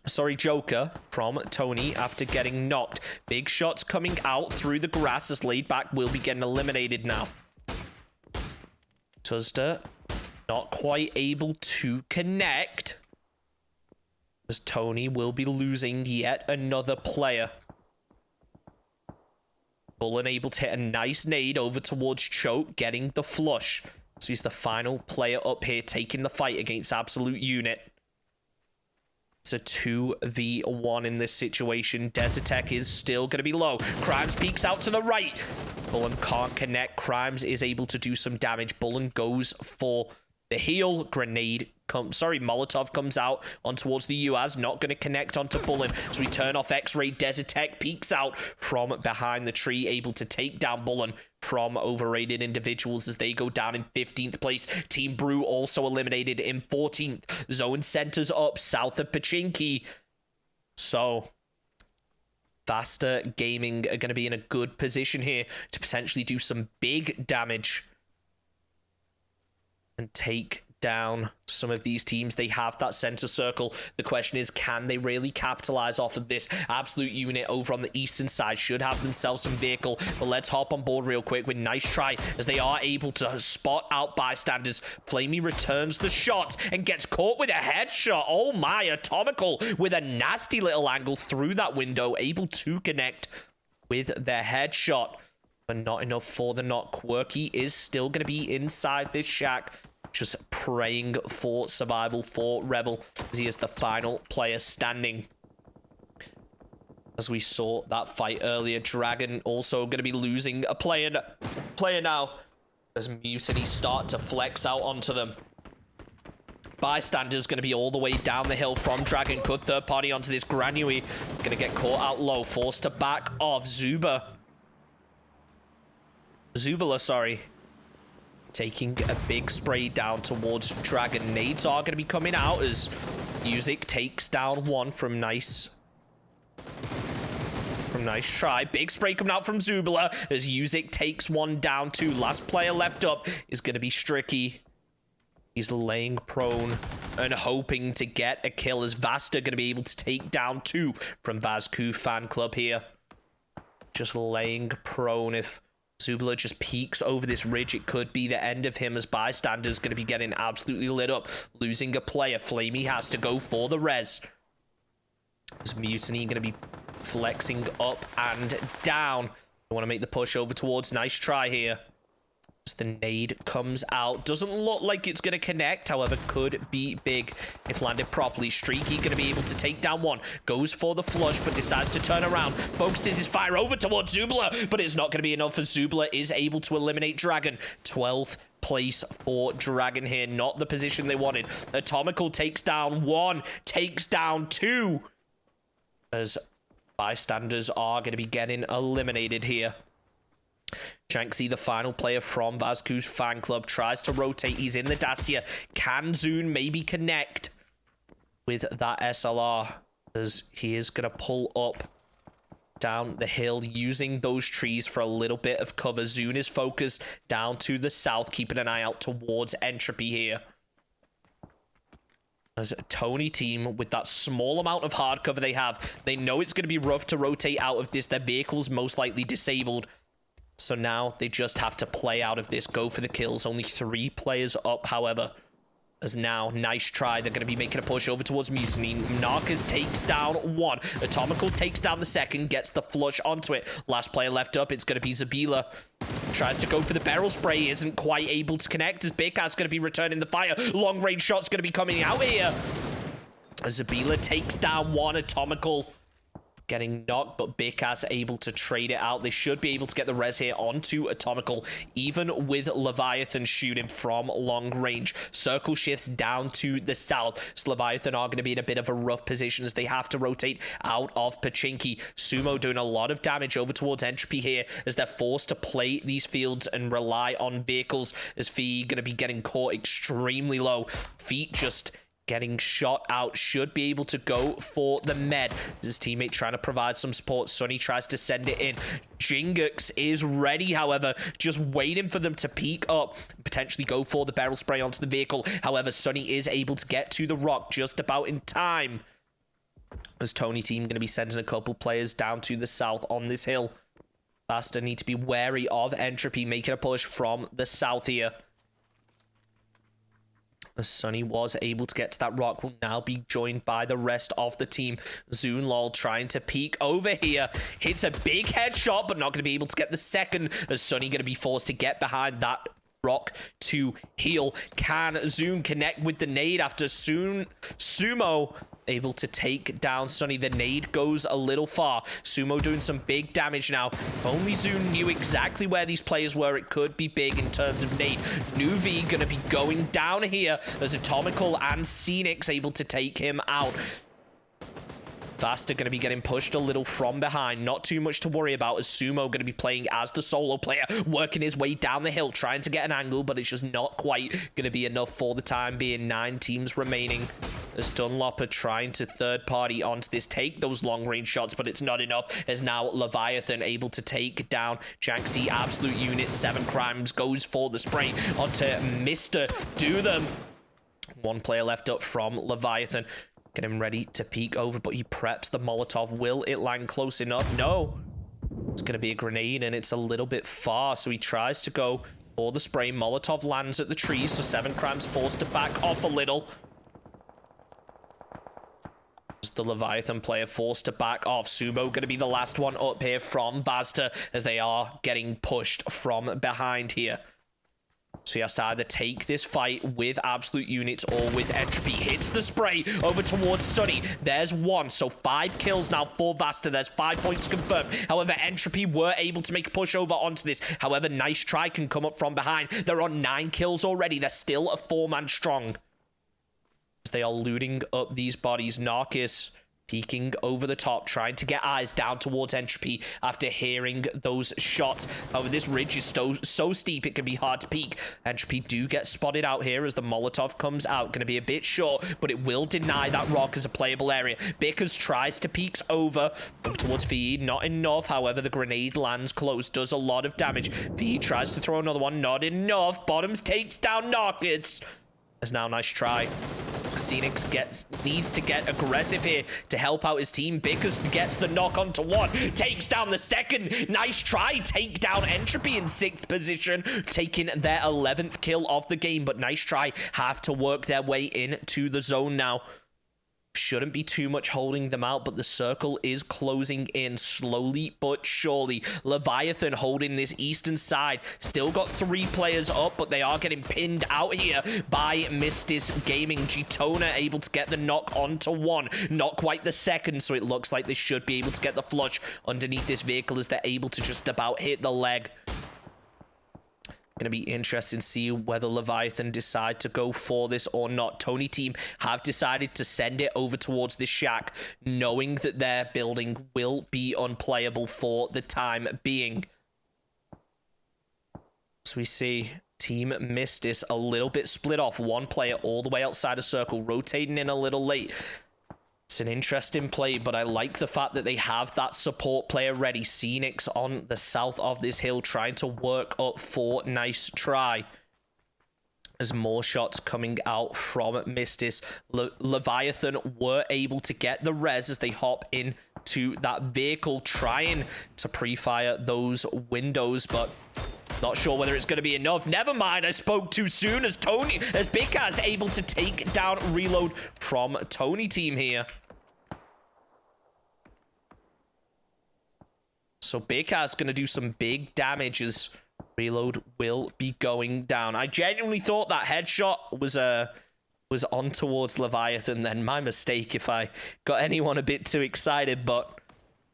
Sorry, Joker from Tony after getting knocked. Big shots coming out through the grass as Laidback will be getting eliminated now. Tuzda not quite able to connect, as Tony will be losing yet another player. Bullen able to hit a nice nade over towards Choke, getting the flush. So he's the final player up here taking the fight against Absolute Unit. It's a 2v1 in this situation. Desertec is still going to be low. Crimes peeks out to the right. Bullen can't connect. Crimes is able to do some damage. Bullen goes for the heal. Molotov comes out on towards the UAZ. Not going to connect onto Bullen. So we turn off X-Ray. Desertec peeks out from behind the tree, able to take down Bullen from overrated individuals as they go down in 15th place. Team Brew also eliminated in 14th. Zone centers up south of Pachinki. So Faster Gaming are going to be in a good position here to potentially do some big damage and take down some of these teams. They have that center circle. The question is, can they really capitalize off of this? Absolute Unit over on the eastern side should have themselves some vehicle, but let's hop on board real quick with Nice Try as they are able to spot out bystanders. Flamey returns the shot and gets caught with a headshot. Oh my, Atomical with a nasty little angle through that window, able to connect with their headshot, but not enough for the knock. Quirky is still going to be inside this shack, just praying for survival for Rebel, as he is the final player standing. As we saw that fight earlier, Dragon also going to be losing a player now, as Mutiny start to flex out onto them. Bystanders going to be all the way down the hill from Dragon. Could third party onto this Granui. Going to get caught out low, forced to back off. Zubala, sorry. Taking a big spray down towards Dragon. Nades are going to be coming out as Music takes down one from Nice Try. Big spray coming out from Zubala as Music takes one down too. Last player left up is going to be Stricky. He's laying prone and hoping to get a kill, as Vasta going to be able to take down two from Vazku Fan Club here. Just laying prone. If Zubala just peeks over this ridge, it could be the end of him, as bystanders going to be getting absolutely lit up. Losing a player. Flamey has to go for the res. As Mutiny going to be flexing up and down. I want to make the push over towards Nice Try here. As the nade comes out. Doesn't look like it's going to connect, however, could be big if landed properly. Streaky going to be able to take down one. Goes for the flush, but decides to turn around. Focuses his fire over towards Zubala, but it's not going to be enough, as Zubala is able to eliminate Dragon. 12th place for Dragon here. Not the position they wanted. Atomical takes down one. Takes down two. As bystanders are going to be getting eliminated here. Shanksy, the final player from Vazku's Fan Club, tries to rotate. He's in the Dacia. Can Zune maybe connect with that SLR, as he is going to pull up down the hill using those trees for a little bit of cover. Zune is focused down to the south, keeping an eye out towards Entropy here. As a Tony team, with that small amount of hard cover they have, they know it's going to be rough to rotate out of this. Their vehicle's most likely disabled. So now they just have to play out of this, go for the kills. Only 3 players up, however. As now, Nice Try. They're going to be making a push over towards Mutiny. Narcus takes down one. Atomical takes down the second, gets the flush onto it. Last player left up, it's going to be Zabila. Tries to go for the barrel spray, isn't quite able to connect, as Bigcat's going to be returning the fire. Long range shot's going to be coming out here. As Zabila takes down one. Atomical getting knocked, but Bicaz able to trade it out. They should be able to get the res here onto Atomical, even with Leviathan shooting from long range. Circle shifts down to the south, so Leviathan are going to be in a bit of a rough position as they have to rotate out of Pachinki. Sumo doing a lot of damage over towards Entropy here as they're forced to play these fields and rely on vehicles, as Viihde going to be getting caught extremely low. Feet just getting shot out, should be able to go for the med. His teammate trying to provide some support. Sunny tries to send it in. Jingux is ready, however, just waiting for them to peek up, potentially go for the barrel spray onto the vehicle. However, Sunny is able to get to the rock just about in time, as Tony team going to be sending a couple players down to the south on this hill. Faster need to be wary of Entropy making a push from the south here. As Sunny was able to get to that rock, will now be joined by the rest of the team. Zoonlol trying to peek over here. Hits a big headshot, but not going to be able to get the second, as Sunny going to be forced to get behind that rock to heal. Can Zoon connect with the nade after Sumo able to take down Sunny? The nade goes a little far. Sumo doing some big damage now. If only Zoon knew exactly where these players were, it could be big in terms of nade. Nuvi gonna be going down here as Atomical and Scenics able to take him out. Vasta going to be getting pushed a little from behind. Not too much to worry about, as Sumo going to be playing as the solo player, working his way down the hill, trying to get an angle, but it's just not quite going to be enough for the time being. 9 teams remaining, as Dunlop are trying to third party onto this, take those long range shots, but it's not enough, as now Leviathan able to take down Janksy. Absolute unit, 7 crimes, goes for the spray onto Mr. Do Them. 1 player left up from Leviathan. Get him ready to peek over, but he preps the Molotov. Will it land close enough? No. It's going to be a grenade, and it's a little bit far, so he tries to go for the spray. Molotov lands at the trees, so 7 crimes forced to back off a little. The Leviathan player forced to back off. Sumo going to be the last one up here from Vasta, as they are getting pushed from behind here. So he has to either take this fight with absolute units or with Entropy. Hits the spray over towards Sunny. There's 1, so 5 kills now for Vasta. There's 5 points confirmed. However, Entropy were able to make a push over onto this. However, Nice Try can come up from behind. They're on 9 kills already. They're still a 4-man strong, as they are looting up these bodies. Narcus peeking over the top, trying to get eyes down towards Entropy after hearing those shots. However, this ridge is so steep, it can be hard to peek. Entropy do get spotted out here as the Molotov comes out. Going to be a bit short, but it will deny that rock as a playable area. Bickers tries to peek over towards Viihde. Not enough. However, the grenade lands close, does a lot of damage. Viihde tries to throw another one. Not enough. Bottoms takes down Narcus. As now Nice Try. Scenics needs to get aggressive here to help out his team. Bickers gets the knock onto 1, takes down the second. Nice Try, take down Entropy in 6th position, taking their 11th kill of the game. But Nice Try have to work their way into the zone now. Shouldn't be too much holding them out, but the circle is closing in slowly but surely. Leviathan holding this eastern side. Still got 3 players up, but they are getting pinned out here by Mistis Gaming. Gitona able to get the knock onto 1. Not quite the second, so it looks like they should be able to get the flush underneath this vehicle as they're able to just about hit the leg. Going to be interesting to see whether Leviathan decide to go for this or not. Tony team have decided to send it over towards this shack, knowing that their building will be unplayable for the time being. So we see Team Mistis a little bit split off. 1 player all the way outside of circle, rotating in a little late. It's an interesting play, but I like the fact that they have that support player ready. Scenics on the south of this hill, trying to work up for Nice Try. As more shots coming out from Mistis. Leviathan were able to get the res as they hop into that vehicle, trying to pre-fire those windows, but not sure whether it's going to be enough. Never mind, I spoke too soon, as Bicaz able to take down reload from Tony team here. So Bicaz going to do some big damage as reload will be going down. I genuinely thought that headshot was on towards Leviathan then. My mistake if I got anyone a bit too excited, but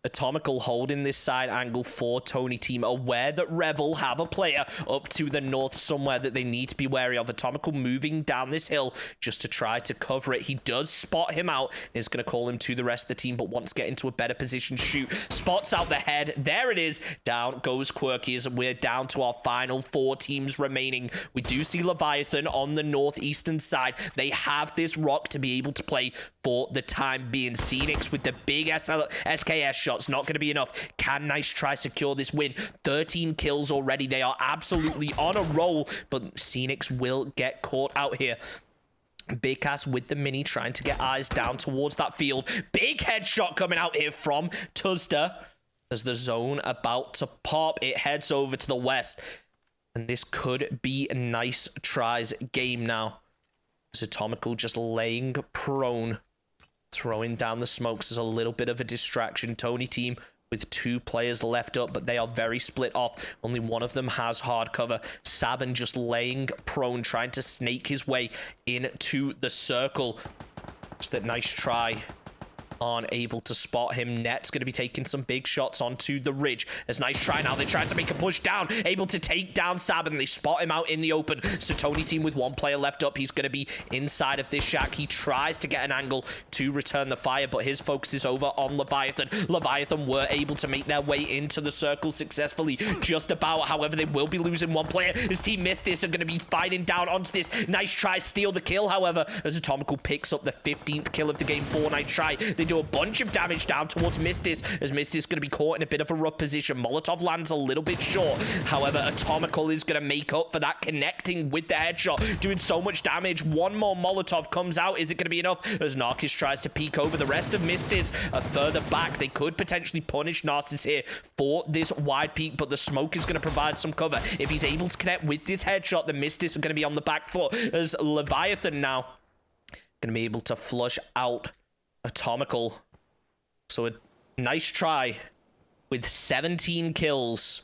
Atomical holding this side angle for Tony Team, aware that Rebel have a player up to the north somewhere that they need to be wary of. Atomical moving down this hill just to try to cover it. He does spot him out, is going to call him to the rest of the team, but wants to get into a better position. Shoot, spots out the head. There it is. Down goes Quirky as we're down to our final 4 teams remaining. We do see Leviathan on the northeastern side. They have this rock to be able to play for the time being. Scenics with the big SKS shot. It's not going to be enough. Can Nice Try secure this win? 13 kills already. They are absolutely on a roll, but Scenics will get caught out here. Big Ass with the mini trying to get eyes down towards that field. Big headshot coming out here from Tuzda as the zone about to pop. It heads over to the west, and this could be a Nice Try's game now. As Atomical just laying prone, throwing down the smokes as a little bit of a distraction. Tony Team with 2 players left up, but they are very split off. Only one of them has hard cover. Sabin just laying prone, trying to snake his way into the circle. Just that Nice Try aren't able to spot him. Net's going to be taking some big shots onto the ridge. As Nice Try now, they try to make a push down, able to take down Sabin. They spot him out in the open. So Tony Team with 1 player left up. He's going to be inside of this shack. He tries to get an angle to return the fire, but his focus is over on Leviathan. Leviathan were able to make their way into the circle successfully, just about. However, they will be losing 1 player. His team Mistis are going to be fighting down onto this. Nice Try steal the kill, however, as Atomical picks up the 15th kill of the game for Nice Try. They do a bunch of damage down towards Mistis, as Mistis is going to be caught in a bit of a rough position. Molotov lands a little bit short. However, Atomical is going to make up for that, connecting with the headshot, doing so much damage. 1 more Molotov comes out. Is it going to be enough? As Narcus tries to peek over. The rest of Mistis are further back. They could potentially punish Narcus here for this wide peek, but the smoke is going to provide some cover. If he's able to connect with this headshot, the Mistis are going to be on the back foot, as Leviathan now going to be able to flush out Atomical. So a Nice Try with 17 kills,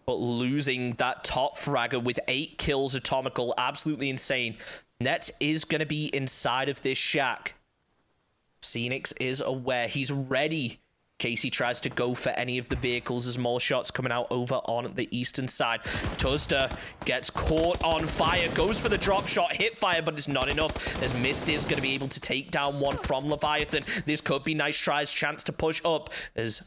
but losing that top fragger with 8 kills. Atomical, absolutely insane. Net is going to be inside of this shack. Scenics is aware. He's ready. Casey tries to go for any of the vehicles as more shots coming out over on the eastern side. Tuzda gets caught on fire, goes for the drop shot, hit fire, but it's not enough, as Mist is going to be able to take down 1 from Leviathan. This could be Nice Try's chance to push up, as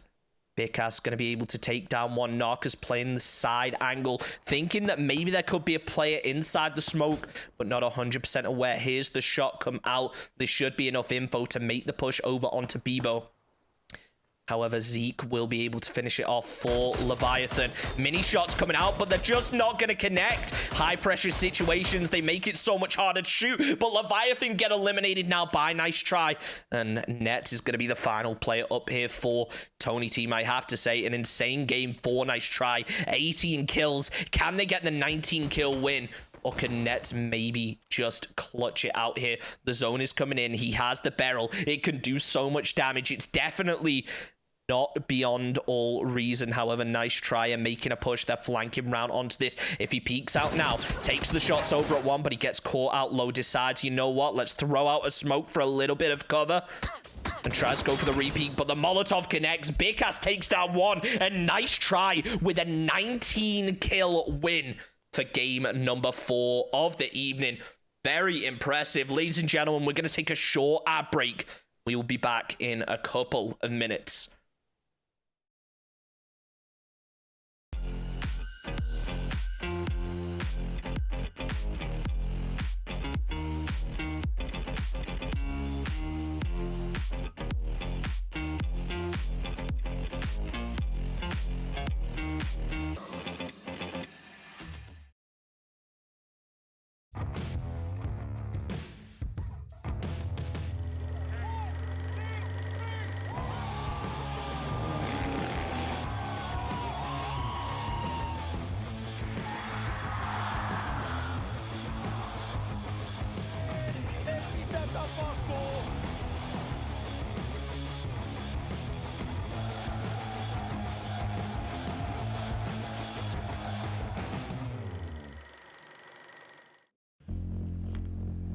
Bickass going to be able to take down 1. Narcus playing the side angle, thinking that maybe there could be a player inside the smoke, but not 100% aware. Here's the shot come out. This should be enough info to make the push over onto Bebo. However, Zeke will be able to finish it off for Leviathan. Mini shots coming out, but they're just not going to connect. High pressure situations, they make it so much harder to shoot, but Leviathan get eliminated now by Nice Try. And Net is going to be the final player up here for Tony Team. I have to say, an insane game for Nice Try. 18 kills. Can they get the 19 kill win? Or can Nets maybe just clutch it out here? The zone is coming in. He has the barrel. It can do so much damage. It's definitely not beyond all reason. However, Nice Try and making a push. They're flanking round onto this. If he peeks out now, takes the shots over at 1, but he gets caught out low. Decides, you know what? Let's throw out a smoke for a little bit of cover. And tries to go for the repeat, but the Molotov connects. Big Ass takes down 1. And Nice Try with a 19 kill win for game number 4 of the evening. Very impressive. Ladies and gentlemen, we're going to take a short ad break. We will be back in a couple of minutes.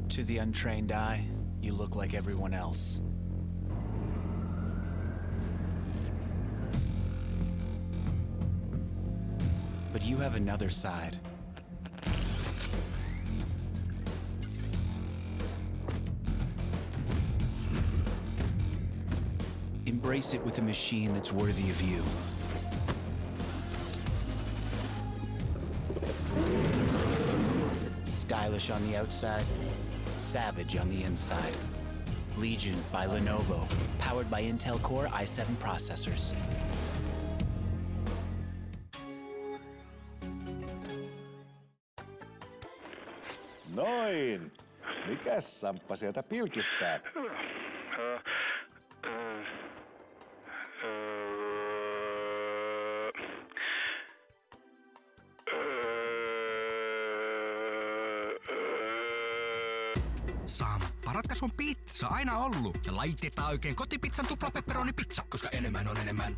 To the untrained eye, you look like everyone else. But you have another side. Embrace it with a machine that's worthy of you. Stylish on the outside, savage on the inside. Legion by Lenovo, powered by Intel Core i7 processors. Noin. Mikäs Samppa sieltä pilkistää? Samppa, ratkaisu on pizza, aina ollut. Ja laitetaan oikein kotipizzan tuplapepperonipizza, koska enemmän on enemmän.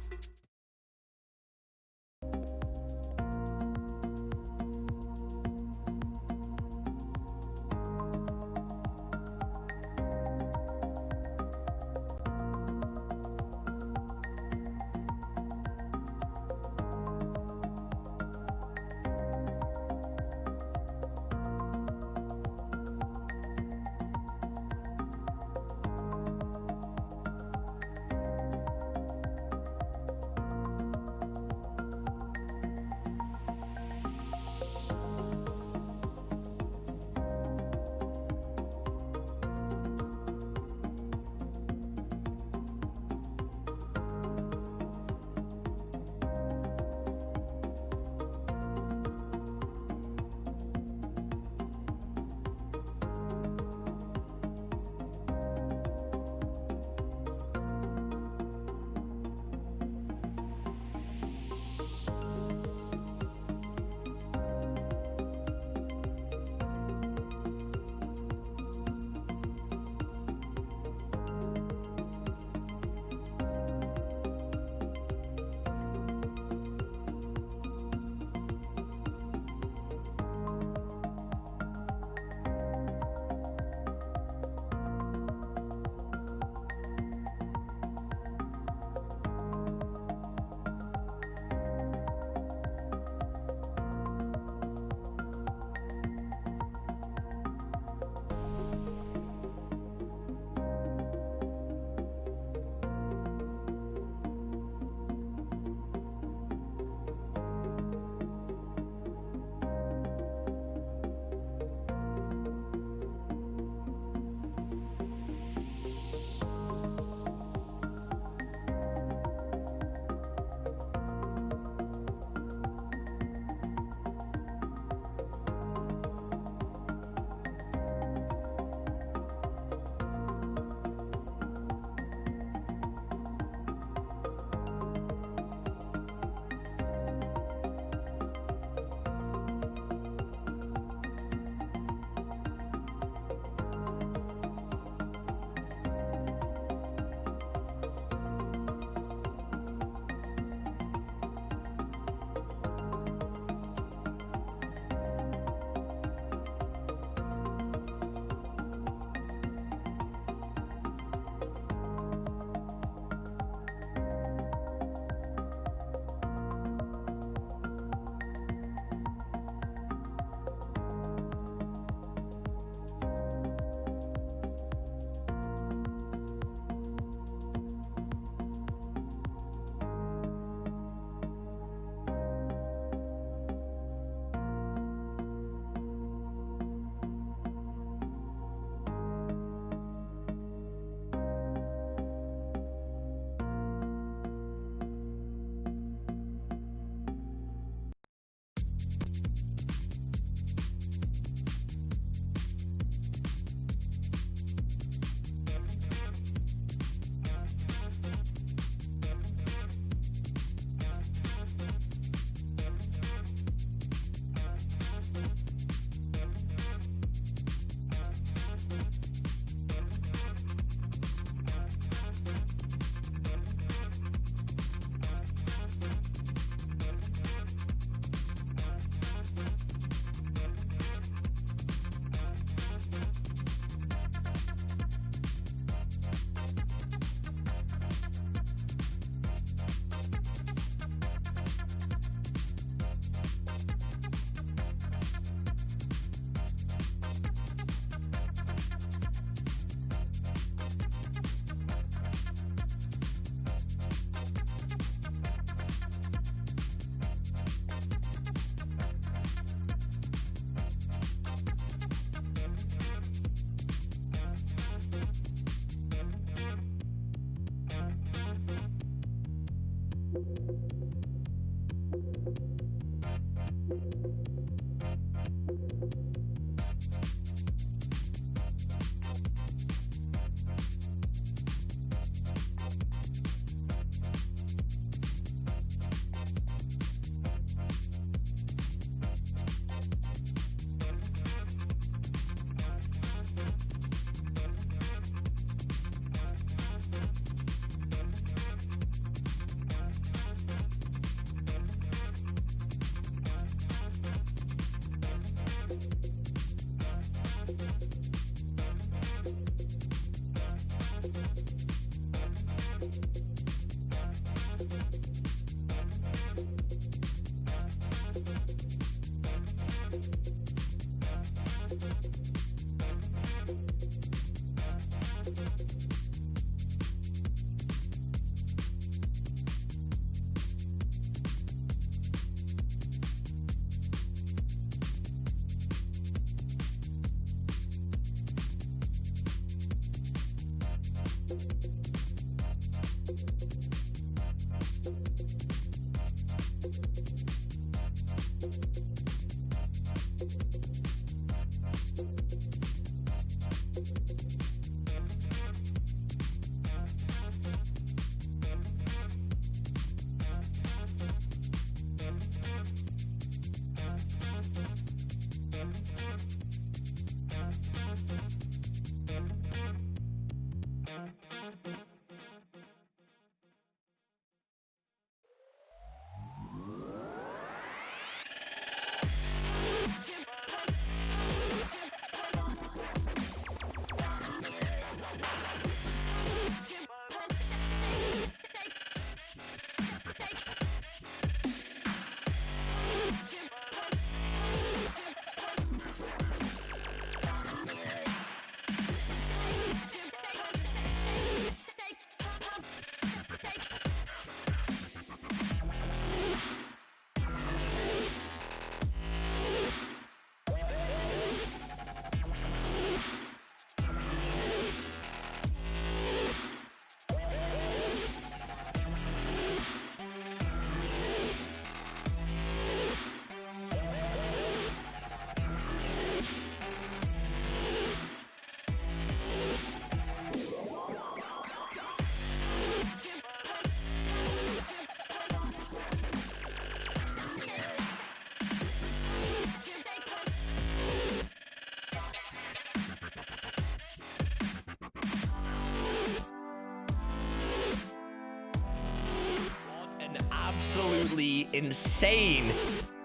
Absolutely insane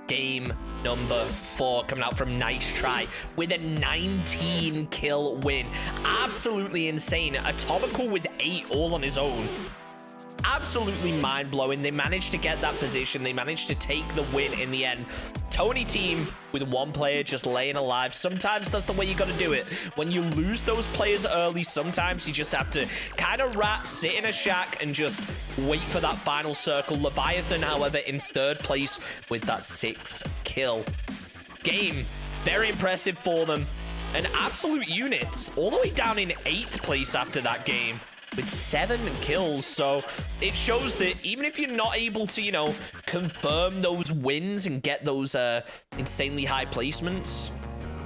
game number 4 coming out from Nice Try with a 19 kill win. Absolutely insane. Atomical with 8 all on his own. Absolutely mind-blowing. They managed to get that position. They managed to take the win in the end. Tony team with 1 player just laying alive. Sometimes that's the way you got to do it. When you lose those players early, sometimes you just have to kind of sit in a shack and just wait for that final circle. Leviathan, however, in 3rd place with that 6 kill game. Very impressive for them. And absolute units all the way down in 8th place after that game with 7 kills. So it shows that even if you're not able to, you know, confirm those wins and get those insanely high placements,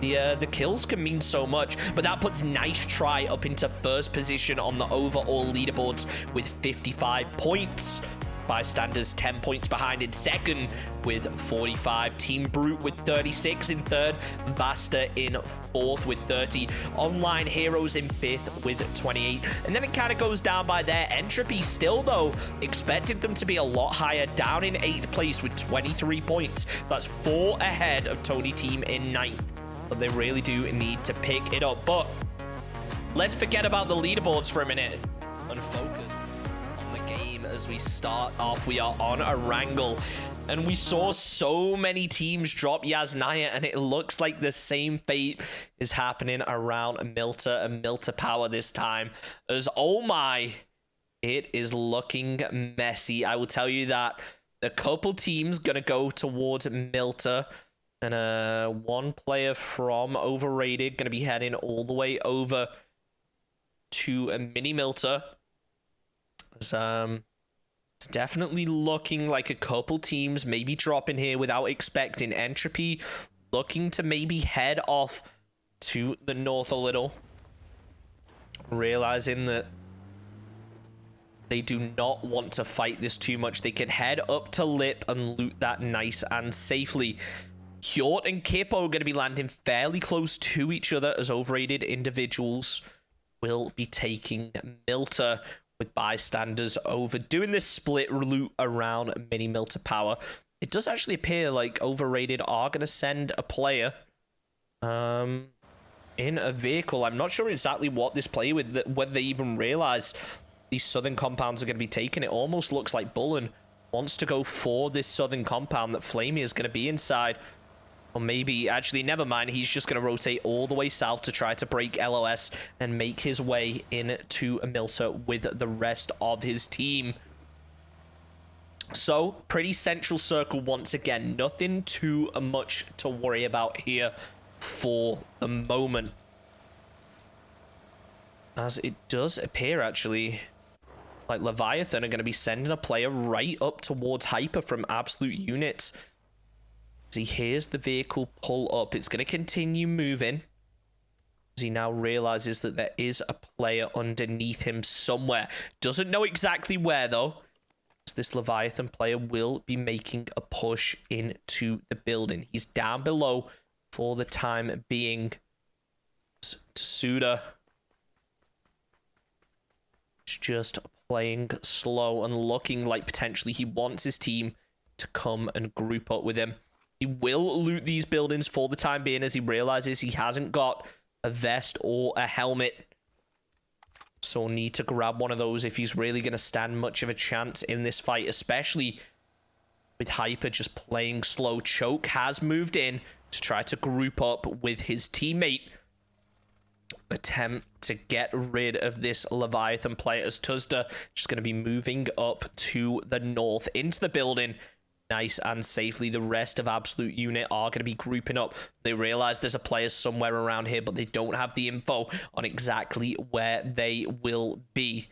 the kills can mean so much. But that puts Nice Try up into 1st position on the overall leaderboards with 55 points. Bystanders 10 points behind in 2nd with 45. Team Brute with 36 in 3rd. Vasta in 4th with 30. Online Heroes in 5th with 28. And then it kind of goes down by there. Entropy still, though, expected them to be a lot higher, down in 8th place with 23 points. That's 4 ahead of Tony team in 9th. But they really do need to pick it up. But let's forget about the leaderboards for a minute and focus as we start off. We are on a wrangle, and we saw so many teams drop Yasnaya, and it looks like the same fate is happening around Milta and Milta Power this time, as oh my, it is looking messy. I will tell you that a couple teams gonna go towards Milta, and 1 player from Overrated gonna be heading all the way over to a mini Milta. It's definitely looking like a couple teams maybe dropping here without expecting. Entropy looking to maybe head off to the north a little, realizing that they do not want to fight this too much. They can head up to Lip and loot that nice and safely. Hjort and Kippo are going to be landing fairly close to each other as overrated individuals will be taking Milta, with bystanders over doing this split loot around mini Milta power. It does actually appear like overrated are going to send a player in a vehicle. I'm not sure exactly what this player with, whether they even realize these southern compounds are going to be taken. It almost looks like Bullen wants to go for this southern compound that Flamey is going to be inside. Or maybe, actually, never mind. He's just going to rotate all the way south to try to break LOS and make his way into Milta with the rest of his team. So, pretty central circle once again. Nothing too much to worry about here for the moment. As it does appear, actually, like Leviathan are going to be sending a player right up towards Hyper from Absolute Units. As he hears the vehicle pull up, it's going to continue moving. As he now realizes that there is a player underneath him somewhere. Doesn't know exactly where, though. As this Leviathan player will be making a push into the building. He's down below for the time being. Tsuda is just playing slow and looking like potentially he wants his team to come and group up with him. He will loot these buildings for the time being as he realizes he hasn't got a vest or a helmet. So he'll need to grab one of those if he's really going to stand much of a chance in this fight, especially with Hyper just playing slow. Choke has moved in to try to group up with his teammate. Attempt to get rid of this Leviathan player as Tuzda just going to be moving up to the north into the building. Nice and safely. The rest of Absolute Unit are going to be grouping up. They realize there's a player somewhere around here, but they don't have the info on exactly where they will be.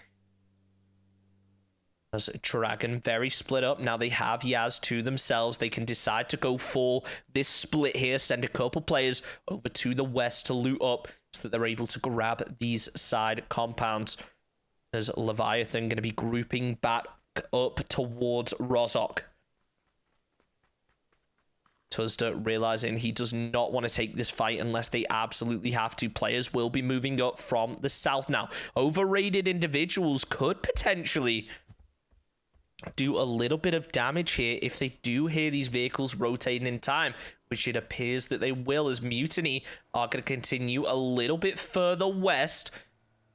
As Dragon very split up. Now they have Yaz to themselves. They can decide to go for this split here. Send a couple players over to the west to loot up so that they're able to grab these side compounds. There's Leviathan going to be grouping back up towards Rozok. Tuzda realizing he does not want to take this fight unless they absolutely have to. Players will be moving up from the south now. Overrated individuals could potentially do a little bit of damage here if they do hear these vehicles rotating in time, which it appears that they will, as Mutiny are going to continue a little bit further west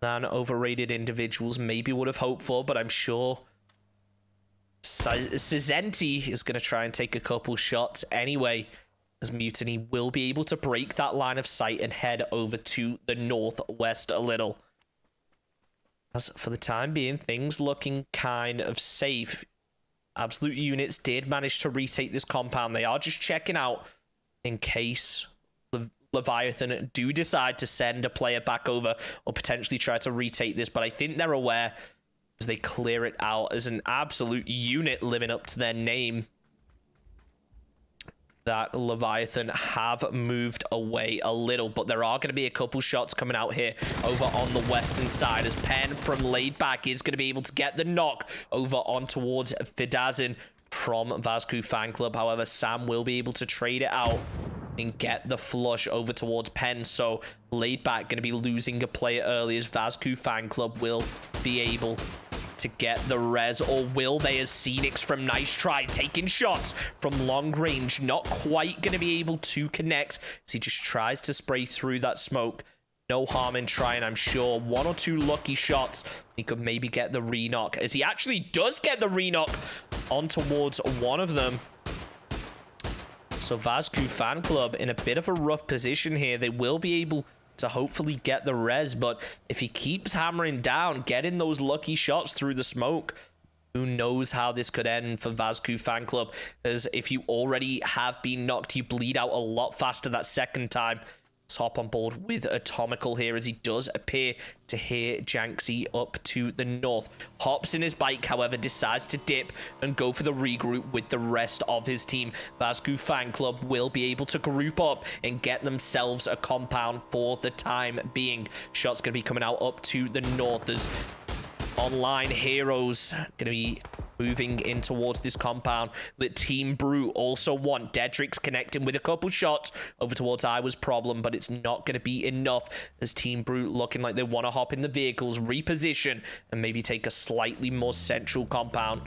than overrated individuals maybe would have hoped for, but I'm sure Cizenti is going to try and take a couple shots anyway, as Mutiny will be able to break that line of sight and head over to the northwest a little. As for the time being, things looking kind of safe. Absolute Units did manage to retake this compound. They are just checking out in case Leviathan do decide to send a player back over or potentially try to retake this, but I think they're aware as they clear it out as an Absolute Unit living up to their name that Leviathan have moved away a little, but there are going to be a couple shots coming out here over on the western side as Penn from laid back is going to be able to get the knock over on towards Fidazin from Vazku Fan Club. However, Sam will be able to trade it out and get the flush over towards Penn. So laid back going to be losing a player early as Vazku Fan Club will be able to get the res, or will they, as Scenics from Nice Try taking shots from long range, not quite going to be able to connect as he just tries to spray through that smoke. No harm in trying, I'm sure. One or two lucky shots, he could maybe get the re-knock, as he actually does get the re-knock on towards one of them. So Vazku Fan Club in a bit of a rough position here. They will be able to hopefully get the res, but if he keeps hammering down, getting those lucky shots through the smoke, who knows how this could end for Vazku Fan Club, as if you already have been knocked, you bleed out a lot faster that second time. Let's hop on board with Atomical here as he does appear to hear Janksy up to the north. Hops in his bike, however, decides to dip and go for the regroup with the rest of his team. Vascu Fan Club will be able to group up and get themselves a compound for the time being. Shots going to be coming out up to the north as Online Heroes going to be moving in towards this compound that Team Brute also want. Dedrick's connecting with a couple shots over towards Iwa's problem, but it's not going to be enough as Team Brute looking like they want to hop in the vehicles, reposition, and maybe take a slightly more central compound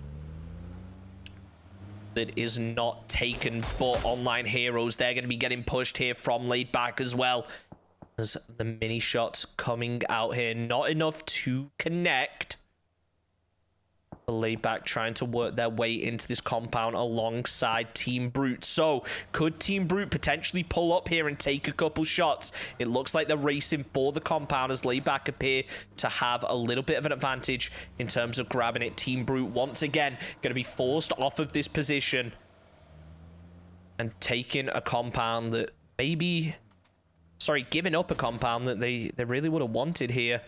that is not taken. But Online Heroes, they're going to be getting pushed here from laid back as well as the mini shots coming out here. Not enough to connect. The laid back trying to work their way into this compound alongside Team Brute. So could Team Brute potentially pull up here and take a couple shots? It looks like they're racing for the compound as laid back appear to have a little bit of an advantage in terms of grabbing it. Team Brute once again going to be forced off of this position and taking a compound that maybe, sorry, giving up a compound that they really would have wanted here.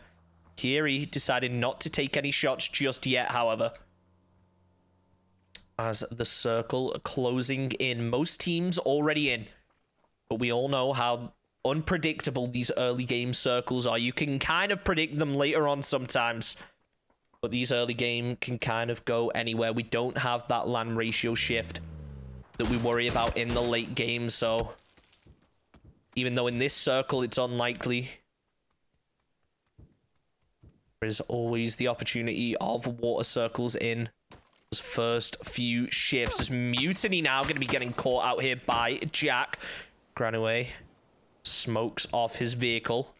Kiri decided not to take any shots just yet, however, as the circle closing in. Most teams already in, but we all know how unpredictable these early game circles are. You can kind of predict them later on sometimes, but these early game can kind of go anywhere. We don't have that land ratio shift that we worry about in the late game, so even though in this circle it's unlikely, is always the opportunity of water circles in those first few shifts. As Mutiny now going to be getting caught out here by Jack. Granaway smokes off his vehicle.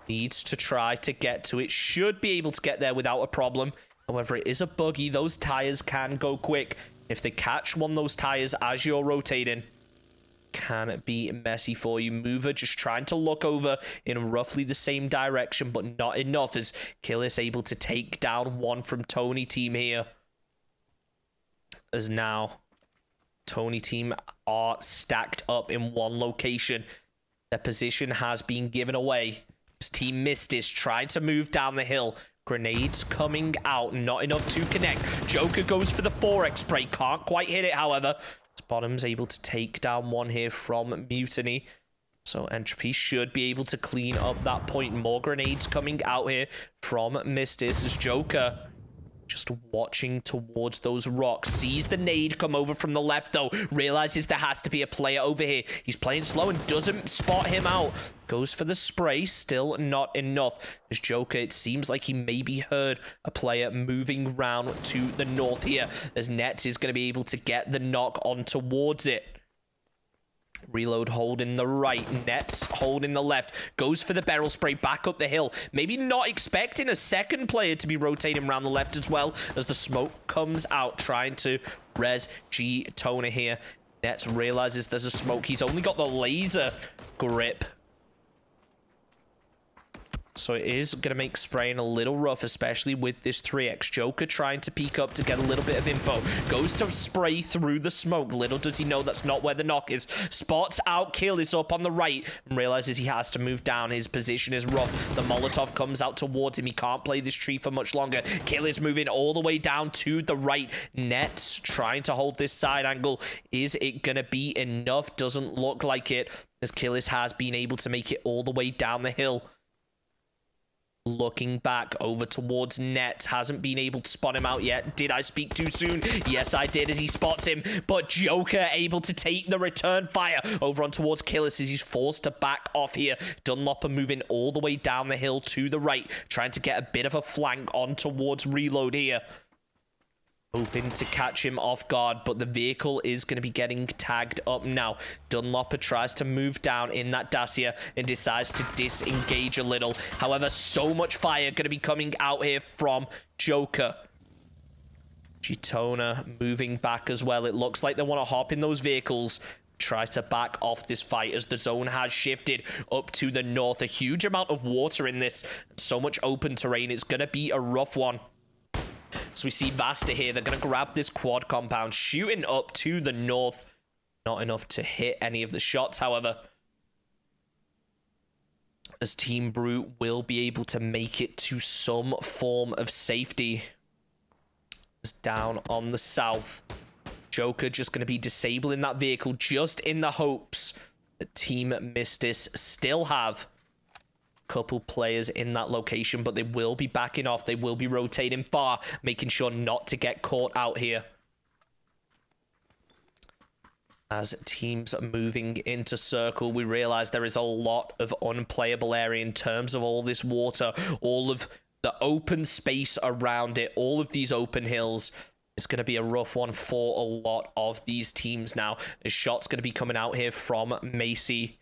Needs to try to get to it. Should be able to get there without a problem. However, it is a buggy. Those tires can go quick. If they catch one of those tires as you're rotating, can be messy for you. Mover just trying to look over in roughly the same direction, but not enough as Killis able to take down one from Tony team here. As now Tony team are stacked up in one location. Their position has been given away. As Team Mistis trying to move down the hill. Grenades coming out, not enough to connect. Joker goes for the 4x spray, can't quite hit it, however. Bottom's able to take down one here from Mutiny. So Entropy should be able to clean up that point. More grenades coming out here from Mistis as Joker just watching towards those rocks. Sees the nade come over from the left though. Realizes there has to be a player over here. He's playing slow and doesn't spot him out. Goes for the spray. Still not enough. As Joker, it seems like he maybe heard a player moving round to the north here. As Nets is going to be able to get the knock on towards it. Reload holding the right, Nets holding the left, goes for the barrel spray back up the hill. Maybe not expecting a second player to be rotating around the left as well as the smoke comes out, trying to res G Toner here. Nets realizes there's a smoke. He's only got the laser grip, so it is going to make spraying a little rough, especially with this 3x. Joker trying to peek up to get a little bit of info. Goes to spray through the smoke. Little does he know that's not where the knock is. Spots out Kill is up on the right and realizes he has to move down. His position is rough. The Molotov comes out towards him. He can't play this tree for much longer. Kill is moving all the way down to the right. Nets trying to hold this side angle. Is it going to be enough? Doesn't look like it, as Killis has been able to make it all the way down the hill. Looking back over towards Nets. Hasn't been able to spot him out yet. Did I speak too soon? Yes, I did, as he spots him. But Joker able to take the return fire over on towards Killis as he's forced to back off here. Dunlopper moving all the way down the hill to the right. Trying to get a bit of a flank on towards Reload here. Hoping to catch him off guard, but the vehicle is going to be getting tagged up now. Dunlopper tries to move down in that Dacia and decides to disengage a little. However, so much fire going to be coming out here from Joker. Gitona moving back as well. It looks like they want to hop in those vehicles. Try to back off this fight as the zone has shifted up to the north. A huge amount of water in this. So much open terrain. It's going to be a rough one. So we see Vasta here. They're going to grab this quad compound, shooting up to the north. Not enough to hit any of the shots, however. as Team Brute will be able to make it to some form of safety. As down on the south, Joker just going to be disabling that vehicle just in the hopes that Team Mystis still have a couple players in that location, but they will be backing off. They will be rotating far, making sure not to get caught out here. As teams are moving into circle, we realize there is a lot of unplayable area in terms of all this water, all of the open space around it, all of these open hills. It's going to be a rough one for a lot of these teams now. A shot's going to be coming out here from Marcy,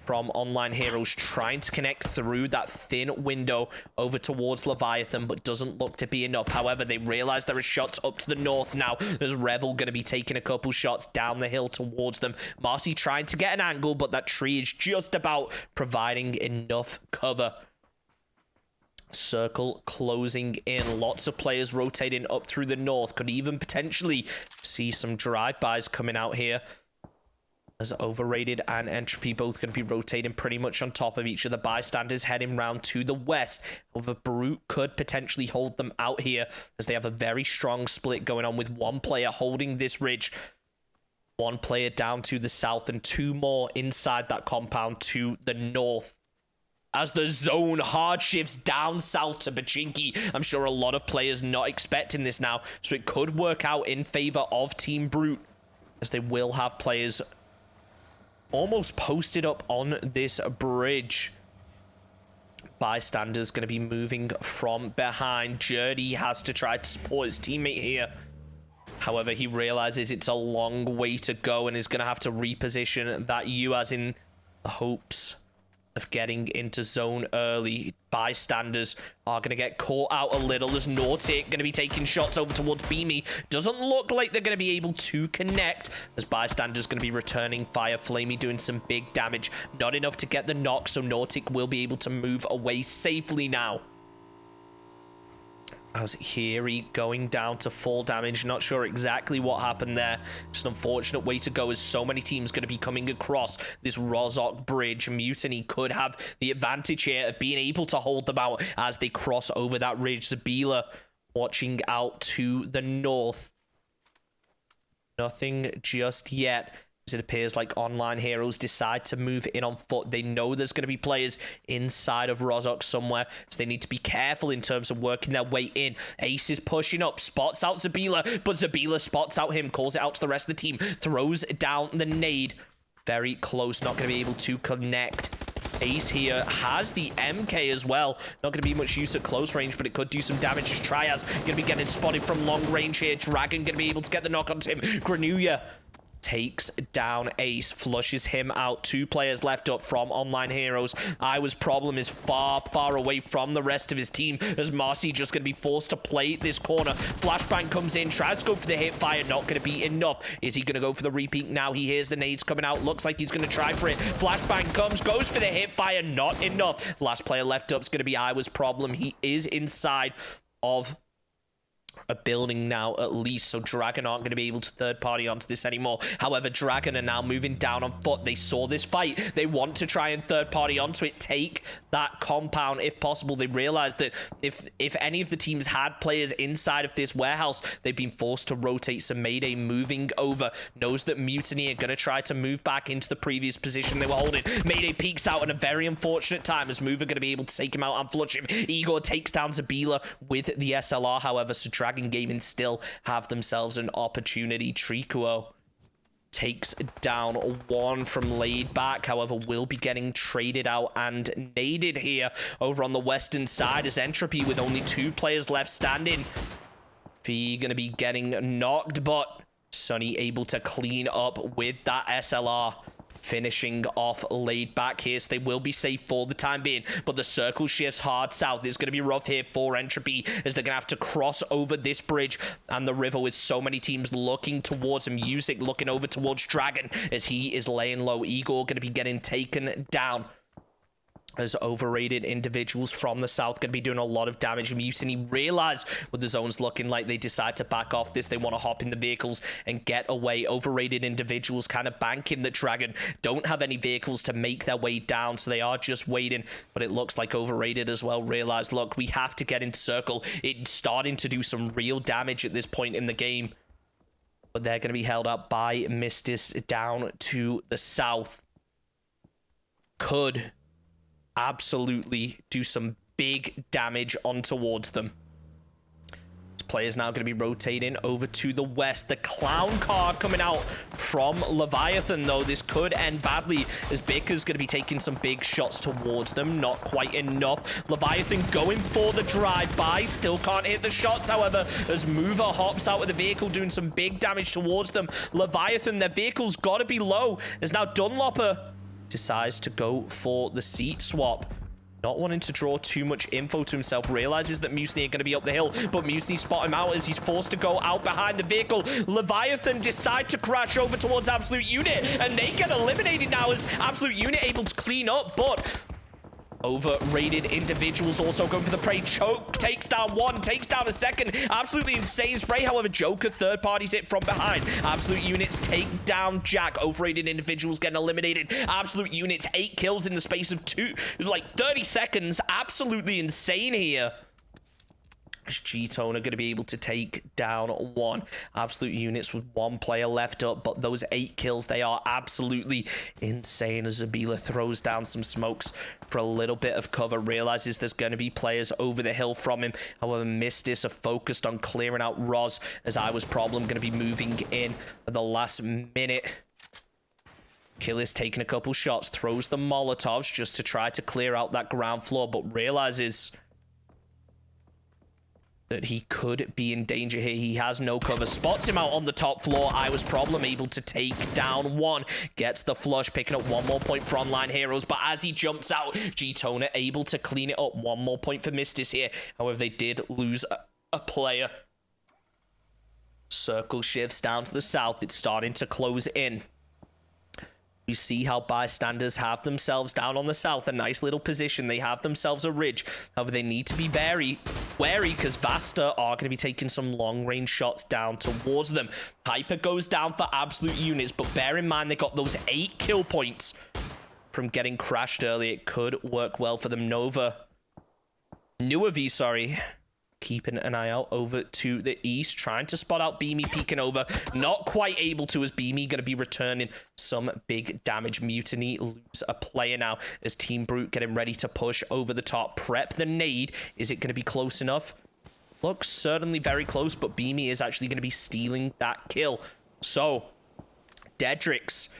from Online Heroes, trying to connect through that thin window over towards Leviathan, but doesn't look to be enough. However, they realize there are shots up to the north now. There's Revel going to be taking a couple shots down the hill towards them. Marcy trying to get an angle, but that tree is just about providing enough cover. Circle closing in. Lots of players rotating up through the north. Could even potentially see some drive-bys coming out here, as Overrated and Entropy both going to be rotating pretty much on top of each other. Bystanders heading round to the west. However, Brute could potentially hold them out here, as they have a very strong split going on, with one player holding this ridge, one player down to the south, and two more inside that compound to the north. As the zone hard shifts down south to Pachinki, I'm sure a lot of players not expecting this now, so it could work out in favor of Team Brute, as they will have players almost posted up on this bridge. Bystanders going to be moving from behind. Jerdy has to try to support his teammate here. However, he realizes it's a long way to go and is going to have to reposition that UAS in the hopes of getting into zone early. Bystanders are going to get caught out a little, as Nautic going to be taking shots over towards Beamy. Doesn't look like they're going to be able to connect, as Bystanders going to be returning fire. Flamey doing some big damage. Not enough to get the knock, so Nautic will be able to move away safely now. As Hiri going down to full damage. Not sure exactly what happened there. Just an unfortunate way to go, as so many teams going to be coming across this Rozok bridge. Mutiny could have the advantage here of being able to hold them out as they cross over that ridge. Zabila watching out to the north. Nothing just yet, as it appears like Online Heroes decide to move in on foot. They know there's going to be players inside of Rozok somewhere, so they need to be careful in terms of working their way in. Ace is pushing up, spots out Zabila, but Zabila spots out him, calls it out to the rest of the team, throws down the nade. Very close, not going to be able to connect. Ace here has the MK as well. Not going to be much use at close range, but it could do some damage, as Triaz going to be getting spotted from long range here. Dragon going to be able to get the knock onto him. Granuja takes down Ace, flushes him out. Two players left up from Online Heroes. Iwa's problem is far away from the rest of his team, as Marcy just going to be forced to play this corner. Flashbang comes in, tries to go for the hip fire, not going to be enough. Is he going to go for the repeat now? He hears the nades coming out, looks like he's going to try for it. Flashbang comes, goes for the hip fire, not enough. Last player left up is going to be Iwa's problem. He is inside of a building now at least, so Dragon aren't going to be able to third party onto this anymore. However, Dragon are now moving down on foot. They saw this fight, they want to try and third party onto it, take that compound if possible. They realize that if any of the teams had players inside of this warehouse, they've been forced to rotate. So Mayday moving over, knows that Mutiny are going to try to move back into the previous position they were holding. Mayday peeks out in a very unfortunate time, as Mover going to be able to take him out and flush him. Igor takes down Zabila with the SLR, however, so Dragon Gaming still have themselves an opportunity. Trikuo takes down one from laid back, however, will be getting traded out and naded here over on the western side, as Entropy with only two players left standing. Fee gonna be getting knocked, but Sunny able to clean up with that SLR. Finishing off laid back here, so they will be safe for the time being, but the circle shifts hard south. It's going to be rough here for Entropy, as they're going to have to cross over this bridge and the river, with so many teams looking towards him. Music looking over towards Dragon, as he is laying low. Igor going to be getting taken down. as overrated individuals from the south going to be doing a lot of damage. Mutiny realize what the zone's looking like. They decide to back off this. They want to hop in the vehicles and get away. Overrated individuals kind of banking the dragon. Don't have any vehicles to make their way down, so they are just waiting. But it looks like overrated as well realize, look, we have to get into circle. It's starting to do some real damage at this point in the game. But they're going to be held up by Mistis down to the south. Could absolutely do some big damage on towards them. This player's now going to be rotating over to the west. The clown card coming out from Leviathan, though. This could end badly as Bicker's going to be taking some big shots towards them. Not quite enough. Leviathan going for the drive-by. Still can't hit the shots, however, as Mover hops out with the vehicle, doing some big damage towards them. Leviathan, their vehicle's got to be low, as now Dunlopper decides to go for the seat swap. Not wanting to draw too much info to himself. Realizes that Mutiny are going to be up the hill, but Mutiny spot him out as he's forced to go out behind the vehicle. Leviathan decide to crash over towards Absolute Unit, and they get eliminated now as Absolute Unit able to clean up, but overrated individuals also going for the prey. Choke takes down one, takes down a second. Absolutely insane spray. However, Joker third parties it from behind. Absolute Units take down Jack. Overrated individuals getting eliminated. Absolute Units 8 kills in the space of 30 seconds. Absolutely insane here. G-Tone are going to be able to take down one. Absolute Units with one player left up, but those 8 kills, they are absolutely insane as Zabila throws down some smokes for a little bit of cover. Realizes there's going to be players over the hill from him. However, Mistis are focused on clearing out Roz, as I was problem going to be moving in at the last minute. Killis taking a couple shots, throws the Molotovs just to try to clear out that ground floor, but realizes that he could be in danger here. He has no cover. Spots him out on the top floor. I was problem able to take down one. Gets the flush, picking up one more point for Online Heroes. But as he jumps out, G-Toner able to clean it up. One more point for Mistis here. However, they did lose a player. Circle shifts down to the south. It's starting to close in. You see how bystanders have themselves down on the south, a nice little position. They have themselves a ridge. However, they need to be very wary because Vasta are going to be taking some long-range shots down towards them. Hyper goes down for Absolute Units, but bear in mind they got those 8 kill points from getting crashed early. It could work well for them. Nuavi, sorry. Keeping an eye out over to the east, trying to spot out Beamy peeking over. Not quite able to, as Beamy going to be returning some big damage. Mutiny lose a player now as Team Brute getting ready to push over the top. Prep the nade. Is it going to be close enough? Looks certainly very close, but Beamy is actually going to be stealing that kill. So, Dedrix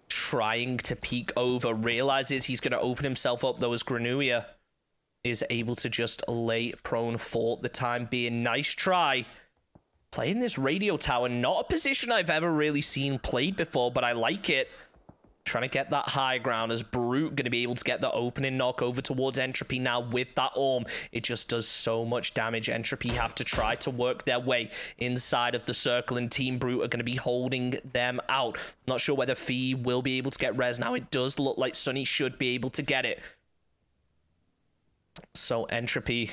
trying to peek over. Realizes he's going to open himself up, though, as Granuia is able to just lay prone for the time being. Nice try. Playing this radio tower, not a position I've ever really seen played before, but I like it. Trying to get that high ground as Brute going to be able to get the opening knock over towards Entropy now with that Orm. It just does so much damage. Entropy have to try to work their way inside of the circle, and Team Brute are going to be holding them out. Not sure whether Fee will be able to get res now. It does look like Sunny should be able to get it. So Entropy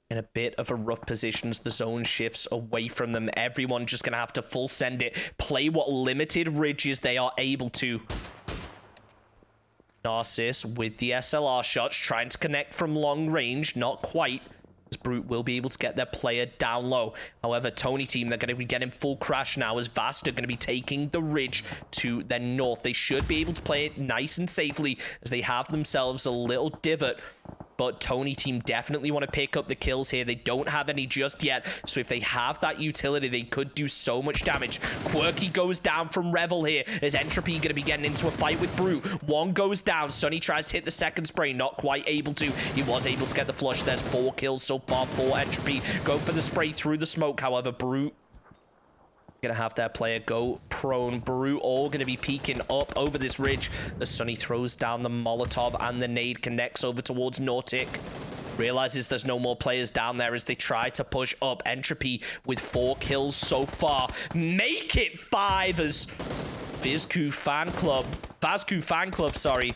in a bit of a rough position as the zone shifts away from them. Everyone just going to have to full send it. Play what limited ridges they are able to. Narcissus with the SLR shots, trying to connect from long range. Not quite. Brute will be able to get their player down low. However, Tony team, they're going to be getting full crash now as Vasta are going to be taking the ridge to their north. They should be able to play it nice and safely as they have themselves a little divot. But Tony team definitely want to pick up the kills here. They don't have any just yet. So if they have that utility, they could do so much damage. Quirky goes down from Revel here as Entropy going to be getting into a fight with Brute. One goes down. Sunny tries to hit the second spray. Not quite able to. He was able to get the flush. There's 4 kills so far for Entropy. Go for the spray through the smoke. However, Brute gonna have their player go prone. Brute all gonna be peeking up over this ridge. The Sunny throws down the Molotov and the nade connects over towards Nautic. Realizes there's no more players down there as they try to push up. Entropy with 4 kills so far. Make it 5 as Vazku Fan Club, sorry,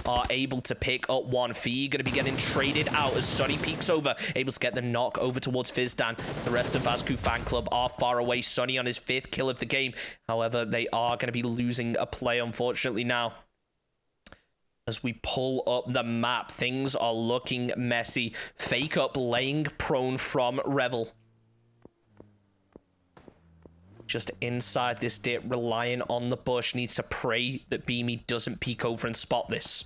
are able to pick up one. Fee going to be getting traded out as Sonny peeks over, able to get the knock over towards Fizdan. The rest of Vascu Fan Club are far away. Sonny on his 5th kill of the game. However, they are going to be losing a play, unfortunately, now. As we pull up the map, things are looking messy. Fake up laying prone from Revel. Just inside this dip, relying on the bush. Needs to pray that Beamy doesn't peek over and spot this.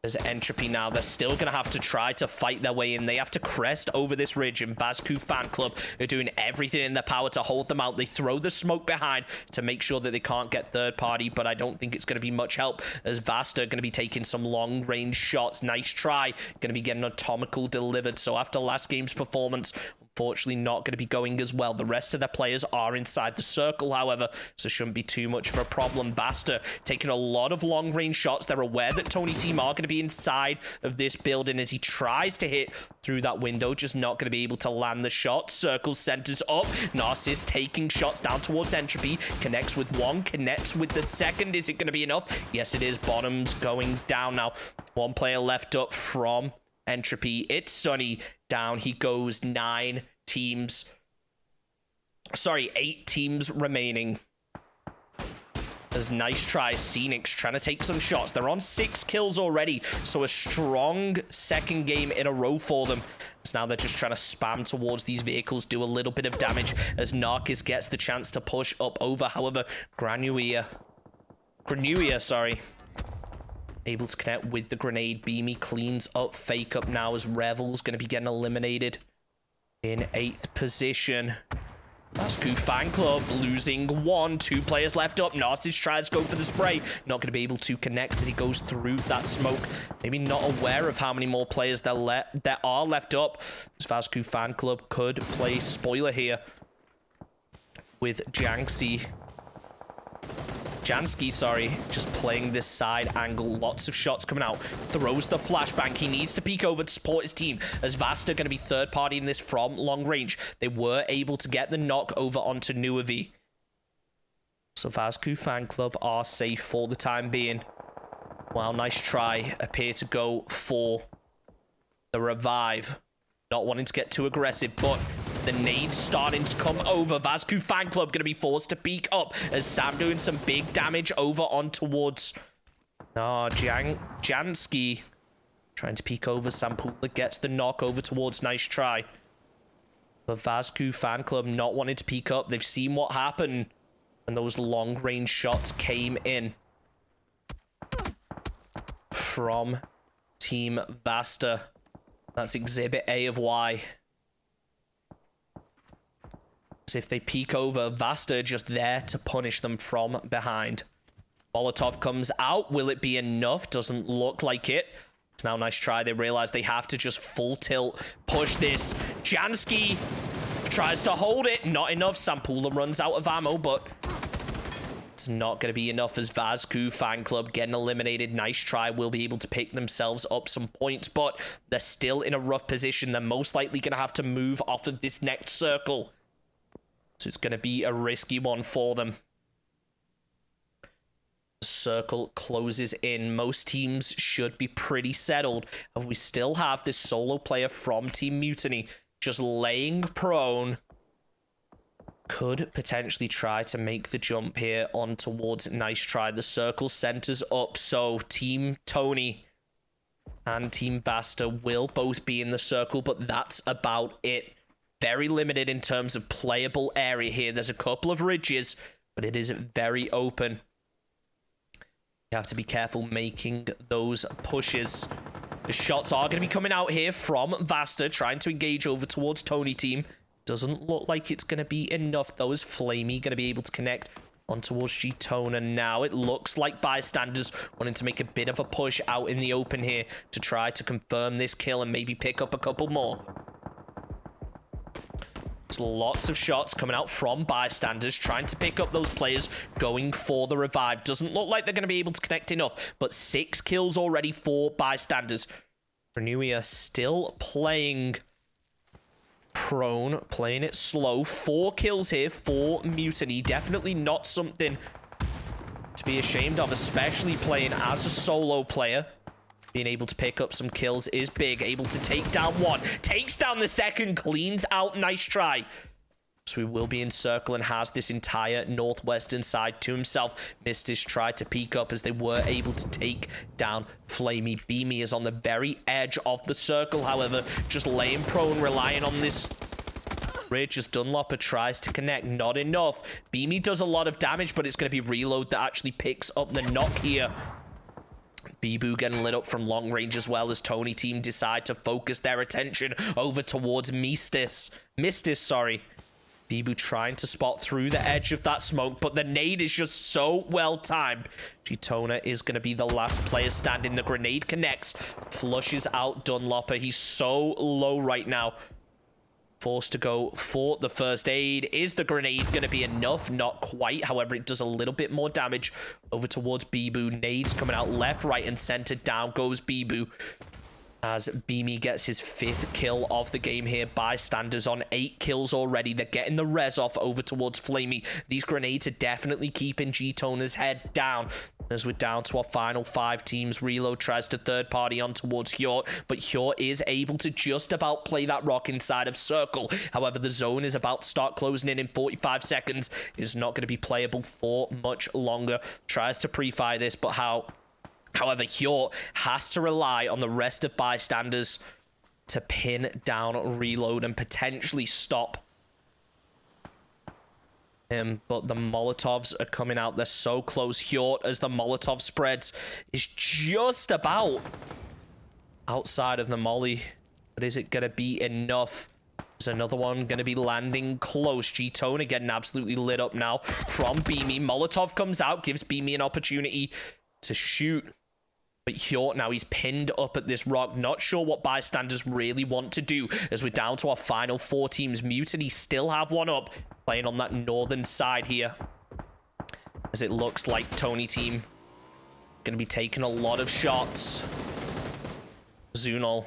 There's Entropy now. They're still going to have to try to fight their way in. They have to crest over this ridge, and Vascu Fan Club are doing everything in their power to hold them out. They throw the smoke behind to make sure that they can't get third party, but I don't think it's going to be much help, as Vasta are going to be taking some long-range shots. Nice try. Going to be getting atomical delivered. So after last game's performance, unfortunately not going to be going as well. The rest of their players are inside the circle, however, so shouldn't be too much of a problem. Basta taking a lot of long-range shots. They're aware that Tony team are going to be inside of this building as he tries to hit through that window, just not going to be able to land the shot. Circle centers up. Narcissus taking shots down towards Entropy. Connects with one, connects with the second. Is it going to be enough? Yes, it is. Bottom's going down now. One player left up from Entropy. It's Sonny. Down he goes. 8 teams remaining. As nice try. Scenics trying to take some shots. They're on 6 kills already, so a strong second game in a row for them. So now they're just trying to spam towards these vehicles, do a little bit of damage as Narcus gets the chance to push up over. However, Granuia, able to connect with the grenade. Beamy cleans up Fake Up now as Revel's going to be getting eliminated in 8th position. Vascu Fan Club losing 1. 2 players left up. Narcissus tries to go for the spray. Not going to be able to connect as he goes through that smoke. Maybe not aware of how many more players there are left up. As Vascu Fan Club could play spoiler here with Jansky, just playing this side angle. Lots of shots coming out. Throws the flashbang. He needs to peek over to support his team, as Vasta going to be third party in this from long range. They were able to get the knock over onto Nuavi. So Vascu Fan Club are safe for the time being. Well, nice try. Appear to go for the revive. Not wanting to get too aggressive, but the nade's starting to come over. Vascu Fan Club going to be forced to peek up as Sam doing some big damage over on towards Jansky. Trying to peek over. Sampula gets the knock over towards nice try. But Vascu Fan Club not wanting to peek up. They've seen what happened when those long range shots came in from Team Vasta. That's Exhibit A of Y. So if they peek over, Vasta just there to punish them from behind. Molotov comes out. Will it be enough? Doesn't look like it. It's now nice try. They realize they have to just full tilt push this. Jansky tries to hold it. Not enough. Sampula runs out of ammo, but it's not going to be enough as Vascu Fan Club getting eliminated. Nice try. Will be able to pick themselves up some points, but they're still in a rough position. They're most likely going to have to move off of this next circle. So it's going to be a risky one for them. The circle closes in. Most teams should be pretty settled. And we still have this solo player from Team Mutiny just laying prone. Could potentially try to make the jump here on towards nice try. The circle centers up. So Team Tony and Team Vasta will both be in the circle, but that's about it. Very limited in terms of playable area here. There's a couple of ridges, but it is very open. You have to be careful making those pushes. The shots are going to be coming out here from Vasta, trying to engage over towards Tony team. Doesn't look like it's going to be enough, though, as Flamey going to be able to connect on towards G-Tona. Now it looks like bystanders wanting to make a bit of a push out in the open here to try to confirm this kill and maybe pick up a couple more. Lots of shots coming out from bystanders, trying to pick up those players going for the revive. Doesn't look like they're going to be able to connect enough, but 6 kills already for bystanders. Renuia still playing prone, playing it slow. 4 kills here for Mutiny. Definitely not something to to be ashamed of, especially playing as a solo player. Being able to pick up some kills is big. Able to take down one. Takes down the second. Cleans out. Nice try. So we will be in circle and has this entire northwestern side to himself. Mystish tried to peek up as they were able to take down Flamey. Beamy is on the very edge of the circle, however, just laying prone, relying on this bridge as Dunlopper tries to connect. Not enough. Beamy does a lot of damage, but it's going to be Reload that actually picks up the knock here. Bibu getting lit up from long range as well as Tony team decide to focus their attention over towards Mistis, sorry. Bibu trying to spot through the edge of that smoke, but the nade is just so well timed. Gitona is going to be the last player standing. The grenade connects, flushes out Dunlopper. He's so low right now. Forced to go for the first aid. Is the grenade going to be enough? Not quite. However, it does a little bit more damage over towards Bibu. Nades coming out left, right, and center. Down goes Bibu as Beamy gets his 5th kill of the game here. Bystanders on 8 kills already. They're getting the res off over towards Flamey. These grenades are definitely keeping G-Toner's head down. As we're down to our final 5 teams, Reload tries to third party on towards Hjort, but Hjort is able to just about play that rock inside of circle. However, the zone is about to start closing in 45 seconds. It's not going to be playable for much longer. Tries to pre-fire this, but However, Hjort has to rely on the rest of bystanders to pin down Reload and potentially stop him. But the Molotovs are coming out. They're so close. Hjort, as the Molotov spreads, is just about outside of the molly. But is it going to be enough? There's another one going to be landing close. G-Toner getting absolutely lit up now from Beamy. Molotov comes out, gives Beamy an opportunity to shoot. But Hjort now, he's pinned up at this rock. Not sure what bystanders really want to do as we're down to our final 4 teams. Mutiny still have one up, playing on that northern side here. As it looks like Tony team going to be taking a lot of shots. Zune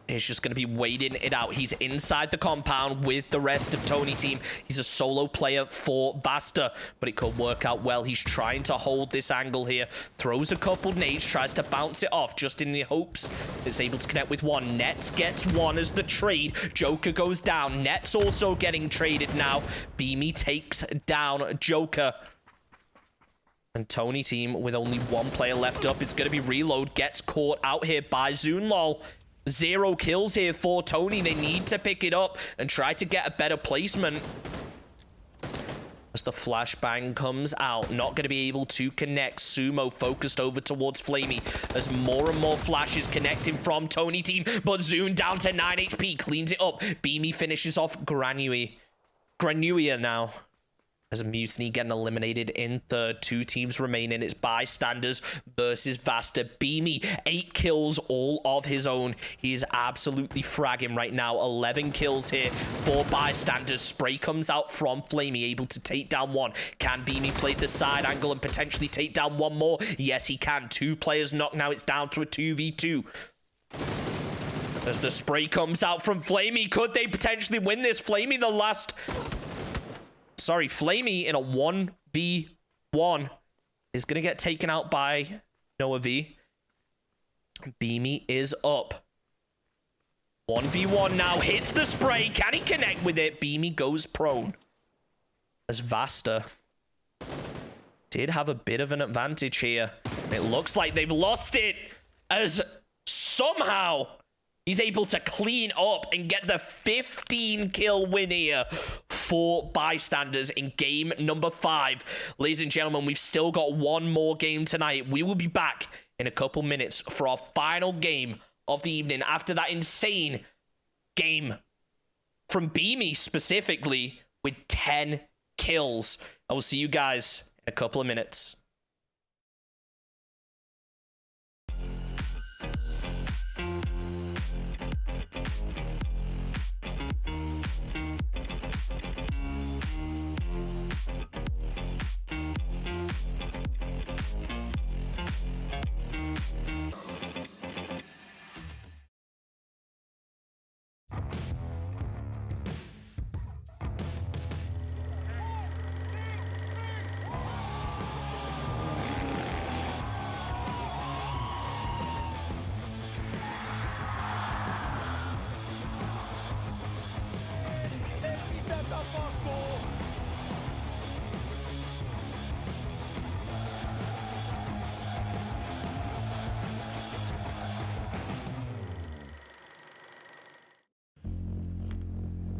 is just going to be waiting it out. He's inside the compound with the rest of Tony team. He's a solo player for Vasta, but it could work out well. He's trying to hold this angle here. Throws a couple nades, tries to bounce it off just in the hopes it's able to connect with one. Nets gets one as the trade. Joker goes down. Nets also getting traded now. Beamy takes down Joker. And Tony team with only 1 player left up. It's going to be Reload. Gets caught out here by Zune. 0 kills here for Tony. They need to pick it up and try to get a better placement. As the flashbang comes out, not going to be able to connect. Sumo focused over towards Flamey as more and more flashes connecting from Tony team. But Zune down to 9 HP, cleans it up. Beamy finishes off Granuia now. As Mutiny getting eliminated in third. 2 teams remaining. It's bystanders versus Vasta. Beamy, 8 kills all of his own. He is absolutely fragging right now. 11 kills here for bystanders. Spray comes out from Flamey, able to take down one. Can Beamy play the side angle and potentially take down one more? Yes, he can. 2 players knocked now. It's down to a 2v2. As the spray comes out from Flamey, could they potentially win this? Flamey in a 1v1 is going to get taken out by Noah V. Beamy is up. 1v1 now, hits the spray. Can he connect with it? Beamy goes prone. As Vasta did have a bit of an advantage here. It looks like they've lost it as somehow he's able to clean up and get the 15 kill win here for bystanders in game number 5. Ladies and gentlemen, we've still got one more game tonight. We will be back in a couple minutes for our final game of the evening after that insane game from Beamy specifically with 10 kills. I will see you guys in a couple of minutes.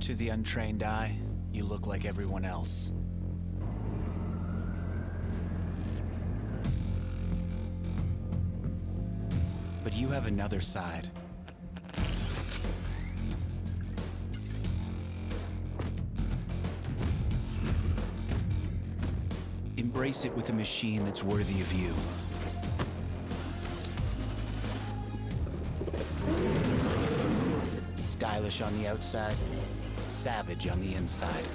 To the untrained eye, you look like everyone else. But you have another side. Embrace it with a machine that's worthy of you. Stylish on the outside, savage on the inside.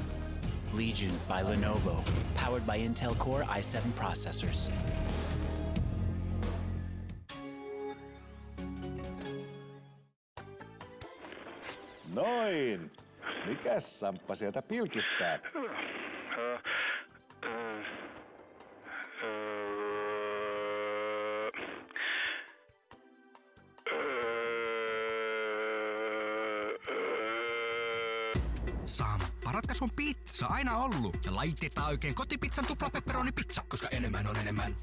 Legion by Lenovo, powered by Intel Core i7 processors. Noin. Mikäs Samppa sieltä pilkistää? Samppa, ratkaisu on pizza, aina ollut. Ja laitetaan oikein kotipizzan tuplapepperonipizza, koska enemmän on enemmän.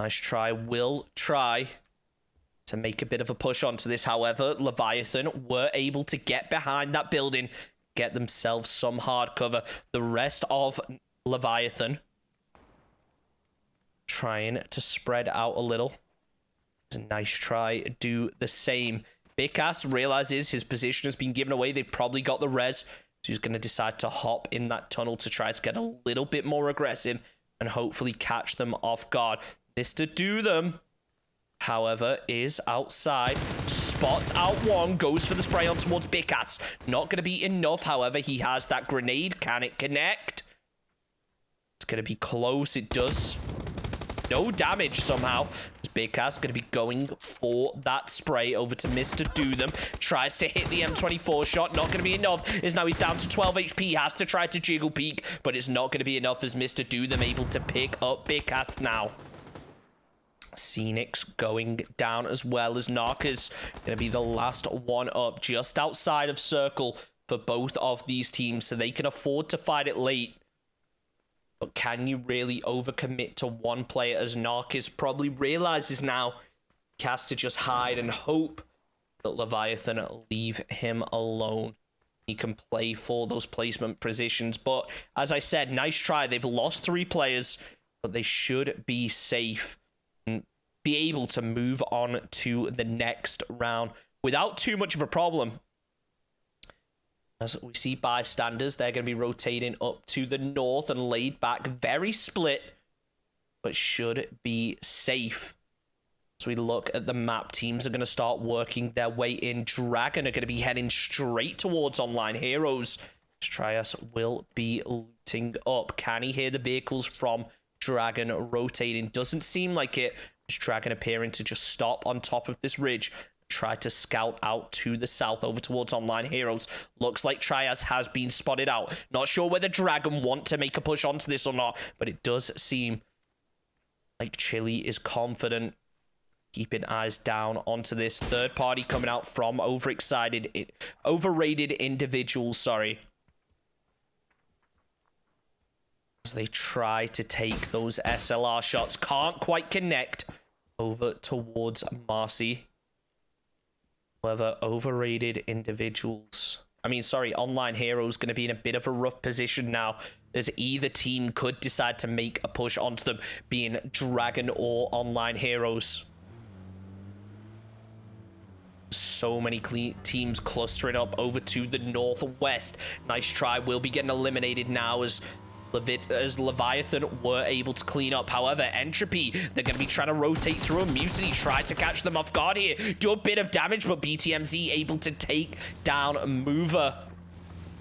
Nice try. Will try to make a bit of a push onto this. However, Leviathan were able to get behind that building, get themselves some hard cover. The rest of Leviathan trying to spread out a little. It's a nice try. Do the same. Bikas realizes his position has been given away. They've probably got the res. So he's going to decide to hop in that tunnel to try to get a little bit more aggressive and hopefully catch them off guard. Mr. Do Them, however, is outside. Spots out one. Goes for the spray on towards Bikas. Not going to be enough. However, he has that grenade. Can it connect? It's going to be close. It does. No damage somehow. Bikas going to be going for that spray over to Mr. Do Them. Tries to hit the M24 shot. Not going to be enough. Is now he's down to 12 HP. Has to try to jiggle peek, but it's not going to be enough as Mr. Do Them able to pick up Bikas now. Scenics going down as well as Narcas going to be the last one up just outside of circle for both of these teams, so they can afford to fight it late. But can you really overcommit to one player as Narcas probably realizes now he has to just hide and hope that Leviathan leave him alone. He can play for those placement positions. But as I said, nice try. They've lost 3 players, but they should be safe and be able to move on to the next round without too much of a problem. As we see bystanders, they're going to be rotating up to the north and laid back. Very split, but should be safe. As we look at the map, teams are going to start working their way in. Dragon are going to be heading straight towards Online Heroes. Trias will be looting up. Can he hear the vehicles from Dragon rotating? Doesn't seem like it. Dragon appearing to just stop on top of this ridge. Try to scout out to the south over towards Online Heroes. Looks like Trias has been spotted out. Not sure whether Dragon want to make a push onto this or not, but it does seem like Chili is confident. Keeping eyes down onto this third party coming out from overrated individuals, sorry. As they try to take those SLR shots. Can't quite connect over towards Marcy. However, overrated individuals. Online Heroes going to be in a bit of a rough position now, as either team could decide to make a push onto them, being Dragon or Online Heroes. So many teams clustering up over to the northwest. Nice try. Will be getting eliminated now as Leviathan were able to clean up. However, Entropy, they're going to be trying to rotate through a Mutiny, try to catch them off guard here. Do a bit of damage, but BTMZ able to take down Mover.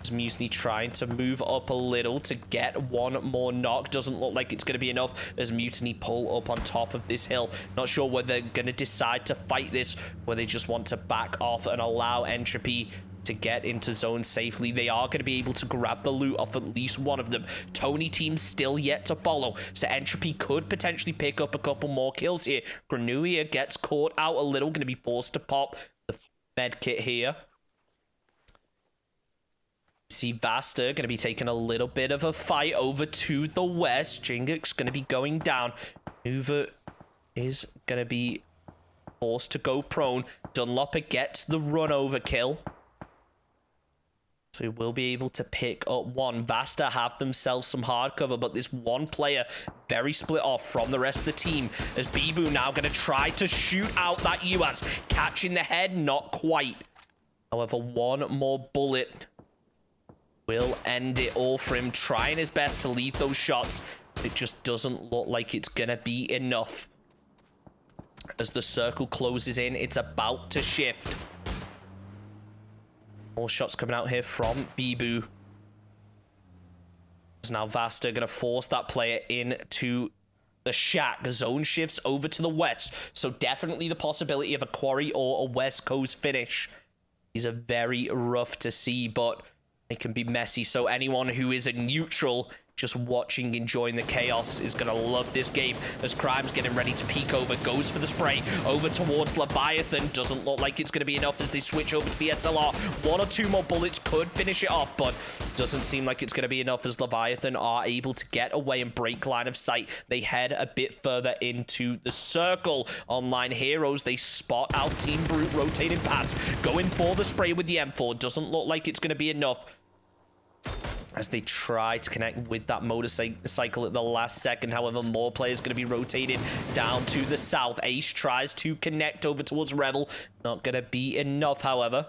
As Mutiny trying to move up a little to get one more knock. Doesn't look like it's going to be enough as Mutiny pull up on top of this hill. Not sure whether they're going to decide to fight this, or they just want to back off and allow Entropy to get into zone safely. They are going to be able to grab the loot off at least one of them. Tony team still yet to follow, so Entropy could potentially pick up a couple more kills here. Granuia gets caught out a little, going to be forced to pop the med kit here. See Vasta going to be taking a little bit of a fight over to the west. Jinguk's going to be going down. Uva is going to be forced to go prone. Dunlopper gets the run over kill. So we'll be able to pick up one. Vasta have themselves some hard cover, but this one player very split off from the rest of the team. As Bibu now going to try to shoot out that UAS. Catching the head, not quite. However, one more bullet will end it all for him. Trying his best to lead those shots. It just doesn't look like it's going to be enough. As the circle closes in, it's about to shift. More shots coming out here from Bibu. Now Vasta going to force that player into the shack. Zone shifts over to the west. So definitely the possibility of a quarry or a west coast finish. These are very rough to see, but it can be messy. So anyone who is a neutral just watching, enjoying the chaos, is going to love this game as Crime's getting ready to peek over, goes for the spray, over towards Leviathan. Doesn't look like it's going to be enough as they switch over to the SLR. 1 or 2 more bullets could finish it off, but doesn't seem like it's going to be enough as Leviathan are able to get away and break line of sight. They head a bit further into the circle. Online Heroes, they spot out Team Brute rotating past, going for the spray with the M4. Doesn't look like it's going to be enough as they try to connect with that motorcycle at the last second. However, more players going to be rotated down to the south. Ace tries to connect over towards Revel. Not going to be enough, however,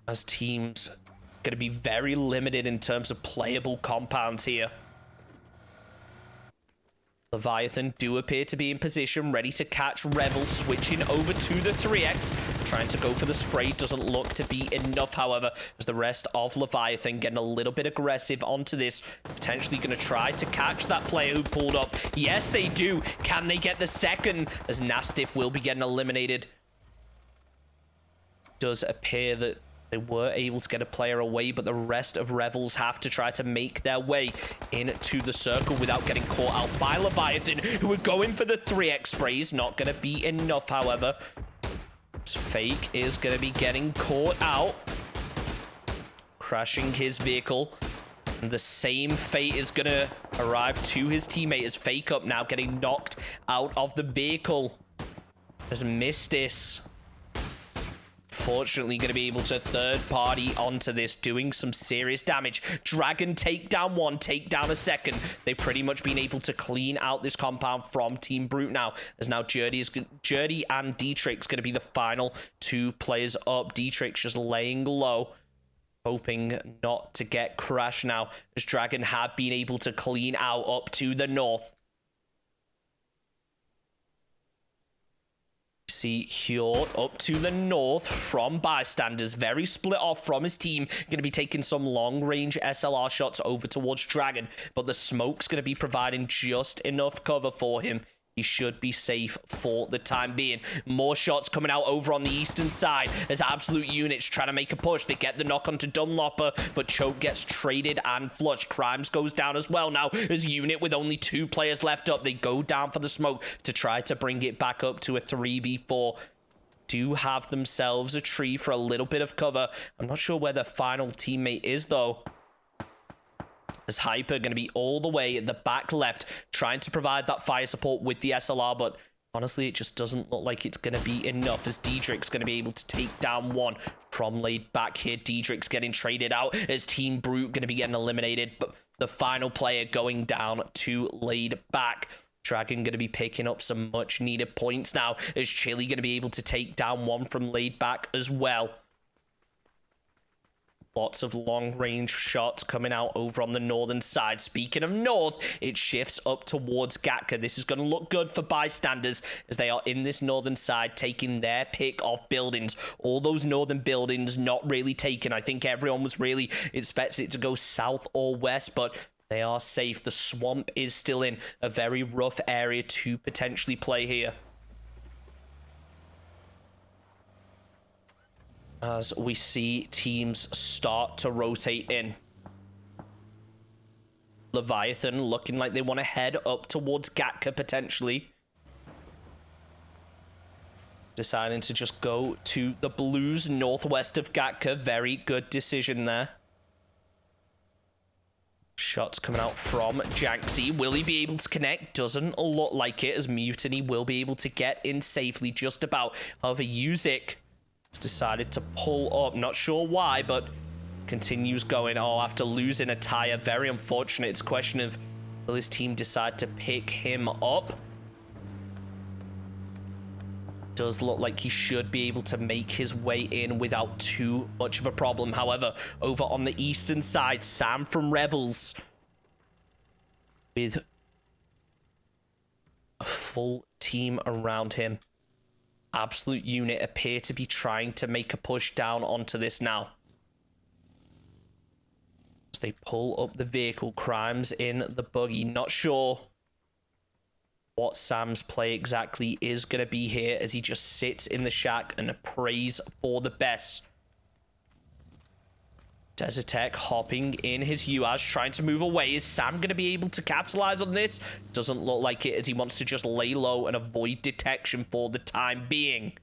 as teams going to be very limited in terms of playable compounds here. Leviathan do appear to be in position, ready to catch Revel, switching over to the 3x, trying to go for the spray. Doesn't look to be enough, however, as the rest of Leviathan getting a little bit aggressive onto this, potentially going to try to catch that player who pulled up. Yes, they do. Can they get the second? As Nastiff will be getting eliminated. Does appear that they were able to get a player away, but the rest of Revels have to try to make their way into the circle without getting caught out by Leviathan, who are going for the 3x sprays. Not going to be enough, however. Fake is going to be getting caught out, crashing his vehicle. And the same fate is going to arrive to his teammate as Fake Up now getting knocked out of the vehicle. As Mistis, fortunately, going to be able to third party onto this, doing some serious damage. Dragon take down 1, take down a second. They've pretty much been able to clean out this compound from Team Brute now, as now Jerdy and Dietrich's going to be the final 2 players up. Dietrich's just laying low, hoping not to get crashed now, as Dragon have been able to clean out up to the north. See Hjort up to the north from bystanders, very split off from his team, going to be taking some long-range SLR shots over towards Dragon, but the smoke's going to be providing just enough cover for him. He should be safe for the time being. More shots coming out over on the eastern side as Absolute Units trying to make a push. They get the knock onto Dunlopper, but Choke gets traded and flushed. Crimes goes down as well now as Unit with only 2 players left up. They go down for the smoke to try to bring it back up to a 3v4. Do have themselves a tree for a little bit of cover. I'm not sure where the final teammate is, though, as Hyper going to be all the way at the back left, trying to provide that fire support with the SLR, but honestly, it just doesn't look like it's going to be enough, as Diedrich's going to be able to take down 1 from laid back here. Diedrich's getting traded out as Team Brute going to be getting eliminated, but the final player going down to laid back. Dragon going to be picking up some much needed points now, as Chili going to be able to take down 1 from laid back as well. Lots of long-range shots coming out over on the northern side. Speaking of north, it shifts up towards Gatka. This is going to look good for bystanders as they are in this northern side taking their pick of buildings. All those northern buildings not really taken. I think everyone was really expecting it to go south or west, but they are safe. The swamp is still in a very rough area to potentially play here, as we see teams start to rotate in. Leviathan looking like they want to head up towards Gatka potentially, deciding to just go to the blues northwest of Gatka. Very good decision there. Shots coming out from Janksy. Will he be able to connect? Doesn't look like it, as Mutiny will be able to get in safely just about. However, Yuzik has decided to pull up. Not sure why, but continues going. Oh, after losing a tire. Very unfortunate. It's a question of, will his team decide to pick him up? Does look like he should be able to make his way in without too much of a problem. However, over on the eastern side, Sam from Revels with a full team around him. Absolute Unit appear to be trying to make a push down onto this now, as they pull up the vehicle. Crimes in the buggy. Not sure what Sam's play exactly is going to be here, as he just sits in the shack and prays for the best. Desertec hopping in his UAS, trying to move away. Is Sam going to be able to capitalize on this? Doesn't look like it, as he wants to just lay low and avoid detection for the time being.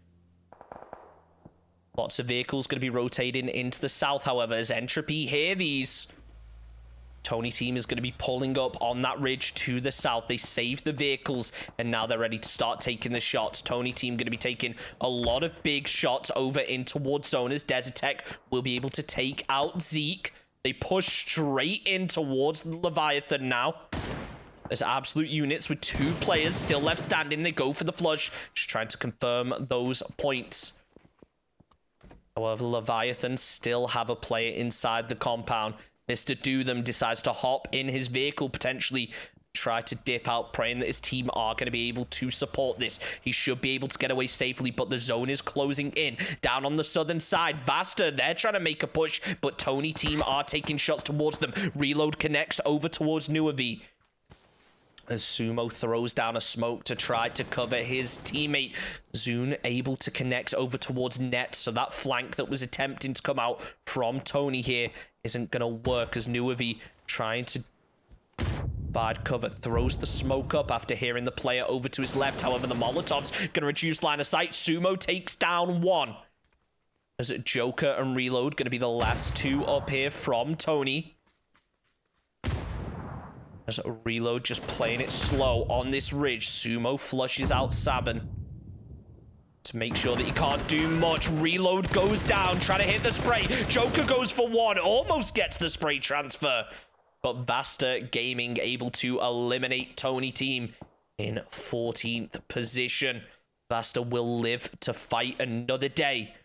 Lots of vehicles going to be rotating into the south, however, as Entropy hear these. Tony team is going to be pulling up on that ridge to the south. They saved the vehicles, and now they're ready to start taking the shots. Tony team going to be taking a lot of big shots over in towards zone, as Desertec will be able to take out Zeke. They push straight in towards Leviathan now. There's absolute units with 2 players still left standing. They go for the flush, just trying to confirm those points. However, Leviathan still have a player inside the compound. Mr. Do Them decides to hop in his vehicle, potentially try to dip out, praying that his team are going to be able to support this. He should be able to get away safely, but the zone is closing in. Down on the southern side, Vasta, they're trying to make a push, but Tony team are taking shots towards them. Reload connects over towards Nuavi, as Sumo throws down a smoke to try to cover his teammate. Zune able to connect over towards Net, so that flank that was attempting to come out from Tony here isn't going to work, as Nuavi trying to bad cover, throws the smoke up after hearing the player over to his left. However, the Molotov's going to reduce line of sight. Sumo takes down 1. As Joker and Reload going to be the last 2 up here from Tony. As Reload just playing it slow on this ridge. Sumo flushes out Sabin to make sure that he can't do much. Reload goes down, trying to hit the spray. Joker goes for 1, almost gets the spray transfer. But Vasta Gaming able to eliminate Tony team in 14th position. Vasta will live to fight another day.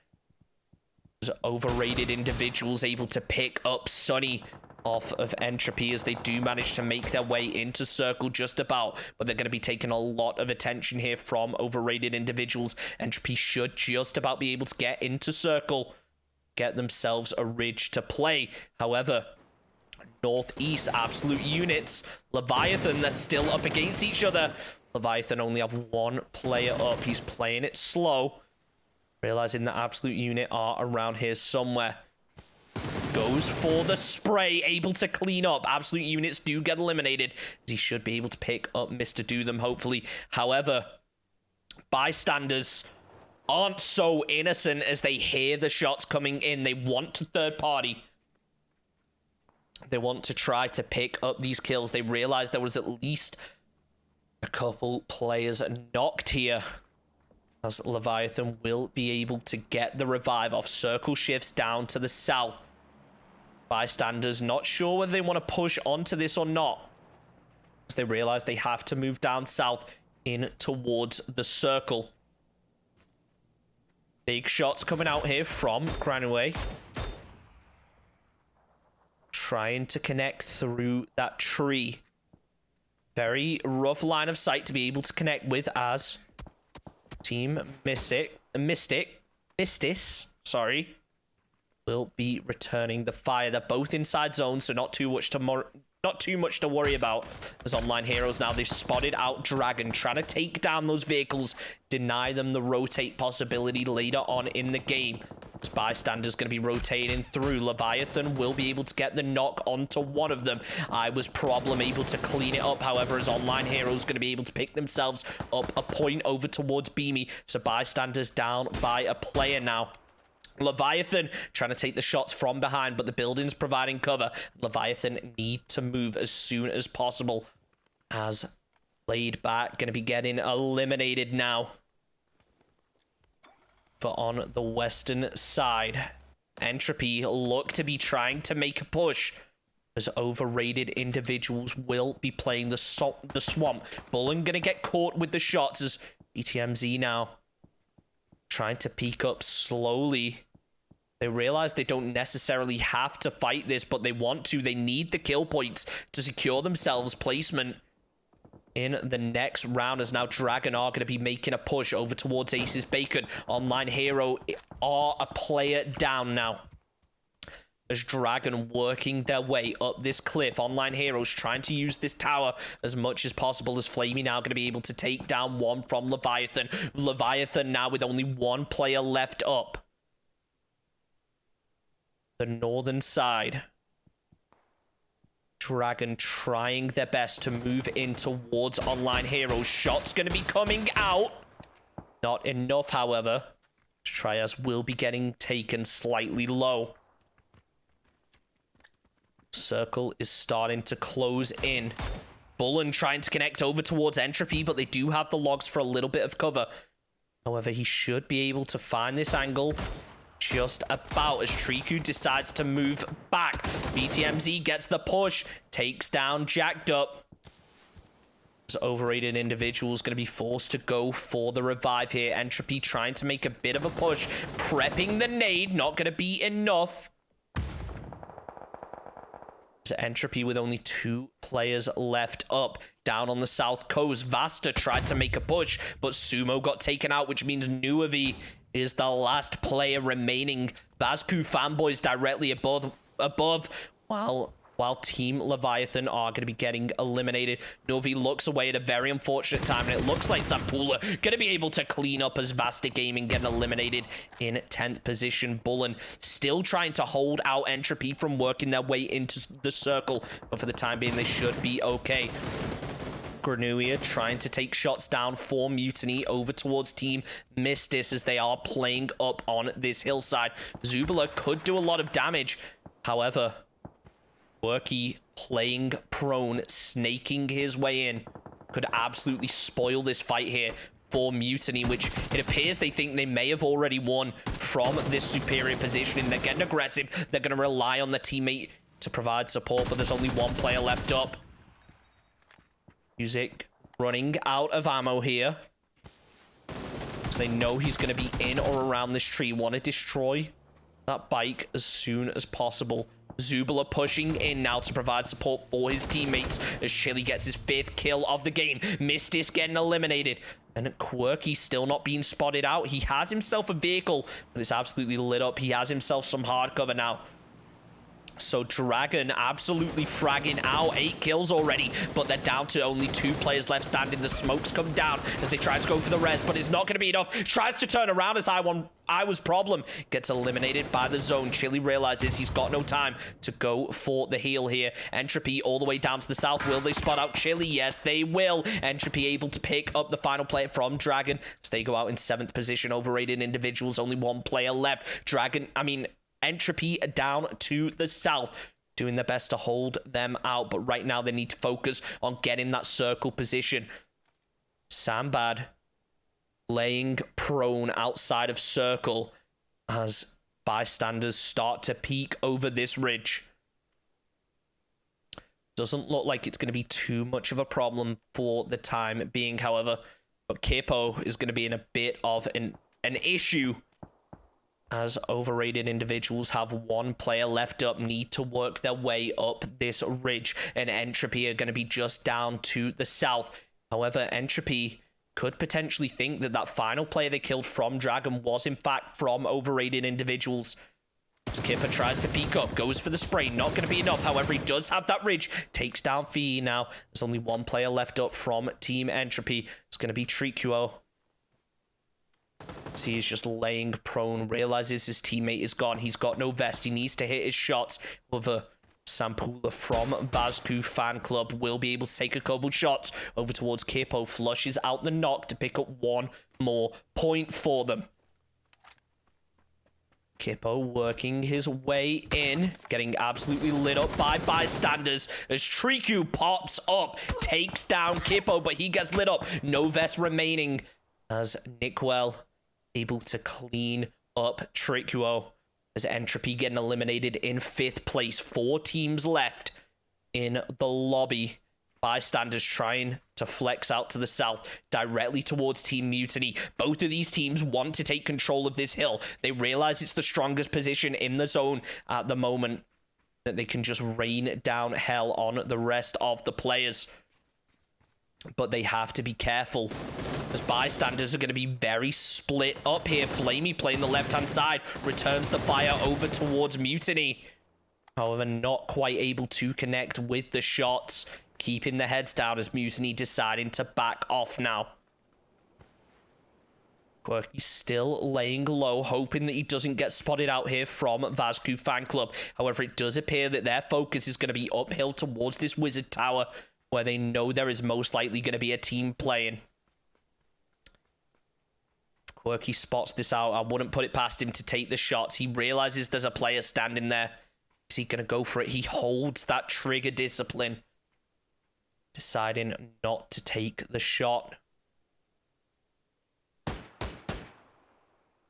As overrated individuals able to pick up Sunny off of Entropy, as they do manage to make their way into circle just about, but they're going to be taking a lot of attention here from overrated individuals. Entropy should just about be able to get into circle, get themselves a ridge to play. However, northeast absolute units, Leviathan, they're still up against each other. Leviathan only have 1 player up. He's playing it slow, realizing that absolute unit are around here somewhere. Goes for the spray, able to clean up. Absolute units do get eliminated, as he should be able to pick up Mr. Do Them, hopefully. However, bystanders aren't so innocent, as they hear the shots coming in. They want to third party. They want to try to pick up these kills. They realize there was at least a couple players knocked here, as Leviathan will be able to get the revive off. Circle shifts down to the south. Bystanders not sure whether they want to push onto this or not, as they realize they have to move down south in towards the circle. Big shots coming out here from Granway, trying to connect through that tree. Very rough line of sight to be able to connect with, as Team Mistis, sorry, will be returning the fire. They're both inside zone, so not too much to worry about. As online heroes now, they've spotted out Dragon, trying to take down those vehicles, deny them the rotate possibility later on in the game. As bystanders going to be rotating through. Leviathan will be able to get the knock onto 1 of them. I was problem able to clean it up, however, as online heroes going to be able to pick themselves up a point over towards Beamy. So bystanders down by a player now. Leviathan trying to take the shots from behind, but the building's providing cover. Leviathan need to move as soon as possible, as Laid Back going to be getting eliminated now. But on the western side, Entropy look to be trying to make a push, as overrated individuals will be playing the swamp. Bullen going to get caught with the shots, as BTMZ now trying to peek up slowly. They realize they don't necessarily have to fight this, but they want to. They need the kill points to secure themselves placement in the next round, as now Dragon are going to be making a push over towards Ace's Bacon. Online Hero are a player down now, as Dragon working their way up this cliff. Online Heroes trying to use this tower as much as possible, as Flamey now going to be able to take down 1 from Leviathan. Leviathan now with only 1 player left up. the northern side. Dragon trying their best to move in towards Online Heroes. Shots going to be coming out. Not enough, however. Trias will be getting taken slightly low. Circle is starting to close in. Bullen trying to connect over towards Entropy, but they do have the logs for a little bit of cover. However, he should be able to find this angle just about as Triku decides to move back. BTMZ gets the push, takes down Jacked Up. This overrated individual's going to be forced to go for the revive here. Entropy trying to make a bit of a push, prepping the nade, not going to be enough. Entropy with only 2 players left up. Down on the south coast, Vasta tried to make a push, but Sumo got taken out, which means Nuavi is the last player remaining. Bazku fanboys directly above while Team Leviathan are going to be getting eliminated. Novi looks away at a very unfortunate time, and it looks like Zampula going to be able to clean up as Vasta Gaming getting eliminated in 10th position. Bullen still trying to hold out Entropy from working their way into the circle, but for the time being, they should be okay. Granuia trying to take shots down for Mutiny over towards Team Mistis as they are playing up on this hillside. Zubala could do a lot of damage. However, Quirky playing prone, snaking his way in, could absolutely spoil this fight here for Mutiny, which it appears they think they may have already won from this superior positioning. They're getting aggressive. They're going to rely on the teammate to provide support, but there's only 1 player left up. Music running out of ammo here. So they know he's going to be in or around this tree. Want to destroy that bike as soon as possible. Zubala pushing in now to provide support for his teammates as Chili gets his 5th kill of the game. Mistis getting eliminated. And Quirky still not being spotted out. He has himself a vehicle, but it's absolutely lit up. He has himself some hard cover now. So Dragon absolutely fragging out. 8 kills already, but they're down to only 2 players left standing. The smokes come down as they try to go for the res, but it's not going to be enough. Tries to turn around as I was problem. Gets eliminated by the zone. Chili realizes he's got no time to go for the heal here. Entropy all the way down to the south. Will they spot out Chili? Yes, they will. Entropy able to pick up the final player from Dragon as they go out in 7th position. Overrated individuals, only 1 player left. Entropy down to the south, doing their best to hold them out, but right now they need to focus on getting that circle position. Sambad laying prone outside of circle as bystanders start to peek over this ridge. Doesn't look like it's going to be too much of a problem for the time being, however, but Kipo is going to be in a bit of an issue as overrated individuals have 1 player left up, need to work their way up this ridge, and Entropy are going to be just down to the south. However, Entropy could potentially think that that final player they killed from Dragon was in fact from overrated individuals. Skipper tries to peek up, goes for the spray, not going to be enough. However, he does have that ridge, takes down Fee now. There's only 1 player left up from Team Entropy. It's going to be Triquo. So he's just laying prone, realizes his teammate is gone. He's got no vest. He needs to hit his shots. However, Sampula from Bazku fan club will be able to take a couple shots over towards Kipo. Flushes out the knock to pick up 1 more point for them. Kipo working his way in, getting absolutely lit up by bystanders as Triku pops up, takes down Kipo, but he gets lit up. No vest remaining as Nickwell able to clean up Triquo as Entropy getting eliminated in 5th place. 4 teams left in the lobby. Bystanders trying to flex out to the south, directly towards Team Mutiny. Both of these teams want to take control of this hill. They realize it's the strongest position in the zone at the moment, that they can just rain down hell on the rest of the players. But they have to be careful, as bystanders are going to be very split up here. Flamey playing the left-hand side, returns the fire over towards Mutiny. However, not quite able to connect with the shots, keeping their heads down as Mutiny deciding to back off now. Quirky's still laying low, hoping that he doesn't get spotted out here from Vazku Fan Club. However, it does appear that their focus is going to be uphill towards this Wizard Tower, where they know there is most likely going to be a team playing. Quirky spots this out. I wouldn't put it past him to take the shots. He realizes there's a player standing there. Is he going to go for it? He holds that trigger discipline, deciding not to take the shot.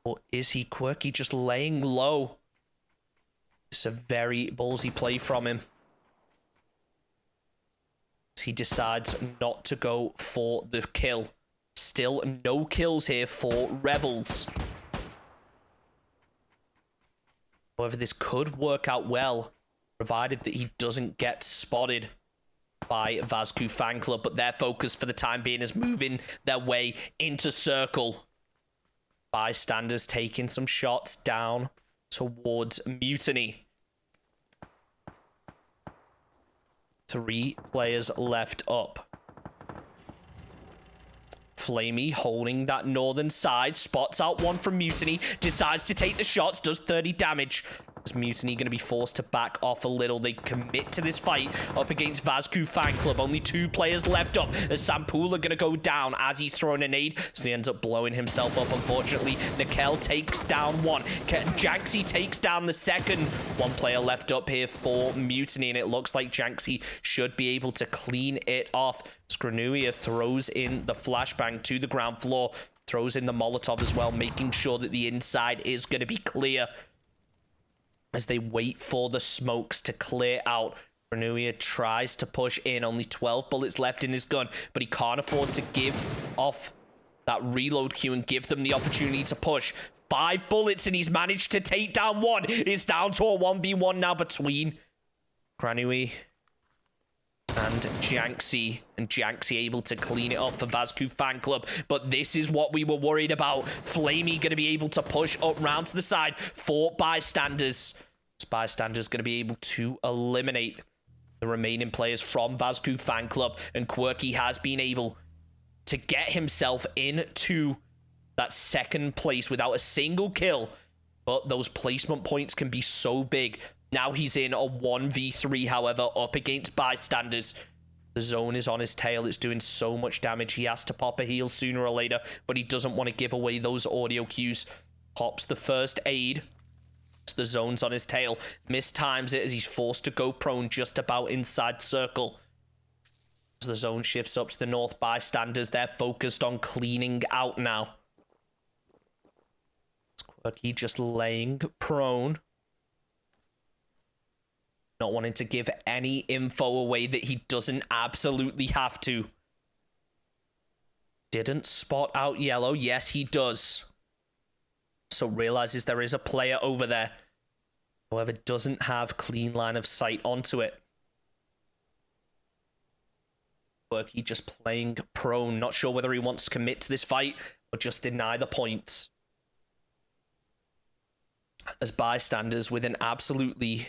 Or is he? Quirky just laying low? It's a very ballsy play from him. He decides not to go for the kill. Still no kills here for Rebels. However, this could work out well, provided that he doesn't get spotted by Vazku Fan Club, but their focus for the time being is moving their way into circle. Bystanders taking some shots down towards Mutiny. 3 players left up. Flamey holding that northern side, spots out one from Mutiny, decides to take the shots, does 30 damage. Is Mutiny going to be forced to back off a little? They commit to this fight up against Vazku Fan Club. Only 2 players left up as Sampula going to go down as he's throwing a nade, so he ends up blowing himself up, unfortunately. Nikel takes down one. Janksy takes down the second. 1 player left up here for Mutiny, and it looks like Janksy should be able to clean it off. Skranuia throws in the flashbang to the ground floor, throws in the Molotov as well, making sure that the inside is going to be clear as they wait for the smokes to clear out. Skranuia tries to push in, only 12 bullets left in his gun, but he can't afford to give off that reload queue and give them the opportunity to push. 5 bullets and he's managed to take down one. It's down to a 1v1 now between Skranuia and Janksy, able to clean it up for Vazku Fan Club. But this is what we were worried about. Flamey going to be able to push up round to the side for Bystanders. Bystanders going to be able to eliminate the remaining players from Vazku Fan Club, and Quirky has been able to get himself into that second place without a single kill. But those placement points can be so big. Now he's in a 1v3, however, up against Bystanders. The zone is on his tail. It's doing so much damage. He has to pop a heal sooner or later, but he doesn't want to give away those audio cues. Pops the first aid. The zone's on his tail. Mistimes it as he's forced to go prone just about inside circle. As the zone shifts up to the north, Bystanders, they're focused on cleaning out now. Quirky just laying prone. Not wanting to give any info away that he doesn't absolutely have to. Didn't spot out yellow. Yes, he does. So realizes there is a player over there. However, doesn't have clean line of sight onto it. Quirky just playing prone. Not sure whether he wants to commit to this fight or just deny the points. As Bystanders with an absolutely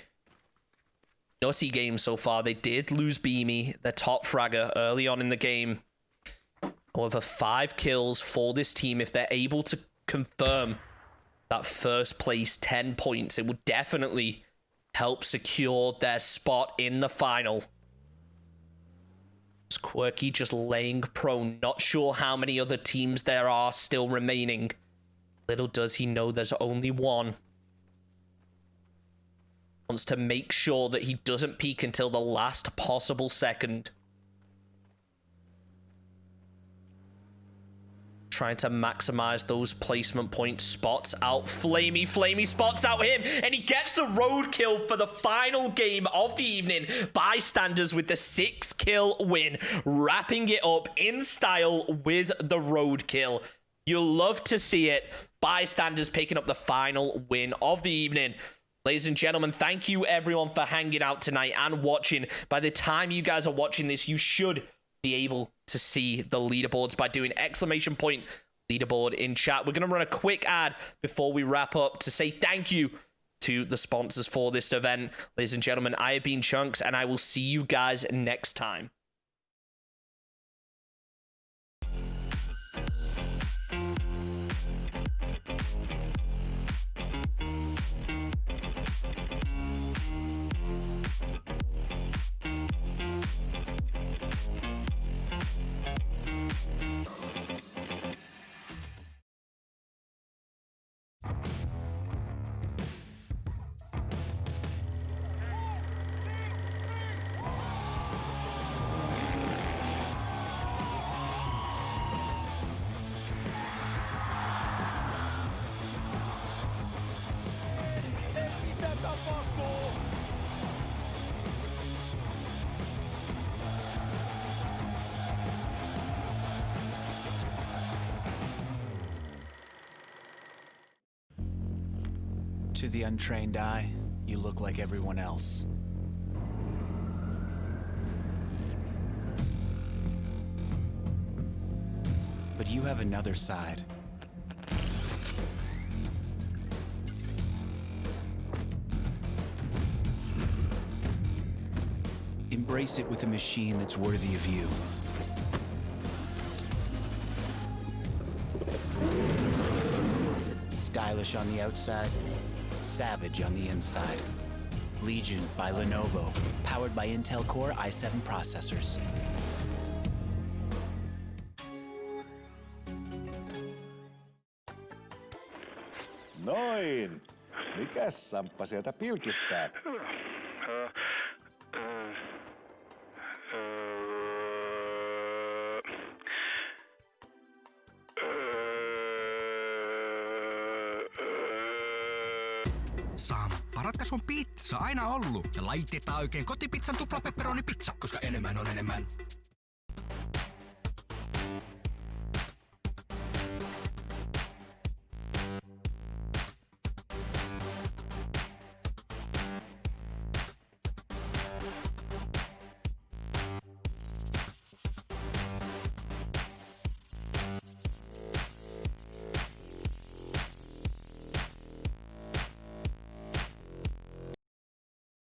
nutty game so far. They did lose Beamy, their top fragger, early on in the game. However, 5 kills for this team. If they're able to confirm that first place 10 points, it would definitely help secure their spot in the final. It's Quirky just laying prone. Not sure how many other teams there are still remaining. Little does he know there's only one. Wants to make sure that he doesn't peek until the last possible second. Trying to maximize those placement points. Spots out Flamey. Flamey spots out him, and he gets the roadkill for the final game of the evening. Bystanders with the 6-kill win, wrapping it up in style with the roadkill. You'll love to see it. Bystanders picking up the final win of the evening. Ladies and gentlemen, thank you everyone for hanging out tonight and watching. By the time you guys are watching this, you should be able to see the leaderboards by doing !leaderboard in chat. We're going to run a quick ad before we wrap up to say thank you to the sponsors for this event. Ladies and gentlemen, I have been Chunks, and I will see you guys next time. To the untrained eye, you look like everyone else. But you have another side. Embrace it with a machine that's worthy of you. Stylish on the outside, savage on the inside. Legion by Lenovo, powered by Intel Core i7 processors. Noin. Mikäs Samppa sieltä pilkistää? Samppa, ratkaisu on pizza, aina ollut. Ja laitetaan oikein kotipizzan tupla pepperonipizza, koska enemmän on enemmän.